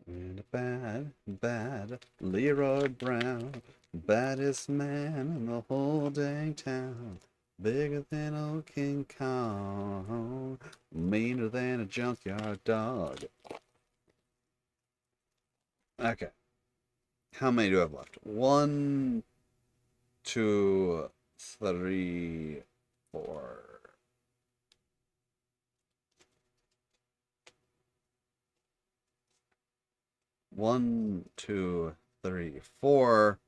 And a bad Leroy Brown, baddest man in the whole dang town. Bigger than old King Kong, meaner than a junkyard dog. Okay. How many do I have left? 1, 2, 3, 4. 1, 2, 3, 4.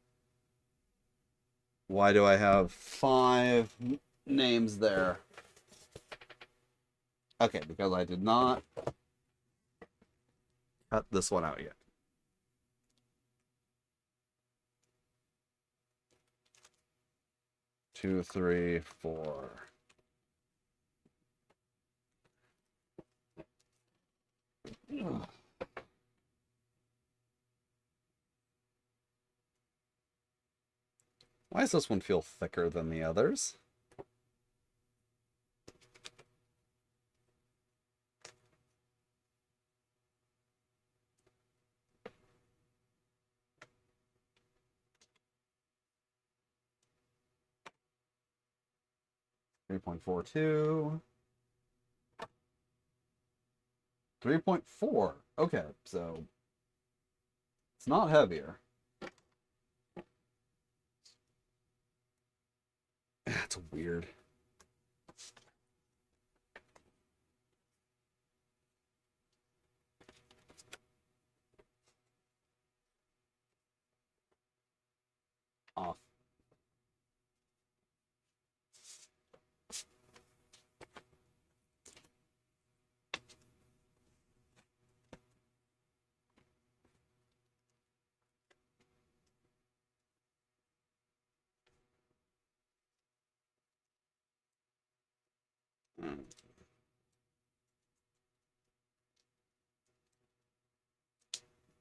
Why do I have 5 names there? Okay, because I did not cut this one out yet. Two, three, four. Why does this one feel thicker than the others? .42. 3.4. Okay, so it's not heavier. That's weird. Off.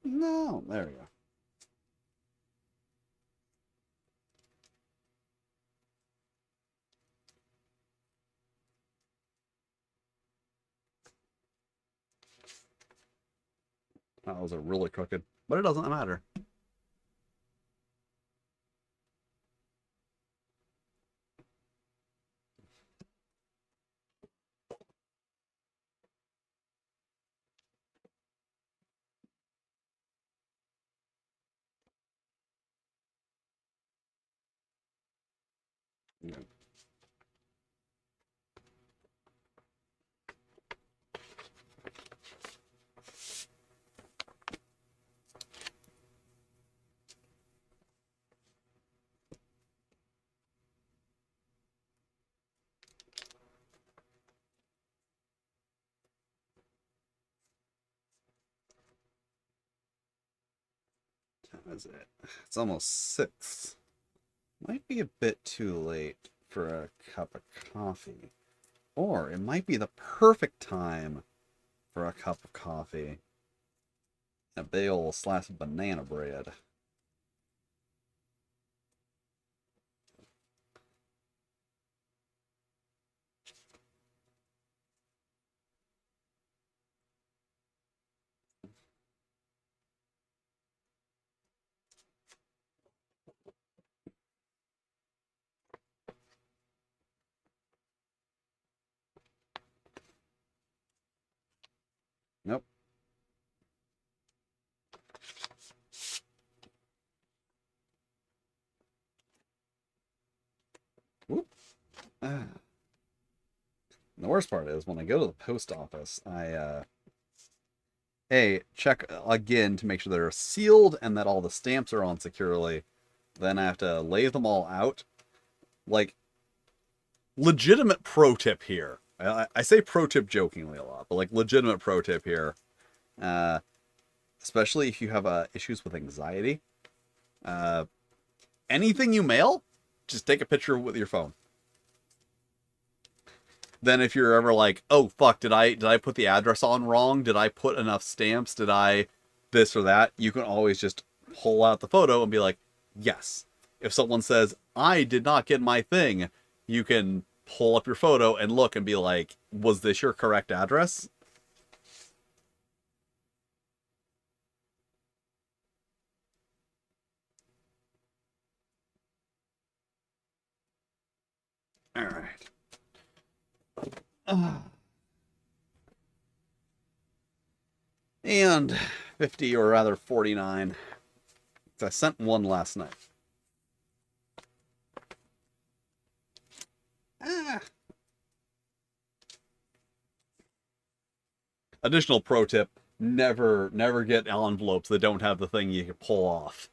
No, there we go. That was a really crooked, but it doesn't matter. Yeah. That is it. It's almost 6. Might be a bit too late for a cup of coffee. Or it might be the perfect time for a cup of coffee. A big old slice of banana bread. Nope. Whoop. The worst part is when I go to the post office, I check again to make sure they're sealed and that all the stamps are on securely. Then I have to lay them all out. Like, legitimate pro tip here. I say pro tip jokingly a lot, but like legitimate pro tip here. Especially if you have issues with anxiety. Anything you mail, just take a picture with your phone. Then if you're ever like, oh fuck, did I put the address on wrong? Did I put enough stamps? Did I this or that? You can always just pull out the photo and be like, yes. If someone says, I did not get my thing, you can pull up your photo and look and be like, was this your correct address? All right. And 50, or rather 49. I sent one last night. Additional pro tip. never get envelopes that don't have the thing you can pull off.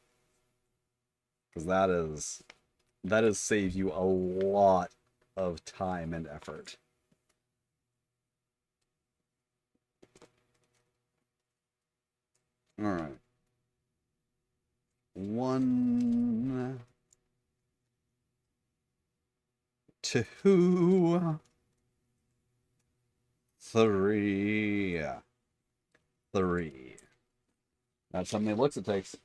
Because that has saved you a lot of time and effort. All right. 1, 2, 3. 3. That's how many looks it takes to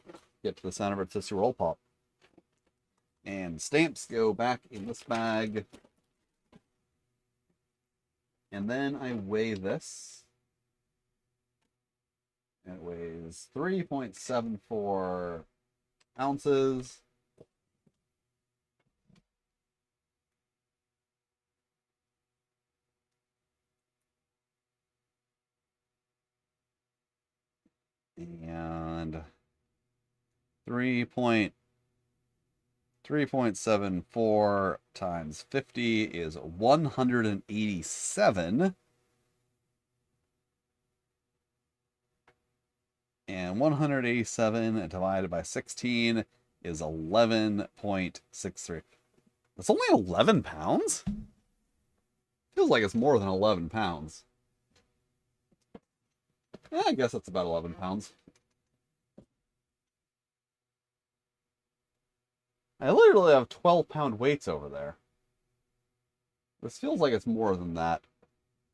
get to the center of a Tootsie Roll Pop. And stamps go back in this bag. And then I weigh this. It weighs 3.74 ounces. And 3.74 times 50 is 187. And 187 divided by 16 is 11.63. That's only 11 pounds? Feels like it's more than 11 pounds. Yeah, I guess that's about 11 pounds. I literally have 12-pound weights over there. This feels like it's more than that.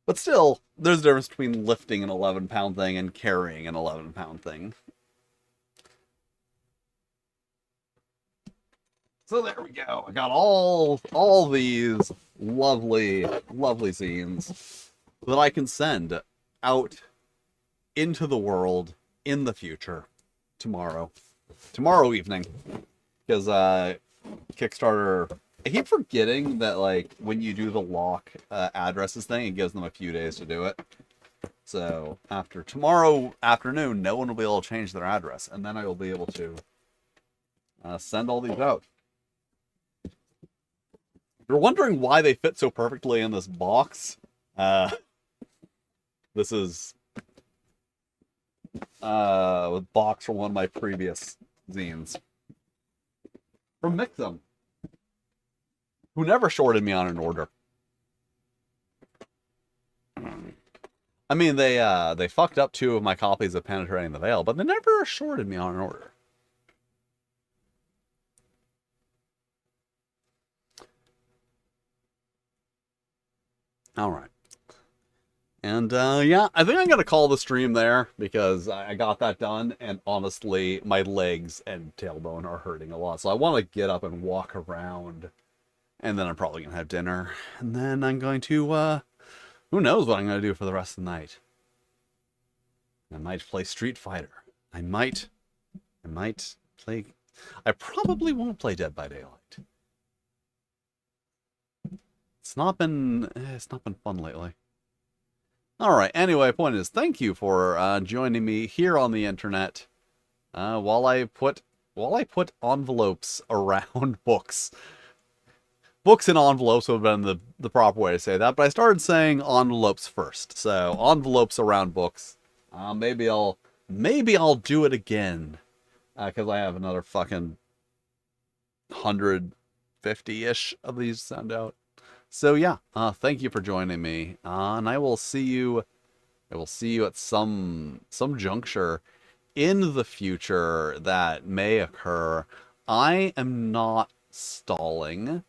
But still, there's a difference between lifting an 11-pound thing and carrying an 11-pound thing. So there we go. I got all these lovely, lovely zines that I can send out into the world in the future tomorrow evening, because Kickstarter, I keep forgetting that, like, when you do the lock addresses thing, it gives them a few days to do it. So after tomorrow afternoon, no one will be able to change their address, and then I will be able to send all these out. If you're wondering why they fit so perfectly in this box, this is a box from one of my previous zines. From Mixum, who never shorted me on an order. I mean, they fucked up 2 of my copies of Penetrating the Veil, but they never shorted me on an order. All right. And, yeah, I think I'm going to call the stream there, because I got that done, and honestly, my legs and tailbone are hurting a lot. So I want to get up and walk around, and then I'm probably going to have dinner. And then I'm going to, who knows what I'm going to do for the rest of the night. I might play Street Fighter. I might play... I probably won't play Dead by Daylight. It's not been fun lately. Alright, anyway, point is, thank you for joining me here on the internet while I put envelopes around books. Books in envelopes would have been the proper way to say that, but I started saying envelopes first. So, envelopes around books. Maybe I'll do it again, because I have another fucking 150-ish of these to send out. So yeah, thank you for joining me, and I will see you at some juncture in the future that may occur. I am not stalling.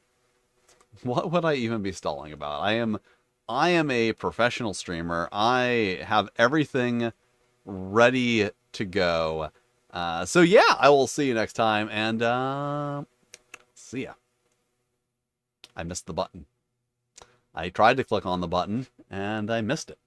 What would I even be stalling about? I am a professional streamer. I have everything ready to go. So yeah, I will see you next time, and see ya. I missed the button. I tried to click on the button, and I missed it.